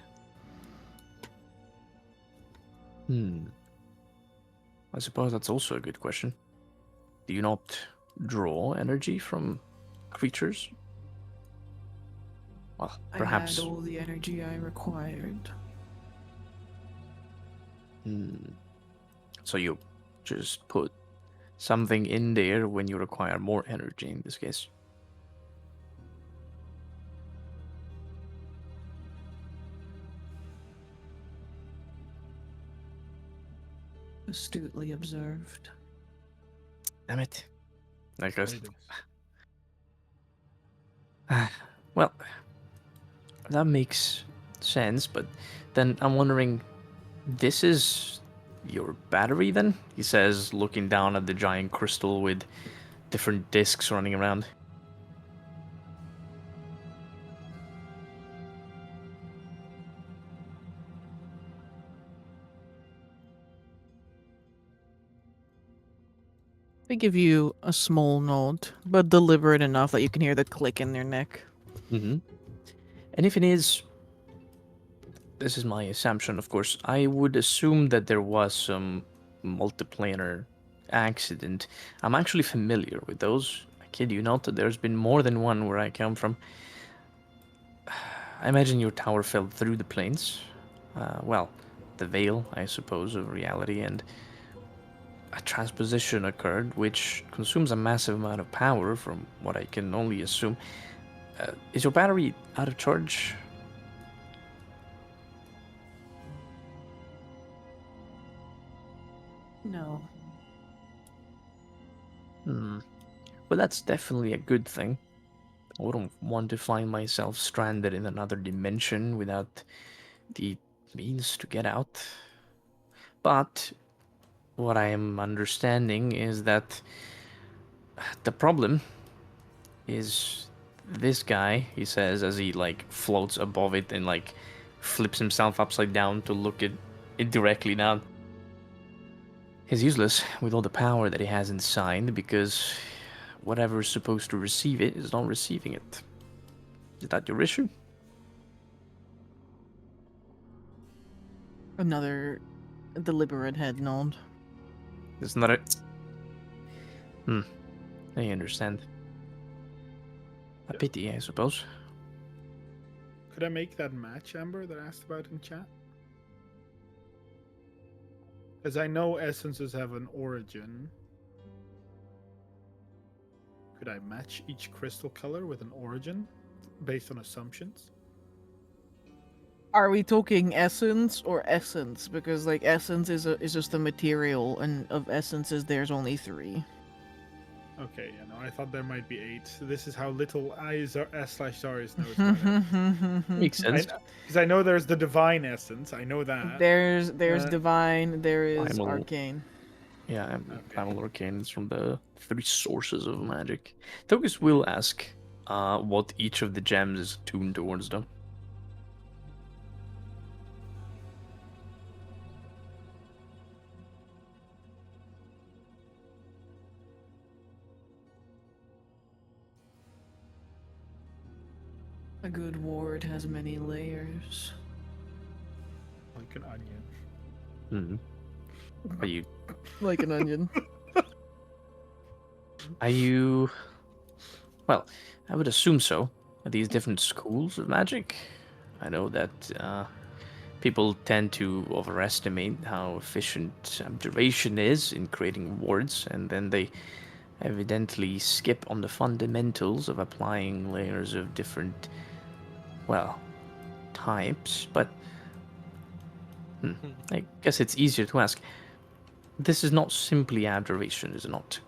[SPEAKER 7] I suppose that's also a good question. Do you not draw energy from creatures? Well, perhaps.
[SPEAKER 9] I had all the energy I required.
[SPEAKER 7] So you just put something in there when you require more energy in this case.
[SPEAKER 9] Astutely observed.
[SPEAKER 7] Damn it. I guess.
[SPEAKER 5] Maybe.
[SPEAKER 7] Well, that makes sense, but then I'm wondering, this is your battery then? He says, looking down at the giant crystal with different discs running around.
[SPEAKER 3] They give you a small nod, but deliberate enough that you can hear the click in their neck.
[SPEAKER 7] Mm-hmm. And if it is, this is my assumption, of course, I would assume that there was some multiplanar accident. I'm actually familiar with those. I kid you not, there's been more than one where I come from. I imagine your tower fell through the planes. Well, the veil, I suppose, of reality, and a transposition occurred, which consumes a massive amount of power, from what I can only assume. Is your battery out of charge?
[SPEAKER 9] No.
[SPEAKER 7] Well, that's definitely a good thing. I wouldn't want to find myself stranded in another dimension without the means to get out. But what I am understanding is that the problem is this guy, he says, as he like floats above it and like flips himself upside down to look at it directly now. He's useless with all the power that he has inside because whatever is supposed to receive it is not receiving it. Is that your issue?
[SPEAKER 3] Another deliberate head nod.
[SPEAKER 7] It's not it. I understand. A pity, I suppose.
[SPEAKER 5] Could I make that match, Amber, that I asked about in chat? Because I know essences have an origin. Could I match each crystal color with an origin based on assumptions?
[SPEAKER 3] Are we talking essence or essence? Because like essence is just a material, and of essences there's only 3.
[SPEAKER 5] Okay, yeah, no, I thought there might be 8. So this is how little S/Zarius knows about it.
[SPEAKER 7] Makes sense.
[SPEAKER 5] Because I know there's the divine essence. I know that.
[SPEAKER 3] There's divine, there is
[SPEAKER 7] Primal.
[SPEAKER 3] arcane.
[SPEAKER 7] Yeah,
[SPEAKER 5] Okay.
[SPEAKER 7] Primal Arcane is from the 3 sources of magic. Togus will ask what each of the gems is tuned towards, though.
[SPEAKER 9] A good ward has many layers.
[SPEAKER 5] Like an onion.
[SPEAKER 7] Are you?
[SPEAKER 3] Like an onion.
[SPEAKER 7] Are you? Well, I would assume so. Are these different schools of magic? I know that people tend to overestimate how efficient abjuration is in creating wards, and then they evidently skip on the fundamentals of applying layers of different, well, types. But I guess it's easier to ask. This is not simply abjuration, is it not?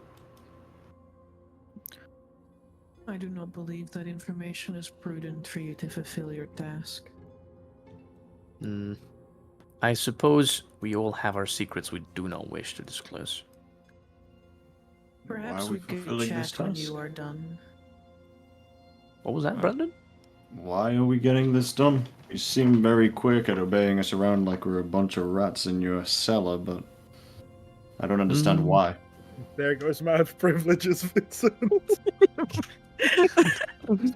[SPEAKER 9] I do not believe that information is prudent for you to fulfill your task.
[SPEAKER 7] I suppose we all have our secrets we do not wish to disclose.
[SPEAKER 9] Perhaps
[SPEAKER 6] are we
[SPEAKER 9] we could
[SPEAKER 6] fulfilling this
[SPEAKER 9] chat when
[SPEAKER 6] task?
[SPEAKER 9] you are done.
[SPEAKER 7] What was that, Brendan?
[SPEAKER 6] Why are we getting this done? You seem very quick at obeying us around like we're a bunch of rats in your cellar, but I don't understand why.
[SPEAKER 5] There goes mouth privileges, Vincent.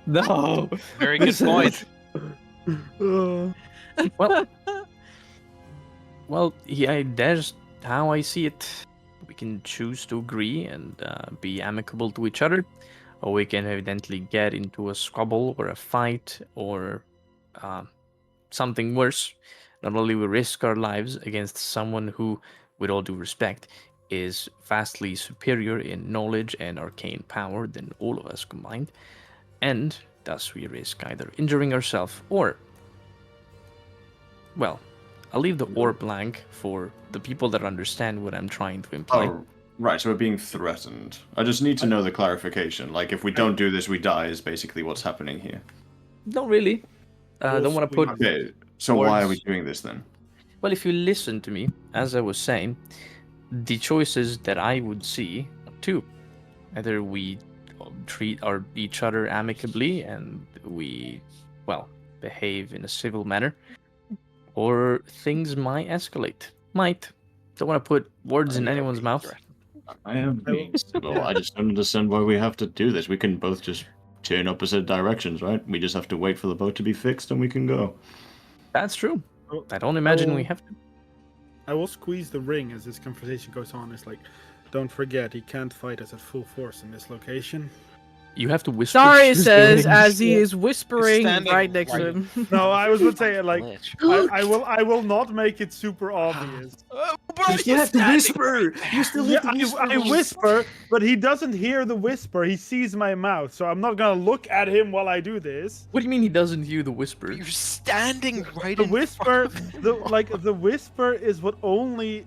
[SPEAKER 7] No.
[SPEAKER 4] Very good point.
[SPEAKER 7] Well, yeah, there's how I see it. We can choose to agree and be amicable to each other, or we can evidently get into a squabble or a fight or something worse. Not only we risk our lives against someone who, with all due respect, is vastly superior in knowledge and arcane power than all of us combined, and thus we risk either injuring ourselves or, well, I'll leave the or blank for the people that understand what I'm trying to imply.
[SPEAKER 6] Oh, right, so we're being threatened. I just need to know the clarification. Like, if we don't do this, we die, is basically what's happening here.
[SPEAKER 7] Not really. I don't want to put...
[SPEAKER 6] Okay, so why are we
[SPEAKER 7] words-
[SPEAKER 6] doing this then?
[SPEAKER 7] Well, if you listen to me, as I was saying, the choices that I would see are two. Either we treat each other amicably and we, well, behave in a civil manner, or things might escalate. Might. Don't want to put words in anyone's mouth.
[SPEAKER 6] I am being civil. I just don't understand why we have to do this. We can both just turn opposite directions, right? We just have to wait for the boat to be fixed and we can go.
[SPEAKER 7] That's true.
[SPEAKER 5] Oh,
[SPEAKER 7] I don't imagine we
[SPEAKER 5] oh.
[SPEAKER 7] have to.
[SPEAKER 5] I will squeeze the ring as this conversation goes on. It's like, don't forget, he can't fight us at full force in this location.
[SPEAKER 7] You have to whisper.
[SPEAKER 3] Sorry,
[SPEAKER 7] to the
[SPEAKER 3] says
[SPEAKER 7] ring.
[SPEAKER 3] as he is whispering
[SPEAKER 4] standing
[SPEAKER 3] right next to
[SPEAKER 4] right-
[SPEAKER 3] him.
[SPEAKER 5] No, I was going to say, like,
[SPEAKER 4] Lich.
[SPEAKER 5] I will not make it super obvious.
[SPEAKER 7] You still have to whisper. You still
[SPEAKER 5] Yeah,
[SPEAKER 7] have to whisper.
[SPEAKER 5] I whisper, but he doesn't hear the whisper. He sees my mouth, so I'm not gonna look at him while I do this.
[SPEAKER 7] What do you mean he doesn't hear the whisper?
[SPEAKER 4] You're standing right
[SPEAKER 5] The
[SPEAKER 4] in
[SPEAKER 5] whisper,
[SPEAKER 4] front.
[SPEAKER 5] the whisper is what only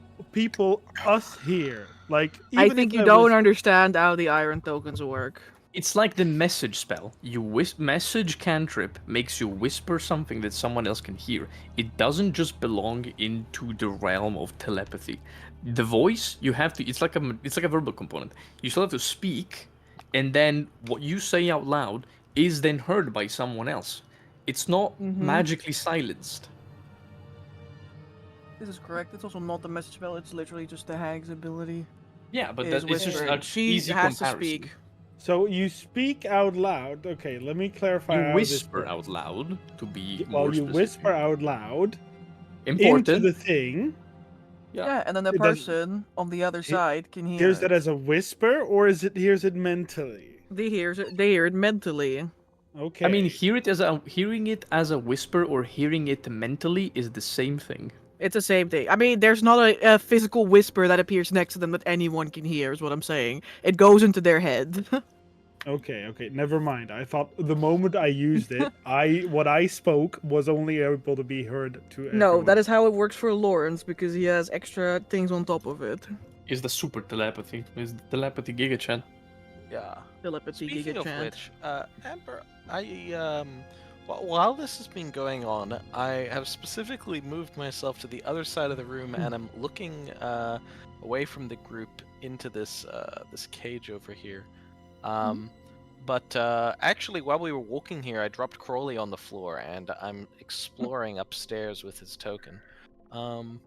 [SPEAKER 5] us hear. Like,
[SPEAKER 3] I
[SPEAKER 5] even
[SPEAKER 3] think
[SPEAKER 5] if
[SPEAKER 3] you
[SPEAKER 5] I
[SPEAKER 3] don't
[SPEAKER 5] whisper-
[SPEAKER 3] understand how the iron tokens work.
[SPEAKER 7] It's like the message spell. You message cantrip makes you whisper something that someone else can hear. It doesn't just belong into the realm of telepathy. The voice you have to. It's like a verbal component. You still have to speak, and then what you say out loud is then heard by someone else. It's not magically silenced.
[SPEAKER 3] This is correct. It's also not the message spell. It's literally just the hag's ability.
[SPEAKER 7] Yeah, but
[SPEAKER 3] Is
[SPEAKER 7] it's just
[SPEAKER 3] whispering.
[SPEAKER 7] an
[SPEAKER 3] She
[SPEAKER 7] easy
[SPEAKER 3] has to
[SPEAKER 7] comparison.
[SPEAKER 3] speak.
[SPEAKER 5] So you speak out loud. Okay, let me clarify.
[SPEAKER 7] You
[SPEAKER 5] how this
[SPEAKER 7] whisper
[SPEAKER 5] works.
[SPEAKER 7] out loud to be
[SPEAKER 5] Well,
[SPEAKER 7] more
[SPEAKER 5] you
[SPEAKER 7] specific.
[SPEAKER 5] whisper out loud
[SPEAKER 7] Important.
[SPEAKER 5] into the thing.
[SPEAKER 3] Yeah, and then the
[SPEAKER 5] It does-
[SPEAKER 3] person on the other side can hear
[SPEAKER 5] Hears
[SPEAKER 3] it.
[SPEAKER 5] that as a whisper, or hears it mentally?
[SPEAKER 3] They hear it mentally.
[SPEAKER 5] Okay.
[SPEAKER 7] I mean, hearing it as a whisper or hearing it mentally is the same thing.
[SPEAKER 3] It's the same thing. I mean, there's not a physical whisper that appears next to them that anyone can hear, is what I'm saying. It goes into their head.
[SPEAKER 5] Okay, never mind. I thought the moment I used it, what I spoke was only able to be heard to
[SPEAKER 3] No,
[SPEAKER 5] everyone.
[SPEAKER 3] that is how it works for Lawrence, because he has extra things on top of it.
[SPEAKER 7] Is the super telepathy? Is the telepathy giga chat?
[SPEAKER 3] Yeah. Telepathy,
[SPEAKER 4] Speaking
[SPEAKER 3] giga
[SPEAKER 4] of
[SPEAKER 3] chant.
[SPEAKER 4] which, Amber, while this has been going on, I have specifically moved myself to the other side of the room, and I'm looking away from the group into this this cage over here. But actually, while we were walking here, I dropped Crowley on the floor, and I'm exploring upstairs with his token. Can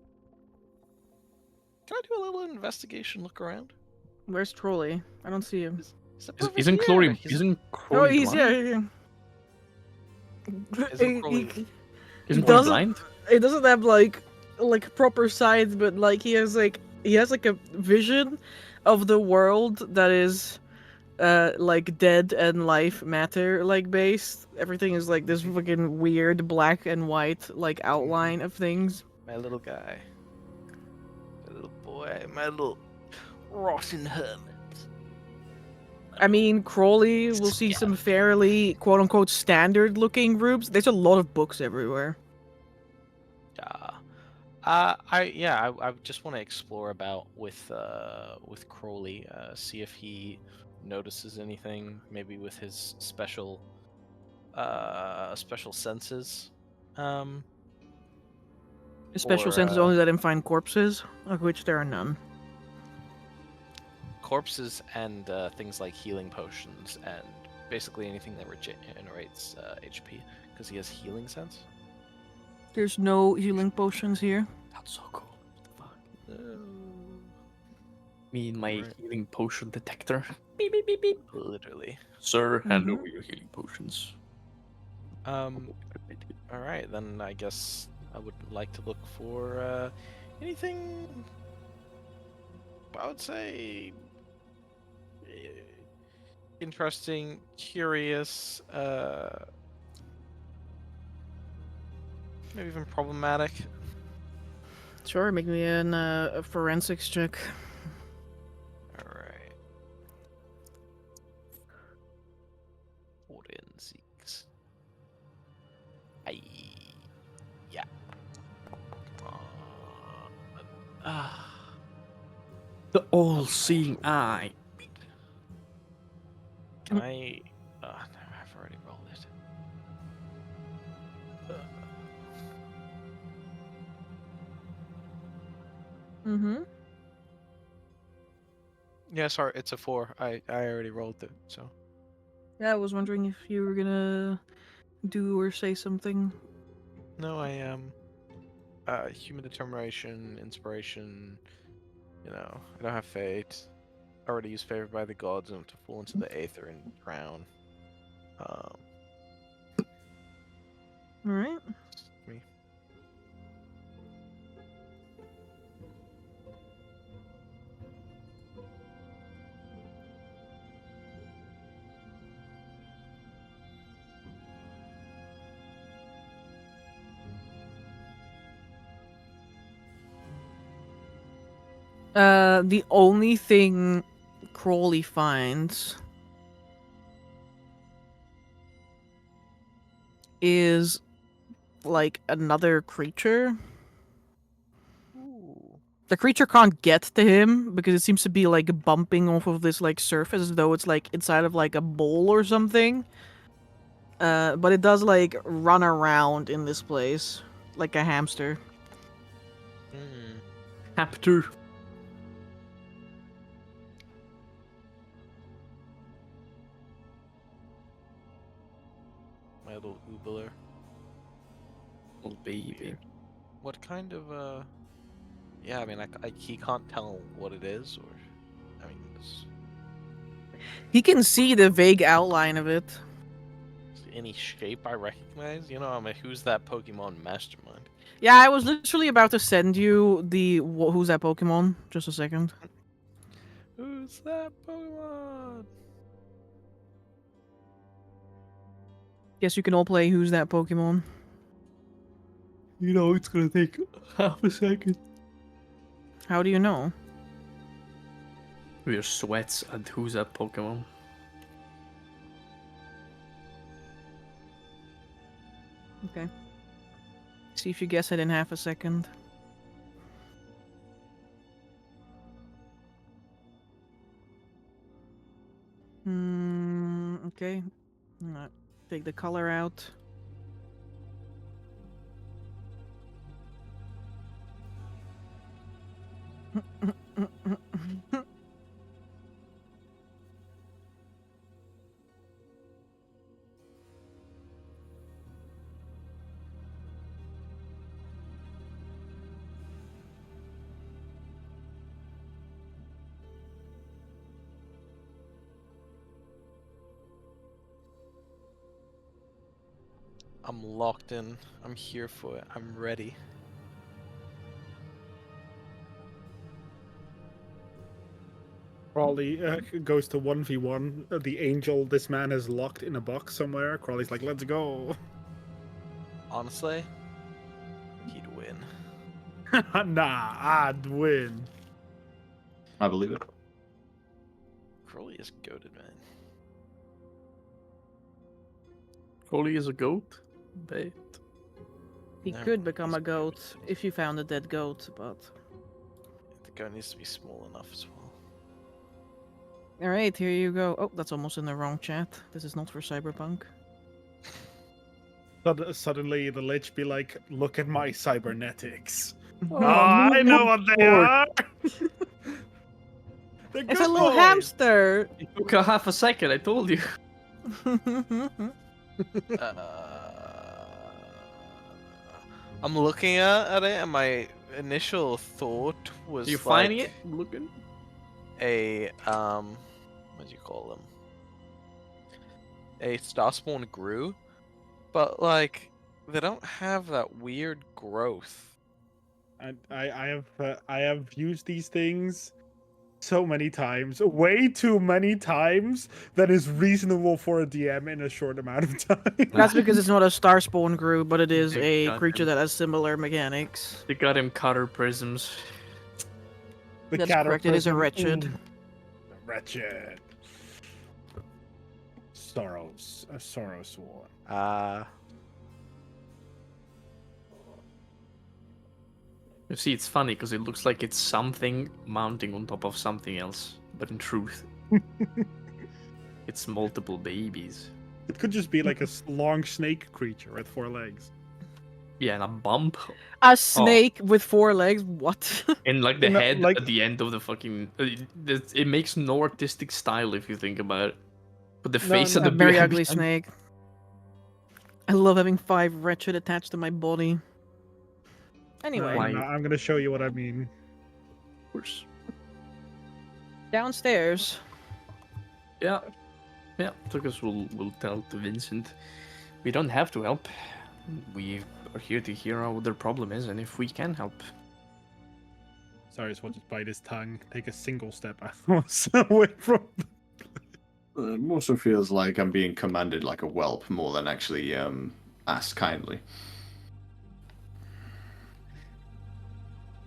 [SPEAKER 4] I do a little investigation look around?
[SPEAKER 3] Where's Trolley? I don't see him.
[SPEAKER 4] He's up over
[SPEAKER 7] Isn't
[SPEAKER 4] here.
[SPEAKER 7] Clory?
[SPEAKER 4] He's-
[SPEAKER 7] Isn't
[SPEAKER 3] Oh,
[SPEAKER 7] Clory
[SPEAKER 3] he's
[SPEAKER 7] blind?
[SPEAKER 3] yeah.
[SPEAKER 4] Isn't Crowley?
[SPEAKER 7] Isn't he
[SPEAKER 3] doesn't-
[SPEAKER 7] blind?
[SPEAKER 3] It doesn't have like proper sight, but like he has like a vision of the world that is like dead and life matter like based. Everything is like this fucking weird black and white like outline of things.
[SPEAKER 4] My little guy. My little boy. My little rotten hermit.
[SPEAKER 3] I mean, Crowley will see some fairly quote unquote standard looking rooms. There's a lot of books everywhere.
[SPEAKER 4] Yeah. I just want to explore about with Crowley, see if he notices anything, maybe with his special senses.
[SPEAKER 3] His special
[SPEAKER 4] Or,
[SPEAKER 3] senses only let him find corpses, of which there are none.
[SPEAKER 4] corpses and things like healing potions and basically anything that regenerates HP because he has healing sense.
[SPEAKER 3] There's no healing potions here.
[SPEAKER 7] That's so cool. What the fuck? Me and my
[SPEAKER 4] Alright.
[SPEAKER 7] healing potion detector. Beep beep beep beep.
[SPEAKER 4] Literally.
[SPEAKER 7] Sir, hand
[SPEAKER 3] Mhm.
[SPEAKER 7] over your healing potions.
[SPEAKER 4] All right, then I guess I would like to look for anything. I would say interesting, curious, maybe even problematic.
[SPEAKER 3] Sure, make me a forensics check.
[SPEAKER 4] All right. Forensics. Yeah.
[SPEAKER 7] The all-seeing eye.
[SPEAKER 4] Can I? No, I've already rolled it.
[SPEAKER 3] Mm-hmm.
[SPEAKER 4] Yeah, sorry, it's a 4. I already rolled it, so.
[SPEAKER 3] Yeah, I was wondering if you were gonna do or say something.
[SPEAKER 4] No, I am. Human determination, inspiration. You know, I don't have fate. Already used favored by the gods and to fall into the aether and drown.
[SPEAKER 3] All right.
[SPEAKER 4] Me.
[SPEAKER 3] The only thing Crowley finds is like another creature.
[SPEAKER 4] Ooh.
[SPEAKER 3] The creature can't get to him because it seems to be like bumping off of this like surface as though it's like inside of like a bowl or something. But it does like run around in this place like a hamster.
[SPEAKER 4] Hmm.
[SPEAKER 7] Capture.
[SPEAKER 4] My little oobler.
[SPEAKER 7] Oh, baby.
[SPEAKER 4] What kind of Yeah, I mean, he can't tell what it is, or I mean,
[SPEAKER 3] He can see the vague outline of it.
[SPEAKER 4] is any shape I recognize? You know, I mean, who's that Pokemon mastermind?
[SPEAKER 3] Yeah, I was literally about to send you the who's that Pokemon. Just a second.
[SPEAKER 4] Who's that Pokemon?
[SPEAKER 3] Guess you can all play who's that Pokemon.
[SPEAKER 7] You know, it's gonna take half a second.
[SPEAKER 3] How do you know?
[SPEAKER 7] Your sweats and who's that Pokemon?
[SPEAKER 3] Okay. See if you guess it in half a second. Okay. Take the color out.
[SPEAKER 8] I'm locked in. I'm here for it. I'm ready.
[SPEAKER 5] Crawley goes to 1v1. The angel, this man is locked in a box somewhere. Crawley's like, let's go.
[SPEAKER 8] Honestly, he'd win.
[SPEAKER 5] Nah, I'd win.
[SPEAKER 6] I believe it.
[SPEAKER 8] Crowley is goated, man.
[SPEAKER 7] Crowley is a goat? Bait.
[SPEAKER 3] He
[SPEAKER 8] No,
[SPEAKER 3] could become
[SPEAKER 8] he's
[SPEAKER 3] a goat if you found a dead goat, but...
[SPEAKER 8] The goat needs to be small enough as well.
[SPEAKER 3] Alright, here you go. Oh, that's almost in the wrong chat. This is not for Cyberpunk.
[SPEAKER 5] Suddenly the Lich be like, look at my cybernetics.
[SPEAKER 7] Oh,
[SPEAKER 5] I know what they are! They're
[SPEAKER 3] It's a
[SPEAKER 5] good
[SPEAKER 3] little
[SPEAKER 5] boys.
[SPEAKER 3] hamster!
[SPEAKER 7] It took a half a second, I told you.
[SPEAKER 8] I'm looking at it, and my initial thought was
[SPEAKER 7] You
[SPEAKER 8] like
[SPEAKER 7] finding it? Looking?
[SPEAKER 8] a what do you call them? A Starspawn grew, but like they don't have that weird growth.
[SPEAKER 5] I have used these things so many times, way too many times, that is reasonable for a DM in a short amount of time.
[SPEAKER 3] That's because it's not a Starspawn group, but it is
[SPEAKER 7] They
[SPEAKER 3] a
[SPEAKER 7] got
[SPEAKER 3] creature
[SPEAKER 7] him.
[SPEAKER 3] that has similar mechanics.
[SPEAKER 7] They got him cutter prisms.
[SPEAKER 5] The
[SPEAKER 3] That's correct, it is a
[SPEAKER 5] catapult-
[SPEAKER 3] wretched.
[SPEAKER 5] Wretched. A sorrow sworn.
[SPEAKER 7] You see, it's funny because it looks like it's something mounting on top of something else, but in truth, it's multiple babies.
[SPEAKER 5] It could just be like a long snake creature with 4 legs.
[SPEAKER 7] Yeah, and a bump,
[SPEAKER 3] A snake with 4 legs? What?
[SPEAKER 7] and like the
[SPEAKER 5] No,
[SPEAKER 7] head
[SPEAKER 5] like-
[SPEAKER 7] at the end of the fucking. It makes no artistic style if you think about it. But the face
[SPEAKER 5] no,
[SPEAKER 7] of the
[SPEAKER 3] A very
[SPEAKER 7] behind-
[SPEAKER 3] ugly snake. I love having 5 wretched attached to my body. Anyway,
[SPEAKER 7] Why?
[SPEAKER 5] I'm gonna show you what I mean.
[SPEAKER 7] Of course.
[SPEAKER 3] downstairs.
[SPEAKER 7] Yeah. Yeah, Tukas will tell to Vincent. We don't have to help. We are here to hear what their problem is and if we can help.
[SPEAKER 5] Cyrus will just bite his tongue, take a single step away from.
[SPEAKER 6] It also feels like I'm being commanded like a whelp more than actually asked kindly.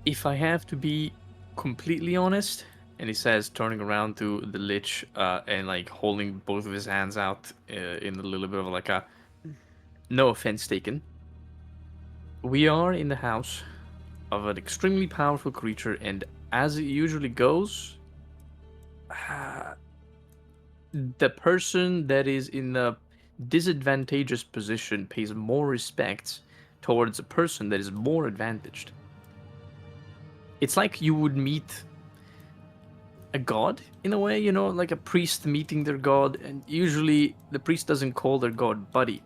[SPEAKER 7] If I have to be completely honest, and he says, turning around to the Lich and like holding both of his hands out in a little bit of like a no offense taken. We are in the house of an extremely powerful creature, and as it usually goes, the person that is in the disadvantageous position pays more respect towards a person that is more advantaged. It's like you would meet a god in a way, you know, like a priest meeting their god, and usually the priest doesn't call their god buddy.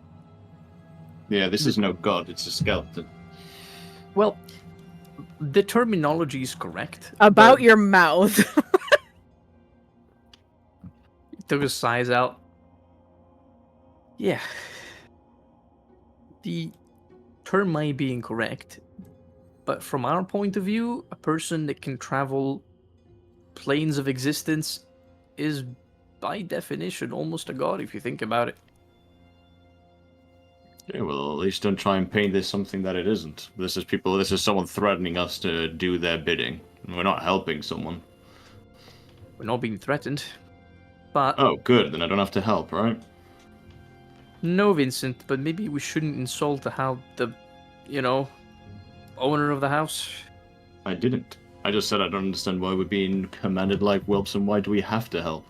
[SPEAKER 6] Yeah, this is no god, it's a skeleton.
[SPEAKER 7] Well, the terminology is correct.
[SPEAKER 3] About
[SPEAKER 7] but
[SPEAKER 3] your mouth.
[SPEAKER 7] he took his size out. Yeah. The term might be incorrect, but from our point of view, a person that can travel planes of existence is by definition almost a god if you think about it.
[SPEAKER 6] Yeah, well, at least don't try and paint this something that it isn't. This is someone threatening us to do their bidding. We're not helping someone.
[SPEAKER 7] We're not being threatened. But
[SPEAKER 6] Oh, good, then I don't have to help, right?
[SPEAKER 7] no, Vincent, but maybe we shouldn't insult the owner of the house.
[SPEAKER 6] I didn't. I just said I don't understand why we're being commanded like whelps and why do we have to help?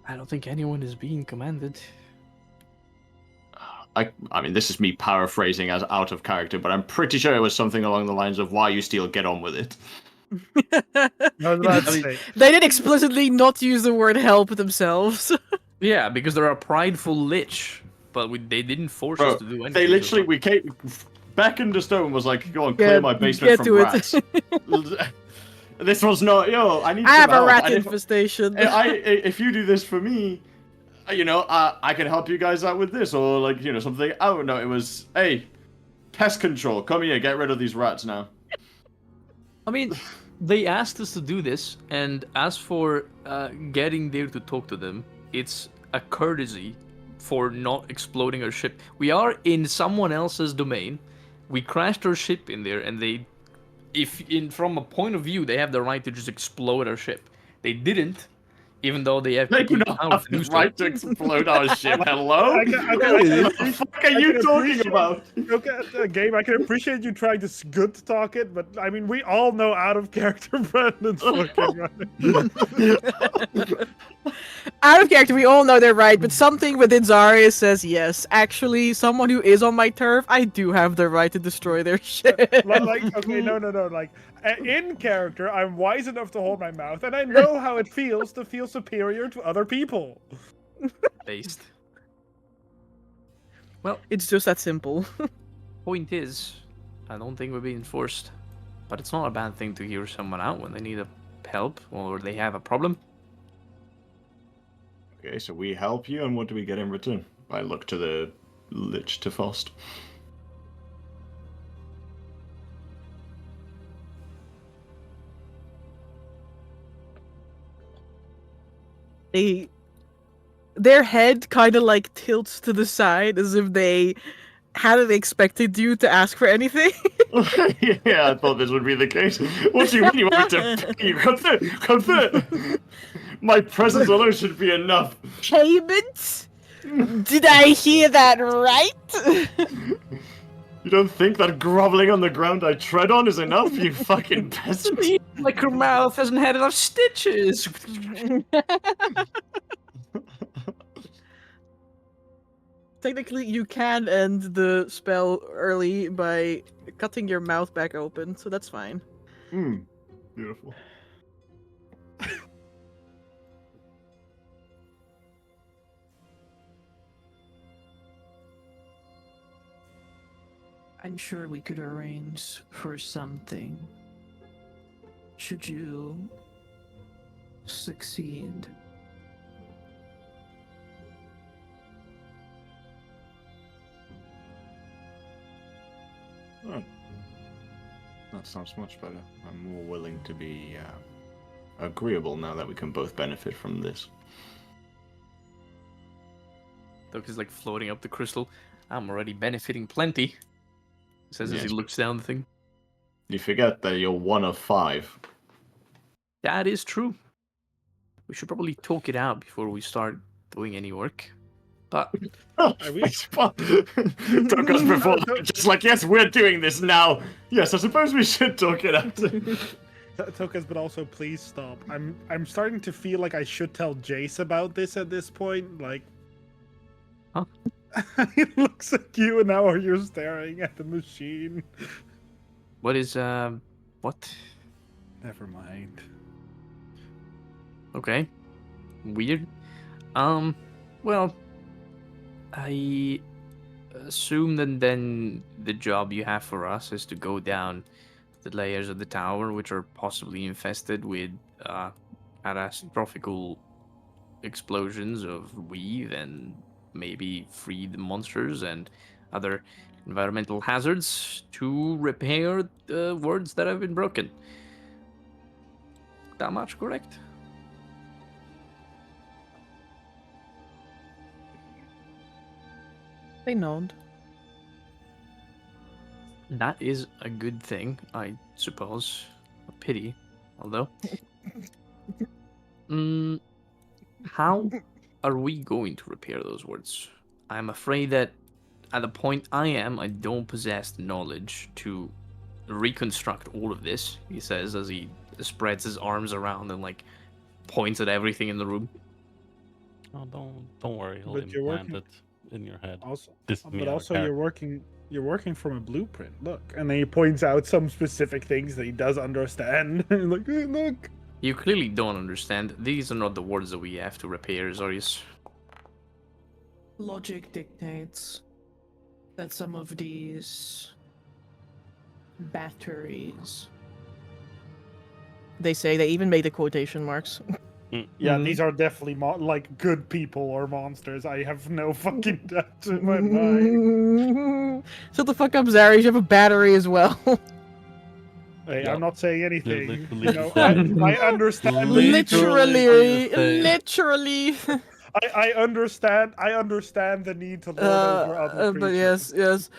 [SPEAKER 7] I don't think anyone is being commanded.
[SPEAKER 6] I mean, this is me paraphrasing as out of character, but I'm pretty sure it was something along the lines of why you steal, get on with it.
[SPEAKER 5] I was about to
[SPEAKER 7] I mean-
[SPEAKER 5] say,
[SPEAKER 3] They did explicitly not use the word help themselves.
[SPEAKER 7] Yeah, because they're a prideful lich, but they didn't force
[SPEAKER 6] Bro,
[SPEAKER 7] us to do anything.
[SPEAKER 6] They literally,
[SPEAKER 7] so-
[SPEAKER 6] we came, back into stone was like, go on, clear
[SPEAKER 3] Get-
[SPEAKER 6] my basement
[SPEAKER 3] get
[SPEAKER 6] from
[SPEAKER 3] to it.
[SPEAKER 6] rats. This was not, I need
[SPEAKER 3] I have
[SPEAKER 6] some
[SPEAKER 3] a
[SPEAKER 6] help.
[SPEAKER 3] rat
[SPEAKER 6] And
[SPEAKER 3] infestation.
[SPEAKER 6] if you do this for me, I can help you guys out with this, or like, something. Oh no, it was, hey, pest control, come here, get rid of these rats now.
[SPEAKER 7] I mean, they asked us to do this, and as for getting there to talk to them, it's a courtesy for not exploding our ship. We are in someone else's domain. We crashed our ship in there, and from a point of view, they have the right to just explode our ship. They didn't, even though they have
[SPEAKER 6] They do
[SPEAKER 7] complete
[SPEAKER 6] not
[SPEAKER 7] power
[SPEAKER 6] have
[SPEAKER 7] to do
[SPEAKER 6] the
[SPEAKER 7] so.
[SPEAKER 6] right to explode our ship. Hello?
[SPEAKER 5] I can
[SPEAKER 6] What the fuck are you talking about?
[SPEAKER 5] Okay, Gabe, I can appreciate you trying to good talk it, but I mean, we all know out of character Brandon's fucking right.
[SPEAKER 3] Out of character, we all know they're right, but something within Zarya says yes. Actually, someone who is on my turf, I do have the right to destroy their shit.
[SPEAKER 5] Okay, no. Like, in character, I'm wise enough to hold my mouth, and I know how it feels to feel superior to other people.
[SPEAKER 7] Based.
[SPEAKER 3] It's just that simple.
[SPEAKER 7] Point is, I don't think we're being forced. But it's not a bad thing to hear someone out when they need help or they have a problem.
[SPEAKER 6] Okay, so we help you, and what do we get in return? I look to the Lich to Fohst.
[SPEAKER 3] Their head kind of like tilts to the side as if they hadn't expected you to ask for anything.
[SPEAKER 6] Yeah, I thought this would be the case. What do you mean you want me to pay you? Come through! My presence alone should be enough.
[SPEAKER 3] Payment? Did I hear that right?
[SPEAKER 6] You don't think that groveling on the ground I tread on is enough, you fucking peasant?
[SPEAKER 7] Like her mouth hasn't had enough stitches.
[SPEAKER 3] Technically, you can end the spell early by cutting your mouth back open, so that's fine.
[SPEAKER 6] Beautiful.
[SPEAKER 9] I'm sure we could arrange for something. Should you succeed?
[SPEAKER 6] Oh. That sounds much better. I'm more willing to be agreeable now that we can both benefit from this.
[SPEAKER 7] Doug is like floating up the crystal. I'm already benefiting plenty. Says as he looks down the thing.
[SPEAKER 6] You forget that you're one of 5.
[SPEAKER 7] That is true. We should probably talk it out before we start doing any work. But
[SPEAKER 6] Took us before, just like, yes, we're doing this now. Yes, I suppose we should talk it out.
[SPEAKER 5] Tokas, but also please stop. I'm starting to feel like I should tell Jace about this at this point. Like,
[SPEAKER 7] huh?
[SPEAKER 5] He looks at you, and now you're staring at the machine.
[SPEAKER 7] What is what?
[SPEAKER 5] Never mind.
[SPEAKER 7] Okay. Weird. Well, I assume that then the job you have for us is to go down the layers of the tower, which are possibly infested with catastrophical explosions of weave, and maybe free the monsters and other environmental hazards to repair the words that have been broken. That much correct?
[SPEAKER 3] They nod.
[SPEAKER 7] That is a good thing, I suppose. A pity, although. How are we going to repair those words? I'm afraid that at the point I am, I don't possess the knowledge to reconstruct all of this, he says as he spreads his arms around and like points at everything in the room.
[SPEAKER 2] Oh, don't worry, he'll
[SPEAKER 5] But you're
[SPEAKER 2] implant
[SPEAKER 5] working-
[SPEAKER 2] it in your head.
[SPEAKER 5] Also,
[SPEAKER 2] This
[SPEAKER 5] but also you're working from a blueprint. Look, and then he points out some specific things that he does understand. Like, hey, look.
[SPEAKER 7] You clearly don't understand. These are not the words that we have to repair, Zarius.
[SPEAKER 9] Logic dictates that some of these batteries.
[SPEAKER 3] They say they even made the quotation marks.
[SPEAKER 5] Yeah,
[SPEAKER 3] Mhm.
[SPEAKER 5] these are definitely like good people or monsters. I have no fucking doubt in my mind.
[SPEAKER 3] Shut the fuck up, Zari. You have a battery as well.
[SPEAKER 5] Hey,
[SPEAKER 2] Yep.
[SPEAKER 5] I'm not saying
[SPEAKER 2] They're
[SPEAKER 5] anything.
[SPEAKER 2] literally
[SPEAKER 5] You know,
[SPEAKER 2] just that.
[SPEAKER 5] I understand.
[SPEAKER 3] Literally,
[SPEAKER 7] say-
[SPEAKER 3] literally.
[SPEAKER 5] I understand. I understand the need to lord over other creatures.
[SPEAKER 3] But yes.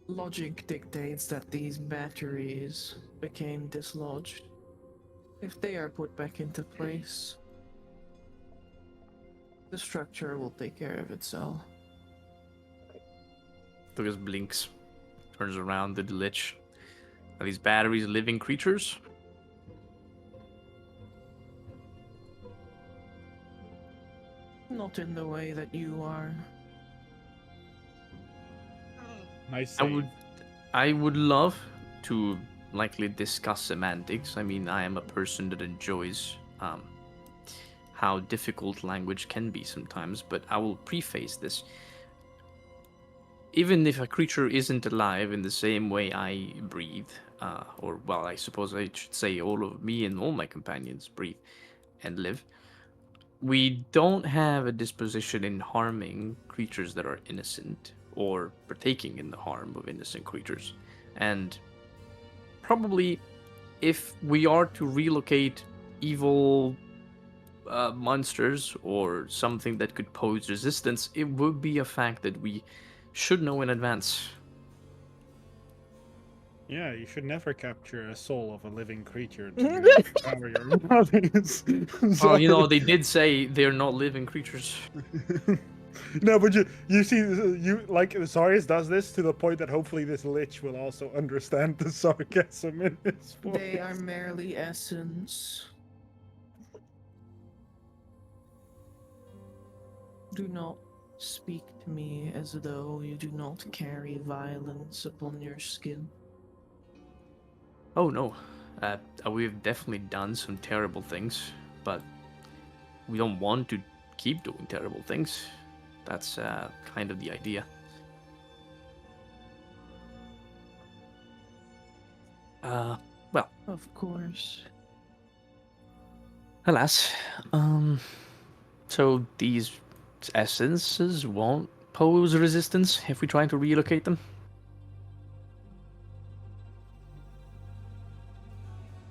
[SPEAKER 9] Logic dictates that these batteries became dislodged. If they are put back into place, the structure will take care of itself.
[SPEAKER 7] Lucas blinks, turns around to the lich. Are these batteries living creatures?
[SPEAKER 9] Not in the way that you are.
[SPEAKER 5] Nice
[SPEAKER 7] I
[SPEAKER 5] save.
[SPEAKER 7] would love to likely discuss semantics. I mean, I am a person that enjoys how difficult language can be sometimes, but I will preface this. Even if a creature isn't alive in the same way I breathe, or well, I suppose I should say all of me and all my companions breathe and live, we don't have a disposition in harming creatures that are innocent or partaking in the harm of innocent creatures. And probably if we are to relocate evil monsters or something that could pose resistance, it would be a fact that we should know in advance.
[SPEAKER 5] Yeah, you should never capture a soul of a living creature to power your bodies.
[SPEAKER 7] Well, you know, they did say they're not living creatures.
[SPEAKER 5] No, but you see, you like Zarius does this to the point that hopefully this lich will also understand the sarcasm in his voice.
[SPEAKER 9] They are merely essence. Do not speak to me as though you do not carry violence upon your skin.
[SPEAKER 7] Oh no, we've definitely done some terrible things, but we don't want to keep doing terrible things. That's kind of the idea. Well,
[SPEAKER 9] Of course.
[SPEAKER 7] alas, so these essences won't pose resistance if we try to relocate them?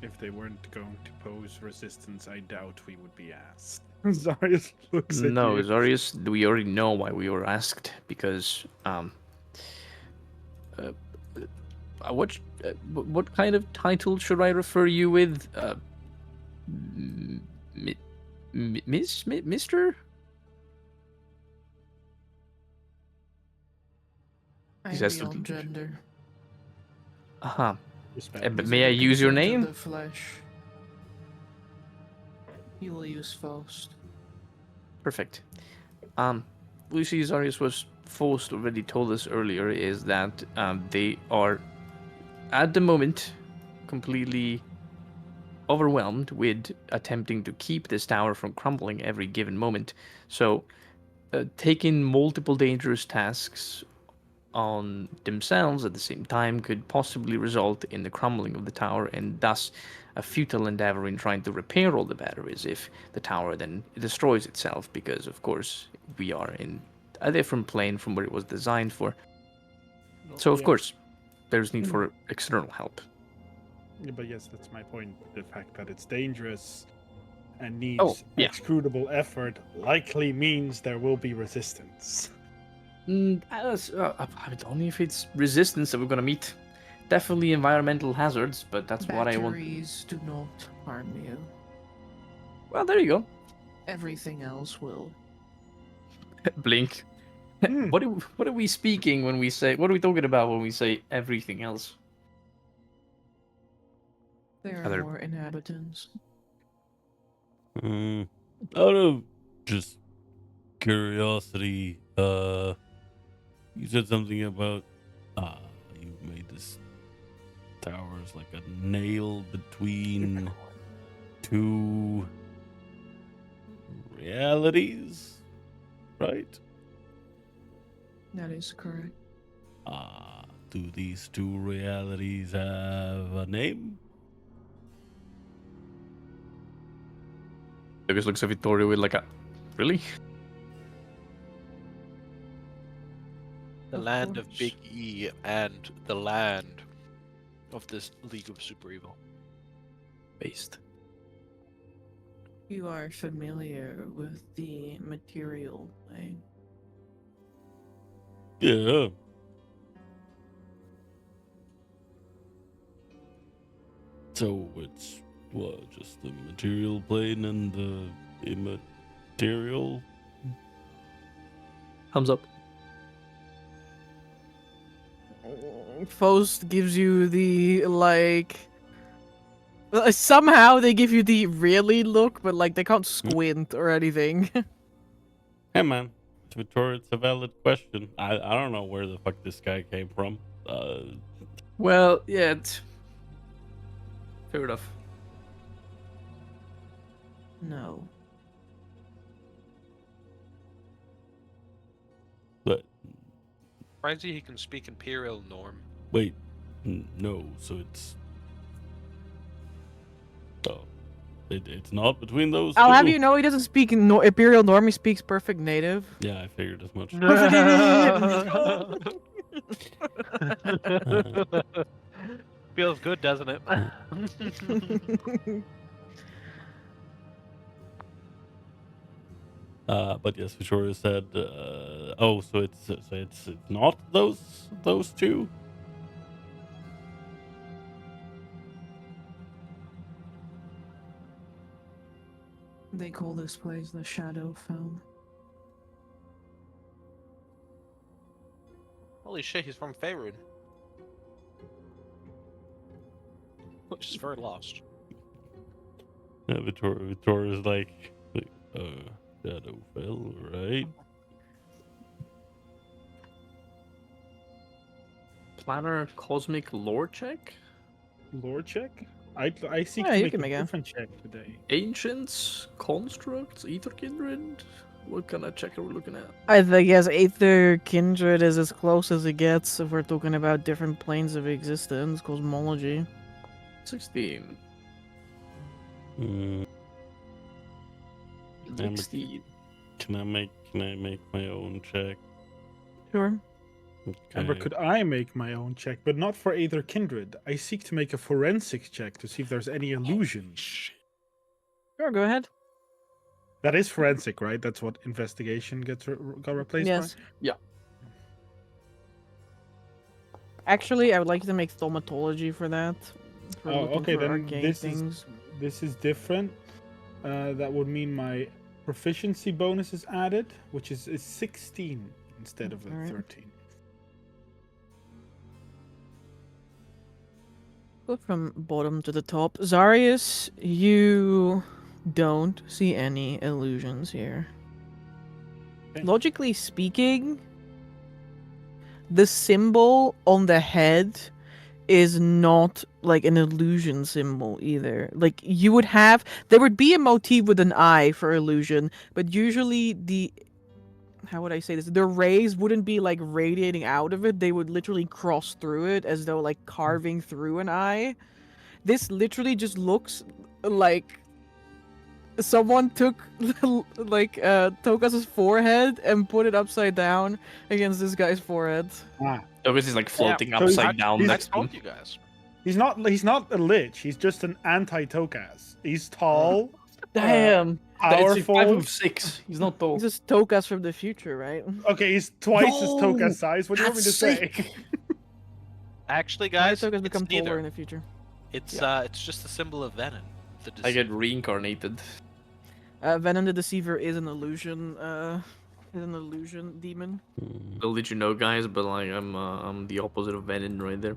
[SPEAKER 5] If they weren't going to pose resistance, I doubt we would be asked. Zarius looks at
[SPEAKER 7] No,
[SPEAKER 5] you.
[SPEAKER 7] Zarius, we already know why we were asked, because, what kind of title should I refer you with? Mister?
[SPEAKER 9] I
[SPEAKER 7] He
[SPEAKER 9] am
[SPEAKER 7] says to
[SPEAKER 9] beyond
[SPEAKER 7] the-
[SPEAKER 9] gender.
[SPEAKER 7] Uh-huh.
[SPEAKER 5] Respect.
[SPEAKER 7] But
[SPEAKER 9] These
[SPEAKER 7] may
[SPEAKER 9] are
[SPEAKER 7] I
[SPEAKER 9] the
[SPEAKER 7] use your
[SPEAKER 9] concerns of
[SPEAKER 7] name?
[SPEAKER 9] The flesh. You will use Fohst.
[SPEAKER 7] Perfect. Lucy Zarius was Fohst already told us earlier is that they are at the moment completely overwhelmed with attempting to keep this tower from crumbling every given moment. So taking multiple dangerous tasks on themselves at the same time could possibly result in the crumbling of the tower and thus a futile endeavor in trying to repair all the batteries if the tower then destroys itself, because of course we are in a different plane from what it was designed for. So of
[SPEAKER 5] Yeah.
[SPEAKER 7] course there's need for external help.
[SPEAKER 5] Yeah, but yes, that's my point. The fact that it's dangerous and needs
[SPEAKER 7] Oh, yeah.
[SPEAKER 5] executable effort likely means there will be resistance.
[SPEAKER 7] Only if it's resistance that we're gonna meet. Definitely environmental hazards, but that's what I want.
[SPEAKER 9] Batteries do not harm you.
[SPEAKER 7] Well, there you go.
[SPEAKER 9] Everything else will.
[SPEAKER 7] Blink.
[SPEAKER 5] Hmm.
[SPEAKER 7] What are we speaking when we say? What are we talking about when we say everything else?
[SPEAKER 9] There
[SPEAKER 7] Other-
[SPEAKER 9] are more inhabitants.
[SPEAKER 2] Out of just curiosity, you said something about you made this tower as like a nail between two realities, right?
[SPEAKER 9] That is correct.
[SPEAKER 2] Do these two realities have a name?
[SPEAKER 7] Lucas looks at Vittorio with like a, really?
[SPEAKER 4] The
[SPEAKER 3] Of
[SPEAKER 4] land of
[SPEAKER 3] course.
[SPEAKER 4] Big E and the land of this League of Super Evil.
[SPEAKER 7] Based.
[SPEAKER 9] You are familiar with the material plane.
[SPEAKER 2] Yeah. So it's what, just the material plane and the immaterial?
[SPEAKER 7] Thumbs up.
[SPEAKER 3] Fohst gives you the like. Somehow they give you the really look, but like they can't squint or anything.
[SPEAKER 2] Hey man, Victoria, it's a valid question. I don't know where the fuck this guy came from.
[SPEAKER 7] Well, yeah, fair enough.
[SPEAKER 9] No.
[SPEAKER 2] But
[SPEAKER 4] Crazy he can speak Imperial Norm.
[SPEAKER 2] wait, no. So it's it's not between those.
[SPEAKER 3] I'll have
[SPEAKER 2] two?
[SPEAKER 3] you know he doesn't speak Imperial Norm, he speaks perfect native.
[SPEAKER 2] Yeah, I figured as much.
[SPEAKER 4] Feels good, doesn't it?
[SPEAKER 2] But yes, Victoria said. Oh, so it's not those two.
[SPEAKER 9] They call this place the Shadowfell.
[SPEAKER 4] Holy shit, he's from Faerun. Which is very lost.
[SPEAKER 2] Yeah, Victoria's like, Shadowfell, right?
[SPEAKER 7] Planner cosmic lore check?
[SPEAKER 5] Lore check? I seek
[SPEAKER 3] Yeah,
[SPEAKER 5] to
[SPEAKER 3] you
[SPEAKER 5] make
[SPEAKER 3] can
[SPEAKER 5] a
[SPEAKER 3] make a-
[SPEAKER 5] different check today.
[SPEAKER 7] Ancients, constructs, ether kindred. What kind of check are we looking at?
[SPEAKER 3] I think yes, Aether Kindred is as close as it gets if we're talking about different planes of existence, cosmology.
[SPEAKER 7] 16.
[SPEAKER 2] Mm, Amber,
[SPEAKER 7] 16.
[SPEAKER 2] can I make my own check?
[SPEAKER 3] Sure.
[SPEAKER 5] Amber,
[SPEAKER 2] Okay.
[SPEAKER 5] could I make my own check, but not for either kindred? I seek to make a forensic check to see if there's any illusions.
[SPEAKER 3] Sure, go ahead.
[SPEAKER 5] That is forensic, right? That's what investigation got replaced
[SPEAKER 3] Yes.
[SPEAKER 5] by?
[SPEAKER 3] Actually, I would like you to make thaumatology for that. For
[SPEAKER 5] Oh,
[SPEAKER 3] looking
[SPEAKER 5] okay,
[SPEAKER 3] for
[SPEAKER 5] then
[SPEAKER 3] arcane
[SPEAKER 5] this
[SPEAKER 3] things.
[SPEAKER 5] this is different. That would mean my proficiency bonus is added, which is 16 instead of a
[SPEAKER 3] Alright.
[SPEAKER 5] 13.
[SPEAKER 3] Go from bottom to the top. Zarius, you don't see any illusions here.
[SPEAKER 5] Okay.
[SPEAKER 3] Logically speaking, the symbol on the head is not like an illusion symbol either. Like you would have, there would be a motif with an eye for illusion, but usually how would I say this? The rays wouldn't be like radiating out of it. They would literally cross through it as though like carving through an eye. This literally just looks like someone took like Tokas's forehead and put it upside down against this guy's forehead.
[SPEAKER 7] Lucas is like floating
[SPEAKER 5] so he's-
[SPEAKER 7] upside down
[SPEAKER 5] he's-
[SPEAKER 4] I
[SPEAKER 7] next to
[SPEAKER 4] told
[SPEAKER 7] him.
[SPEAKER 4] you guys.
[SPEAKER 5] He's not a lich. He's just an anti-Tokas. He's tall,
[SPEAKER 7] Damn. It's
[SPEAKER 5] powerful.
[SPEAKER 7] 5'6". He's not tall.
[SPEAKER 3] This is Tokas from the future, right?
[SPEAKER 5] Okay, he's twice as
[SPEAKER 7] No,
[SPEAKER 5] Tokas size. What do you want me to
[SPEAKER 7] that's
[SPEAKER 5] say?
[SPEAKER 4] Actually,
[SPEAKER 3] Why
[SPEAKER 4] guys,
[SPEAKER 3] Tokas
[SPEAKER 4] it's
[SPEAKER 3] become taller
[SPEAKER 4] neither.
[SPEAKER 3] in the future.
[SPEAKER 4] It's just a symbol of Venom. The
[SPEAKER 7] I get
[SPEAKER 4] deceiver.
[SPEAKER 7] reincarnated.
[SPEAKER 3] Venom the Deceiver is an illusion. Demon.
[SPEAKER 2] Hmm.
[SPEAKER 7] I'll let you know, guys, but like I'm the opposite of Venom right there.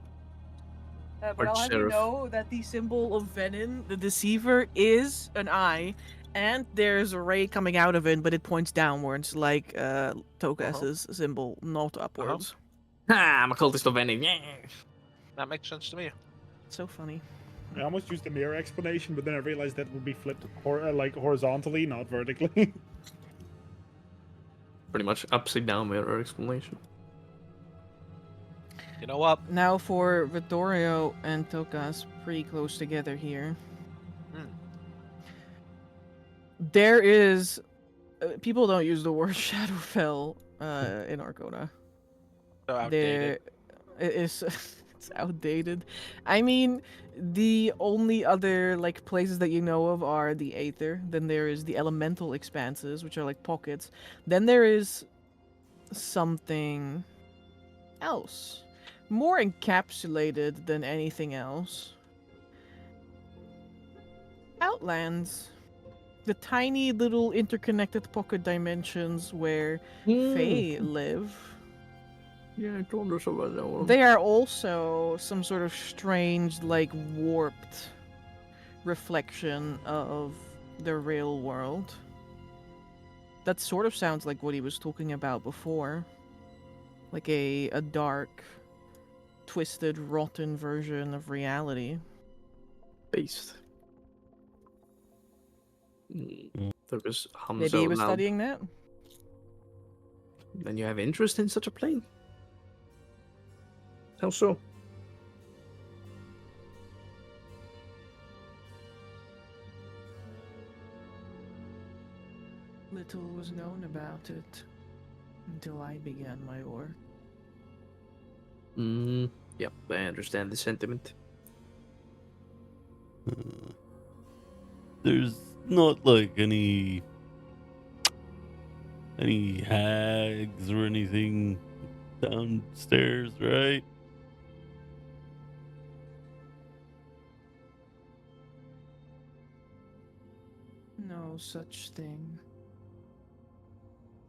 [SPEAKER 3] But I'll have you
[SPEAKER 7] Arch-Sheriff.
[SPEAKER 3] know that the symbol of Venom, the Deceiver, is an eye, and there's a ray coming out of it, but it points downwards, like Tokas's symbol, not upwards.
[SPEAKER 7] Ha! I'm a cultist of Venom. Yeah.
[SPEAKER 4] That makes sense to me.
[SPEAKER 3] So funny.
[SPEAKER 5] I almost used the mirror explanation, but then I realized that would be flipped like horizontally, not vertically.
[SPEAKER 7] Pretty much upside down mirror explanation.
[SPEAKER 4] You know what?
[SPEAKER 3] Now for Vittorio and Tokas, pretty close together here. There is people don't use the word Shadowfell in Arkhona.
[SPEAKER 4] So outdated.
[SPEAKER 3] It is it's outdated. I mean, the only other like places that you know of are the Aether. Then there is the elemental expanses, which are like pockets. Then there is something else, more encapsulated than anything else. Outlands. The tiny little interconnected pocket dimensions where Fae live.
[SPEAKER 7] Yeah, I told us about that one.
[SPEAKER 3] They are also some sort of strange, like, warped reflection of the real world. That sort of sounds like what he was talking about before. Like a dark, twisted, rotten version of reality.
[SPEAKER 7] Based. There was
[SPEAKER 3] Maybe he
[SPEAKER 7] Hamzo
[SPEAKER 3] was
[SPEAKER 7] now.
[SPEAKER 3] studying that?
[SPEAKER 7] Then you have interest in such a plane? How so?
[SPEAKER 9] Little was known about it until I began my work.
[SPEAKER 7] Yep, I understand the sentiment.
[SPEAKER 2] There's not like any hags or anything downstairs, right?
[SPEAKER 9] No such thing.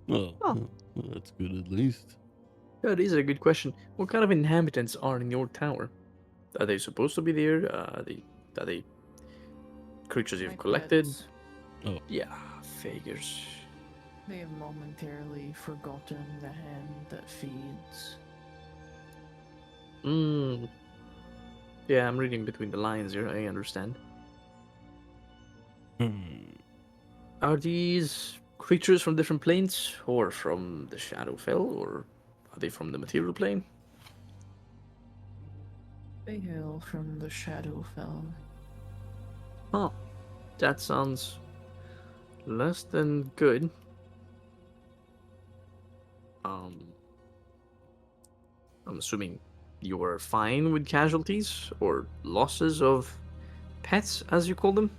[SPEAKER 2] Well,
[SPEAKER 7] Oh.
[SPEAKER 2] well, that's good at least.
[SPEAKER 7] That is a good question. What kind of inhabitants are in your tower? Are they supposed to be there? Are they creatures you've
[SPEAKER 9] My
[SPEAKER 7] collected?
[SPEAKER 9] pets,
[SPEAKER 7] Yeah, figures.
[SPEAKER 9] they have momentarily forgotten the hand that feeds.
[SPEAKER 7] Yeah, I'm reading between the lines here. I understand. Are these creatures from different planes, or from the Shadowfell, or are they from the material plane?
[SPEAKER 9] They hail from the Shadowfell.
[SPEAKER 7] Oh, that sounds less than good. I'm assuming you were fine with casualties or losses of pets, as you call them?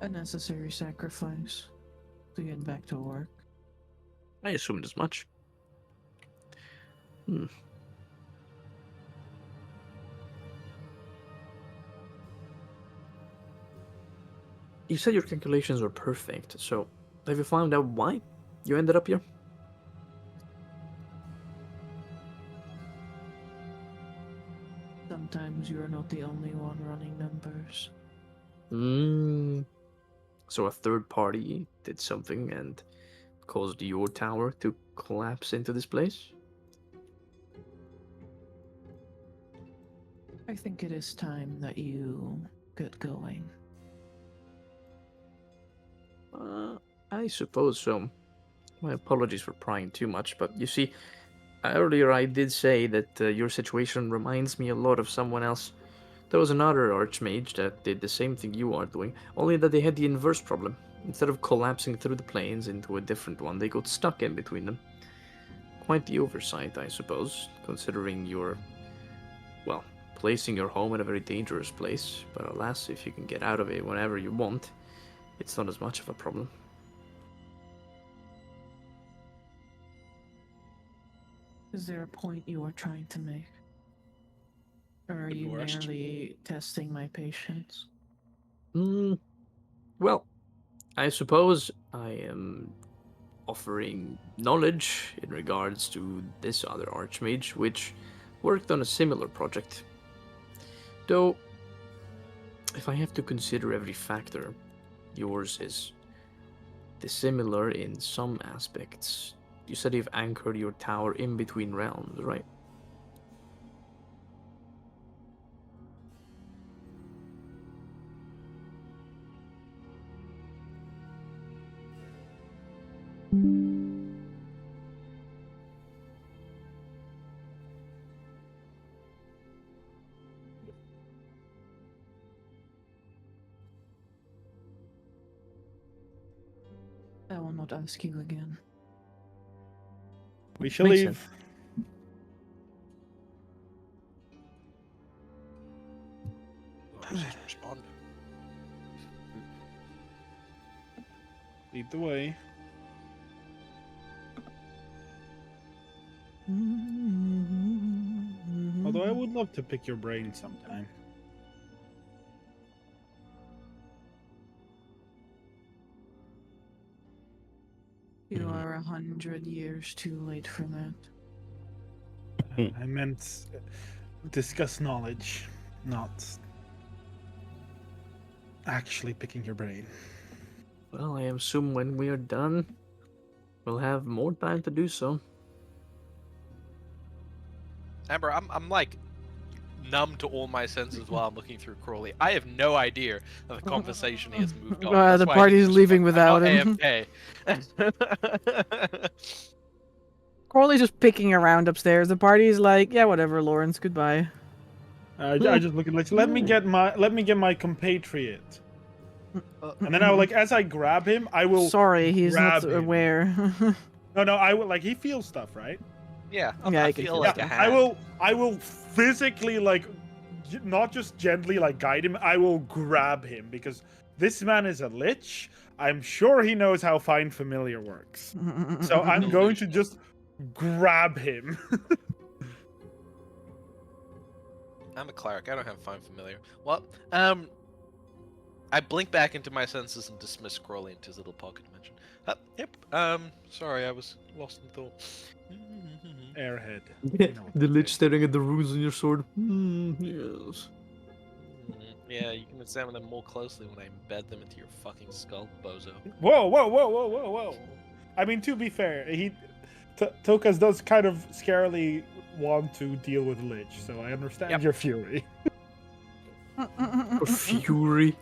[SPEAKER 9] A necessary sacrifice to get back to work.
[SPEAKER 7] I assumed as much. You said your calculations were perfect, so have you found out why you ended up here?
[SPEAKER 9] Sometimes you are not the only one running numbers.
[SPEAKER 7] So a third party did something and caused your tower to collapse into this place?
[SPEAKER 9] I think it is time that you get going.
[SPEAKER 7] I suppose so. My apologies for prying too much, but you see, earlier I did say that your situation reminds me a lot of someone else. There was another archmage that did the same thing you are doing, only that they had the inverse problem. Instead of collapsing through the planes into a different one, they got stuck in between them. Quite the oversight, I suppose, considering you're, well, placing your home in a very dangerous place, but alas, if you can get out of it whenever you want, it's not as much of a problem.
[SPEAKER 9] Is there a point you are trying to make? Or are
[SPEAKER 4] The
[SPEAKER 9] you
[SPEAKER 4] worst.
[SPEAKER 9] merely testing my patience?
[SPEAKER 7] Well, I suppose I am offering knowledge in regards to this other archmage, which worked on a similar project. Though, if I have to consider every factor, yours is dissimilar in some aspects. You said you've anchored your tower in between realms, right?
[SPEAKER 9] not ask you again.
[SPEAKER 5] We shall
[SPEAKER 3] Makes
[SPEAKER 5] leave.
[SPEAKER 3] sense.
[SPEAKER 4] Please respond.
[SPEAKER 5] Lead the way. Although I would love to pick your brain sometime.
[SPEAKER 9] You are 100 years too late for that.
[SPEAKER 5] I meant discuss knowledge, not actually picking your brain.
[SPEAKER 7] Well, I assume when we are done, we'll have more time to do so.
[SPEAKER 4] Amber, I'm like numb to all my senses while I'm looking through Crawley. I have no idea of the conversation he has moved on. That's
[SPEAKER 3] The
[SPEAKER 4] why I
[SPEAKER 3] party's
[SPEAKER 4] didn't
[SPEAKER 3] leaving
[SPEAKER 4] respond.
[SPEAKER 3] without
[SPEAKER 4] I'm
[SPEAKER 3] him.
[SPEAKER 4] not AFK.
[SPEAKER 3] Corley's just picking around upstairs. The party's like, yeah, whatever, Lawrence, goodbye.
[SPEAKER 5] I just look at Lich. Let me get my compatriot. And then I will, like, as I grab him, I will.
[SPEAKER 3] Sorry, he's not
[SPEAKER 5] grab him.
[SPEAKER 3] aware.
[SPEAKER 5] No, I will, like, he feels stuff, right?
[SPEAKER 4] Yeah,
[SPEAKER 3] Yeah,
[SPEAKER 4] I
[SPEAKER 3] I can
[SPEAKER 4] feel
[SPEAKER 3] feel
[SPEAKER 4] like
[SPEAKER 5] Yeah,
[SPEAKER 4] a hand.
[SPEAKER 5] I will physically, like, not just gently, like, guide him. I will grab him because this man is a lich. I'm sure he knows how find familiar works. So I'm going to just grab him.
[SPEAKER 4] I'm a cleric. I don't have find familiar. Well, I blink back into my senses and dismiss Crawley into his little pocket dimension. Yep. Sorry, I was lost in thought.
[SPEAKER 5] Airhead.
[SPEAKER 7] The lich staring at the runes on your sword. Yes.
[SPEAKER 4] Yeah, you can examine them more closely when I embed them into your fucking skull, bozo.
[SPEAKER 5] Whoa. I mean, to be fair, Tokas does kind of scarily want to deal with Lich, so I understand your fury.
[SPEAKER 7] Fury.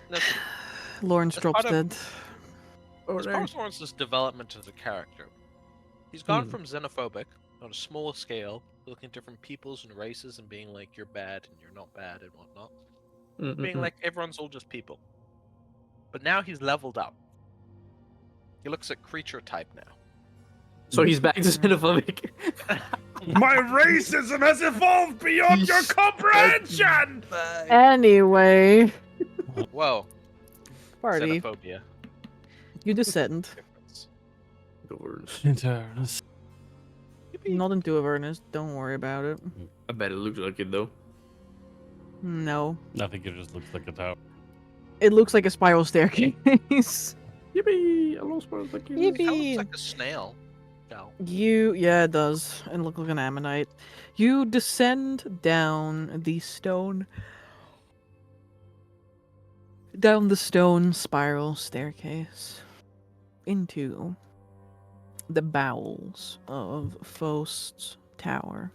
[SPEAKER 4] Listen,
[SPEAKER 3] Lawrence
[SPEAKER 4] As
[SPEAKER 3] drops
[SPEAKER 4] part of-
[SPEAKER 3] dead.
[SPEAKER 4] as part of Lawrence's development as a character, he's gone from xenophobic on a smaller scale, looking at different peoples and races and being like, you're bad and you're not bad and whatnot, being like, everyone's all just people. But now he's leveled up. He looks at creature type now.
[SPEAKER 7] So he's back to xenophobic.
[SPEAKER 5] My racism has evolved beyond your comprehension!
[SPEAKER 3] Anyway,
[SPEAKER 4] Whoa.
[SPEAKER 3] party,
[SPEAKER 4] Xenophobia.
[SPEAKER 3] you descend.
[SPEAKER 4] Difference.
[SPEAKER 3] Not into Avernus, don't worry about it.
[SPEAKER 7] I bet it looks like it though.
[SPEAKER 3] No.
[SPEAKER 2] I think it just looks like a tower.
[SPEAKER 3] It looks like a spiral staircase.
[SPEAKER 7] Yippee! I lost my fucking.
[SPEAKER 4] That
[SPEAKER 3] Yippee!
[SPEAKER 4] looks like a snail. No.
[SPEAKER 3] Yeah, it does. And look like an ammonite. You descend down the stone spiral staircase into the bowels of Fohst's tower.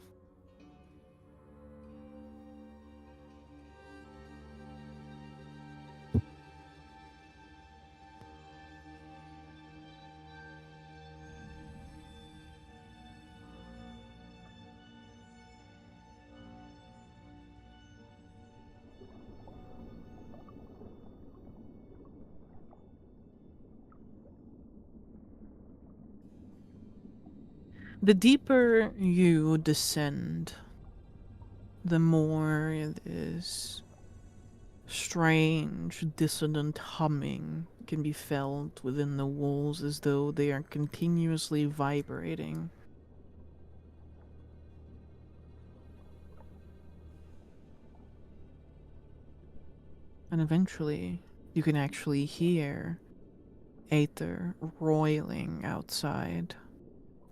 [SPEAKER 3] The deeper you descend, the more this strange, dissonant humming can be felt within the walls as though they are continuously vibrating. And eventually, you can actually hear Aether roiling outside,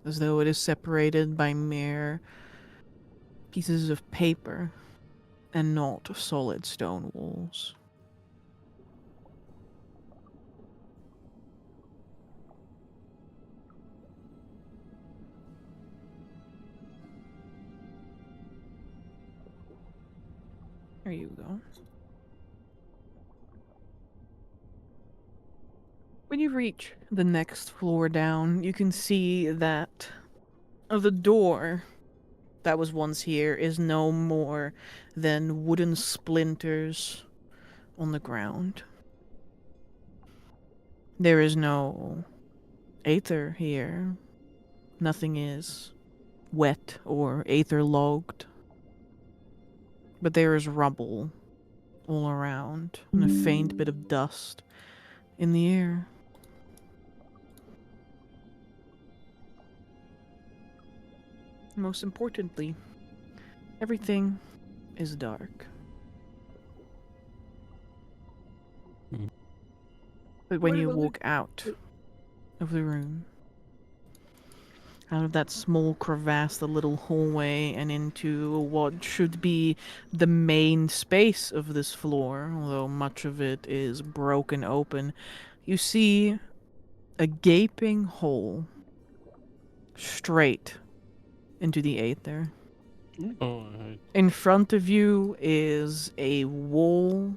[SPEAKER 3] as though it is separated by mere pieces of paper and not solid stone walls. There you go. When you reach the next floor down, you can see that the door that was once here is no more than wooden splinters on the ground. There is no aether here. Nothing is wet or aether logged. But there is rubble all around and a faint bit of dust in the air. Most importantly, everything is dark. But when you walk out of the room, out of that small crevasse, the little hallway, and into what should be the main space of this floor, although much of it is broken open, you see a gaping hole straight into the aether.
[SPEAKER 2] Oh, I-
[SPEAKER 3] In front of you is a wall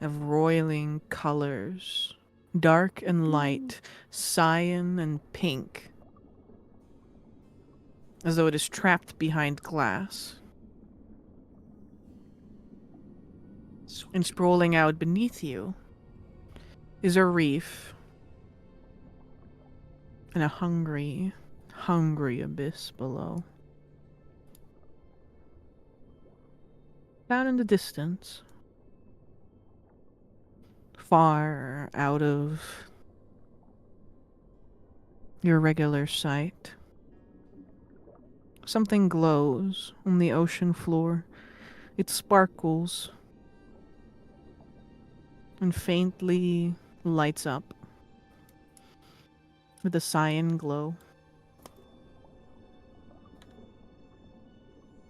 [SPEAKER 3] of roiling colors, dark and light, cyan and pink, as though it is trapped behind glass. And sprawling out beneath you is a reef and a hungry, hungry abyss below. Down in the distance, far out of your regular sight, something glows on the ocean floor. It sparkles and faintly lights up with a cyan glow.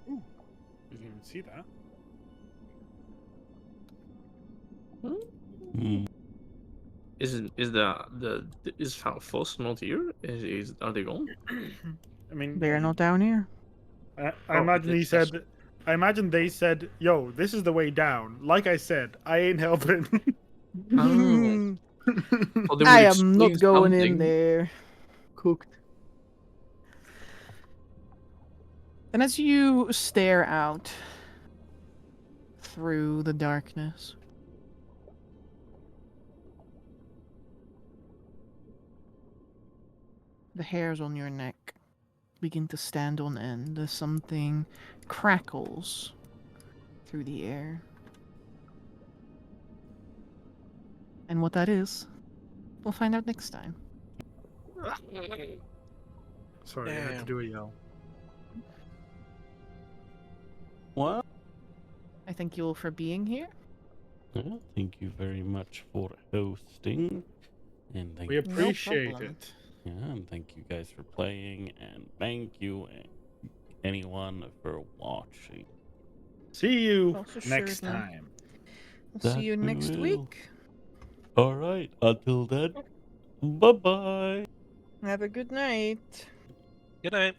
[SPEAKER 5] You didn't even see that.
[SPEAKER 2] Hmm.
[SPEAKER 7] Is Fohst not here? Are they gone?
[SPEAKER 5] I mean,
[SPEAKER 3] They are not down here.
[SPEAKER 5] I imagine he said. I imagine they said, "Yo, this is the way down." Like I said, I ain't helping.
[SPEAKER 7] Oh. Well, they
[SPEAKER 3] I
[SPEAKER 7] would
[SPEAKER 3] am not
[SPEAKER 7] explain
[SPEAKER 3] going in
[SPEAKER 7] something.
[SPEAKER 3] there.
[SPEAKER 7] Cooked.
[SPEAKER 3] And as you stare out through the darkness, the hairs on your neck begin to stand on end as something crackles through the air. And what that is, we'll find out next time.
[SPEAKER 5] Sorry, I had to do a yell.
[SPEAKER 2] Well,
[SPEAKER 3] I thank you all for being here.
[SPEAKER 2] yeah, thank you very much for hosting. And thank
[SPEAKER 5] We appreciate
[SPEAKER 3] problem.
[SPEAKER 5] it.
[SPEAKER 2] Yeah, and thank you guys for playing, and thank you anyone for watching.
[SPEAKER 5] See you
[SPEAKER 3] Most
[SPEAKER 5] next
[SPEAKER 3] assuredly.
[SPEAKER 5] time.
[SPEAKER 3] We'll see you
[SPEAKER 2] That we
[SPEAKER 3] next
[SPEAKER 2] will.
[SPEAKER 3] week.
[SPEAKER 2] All right, until then, bye bye.
[SPEAKER 3] Have a good night.
[SPEAKER 8] Good night.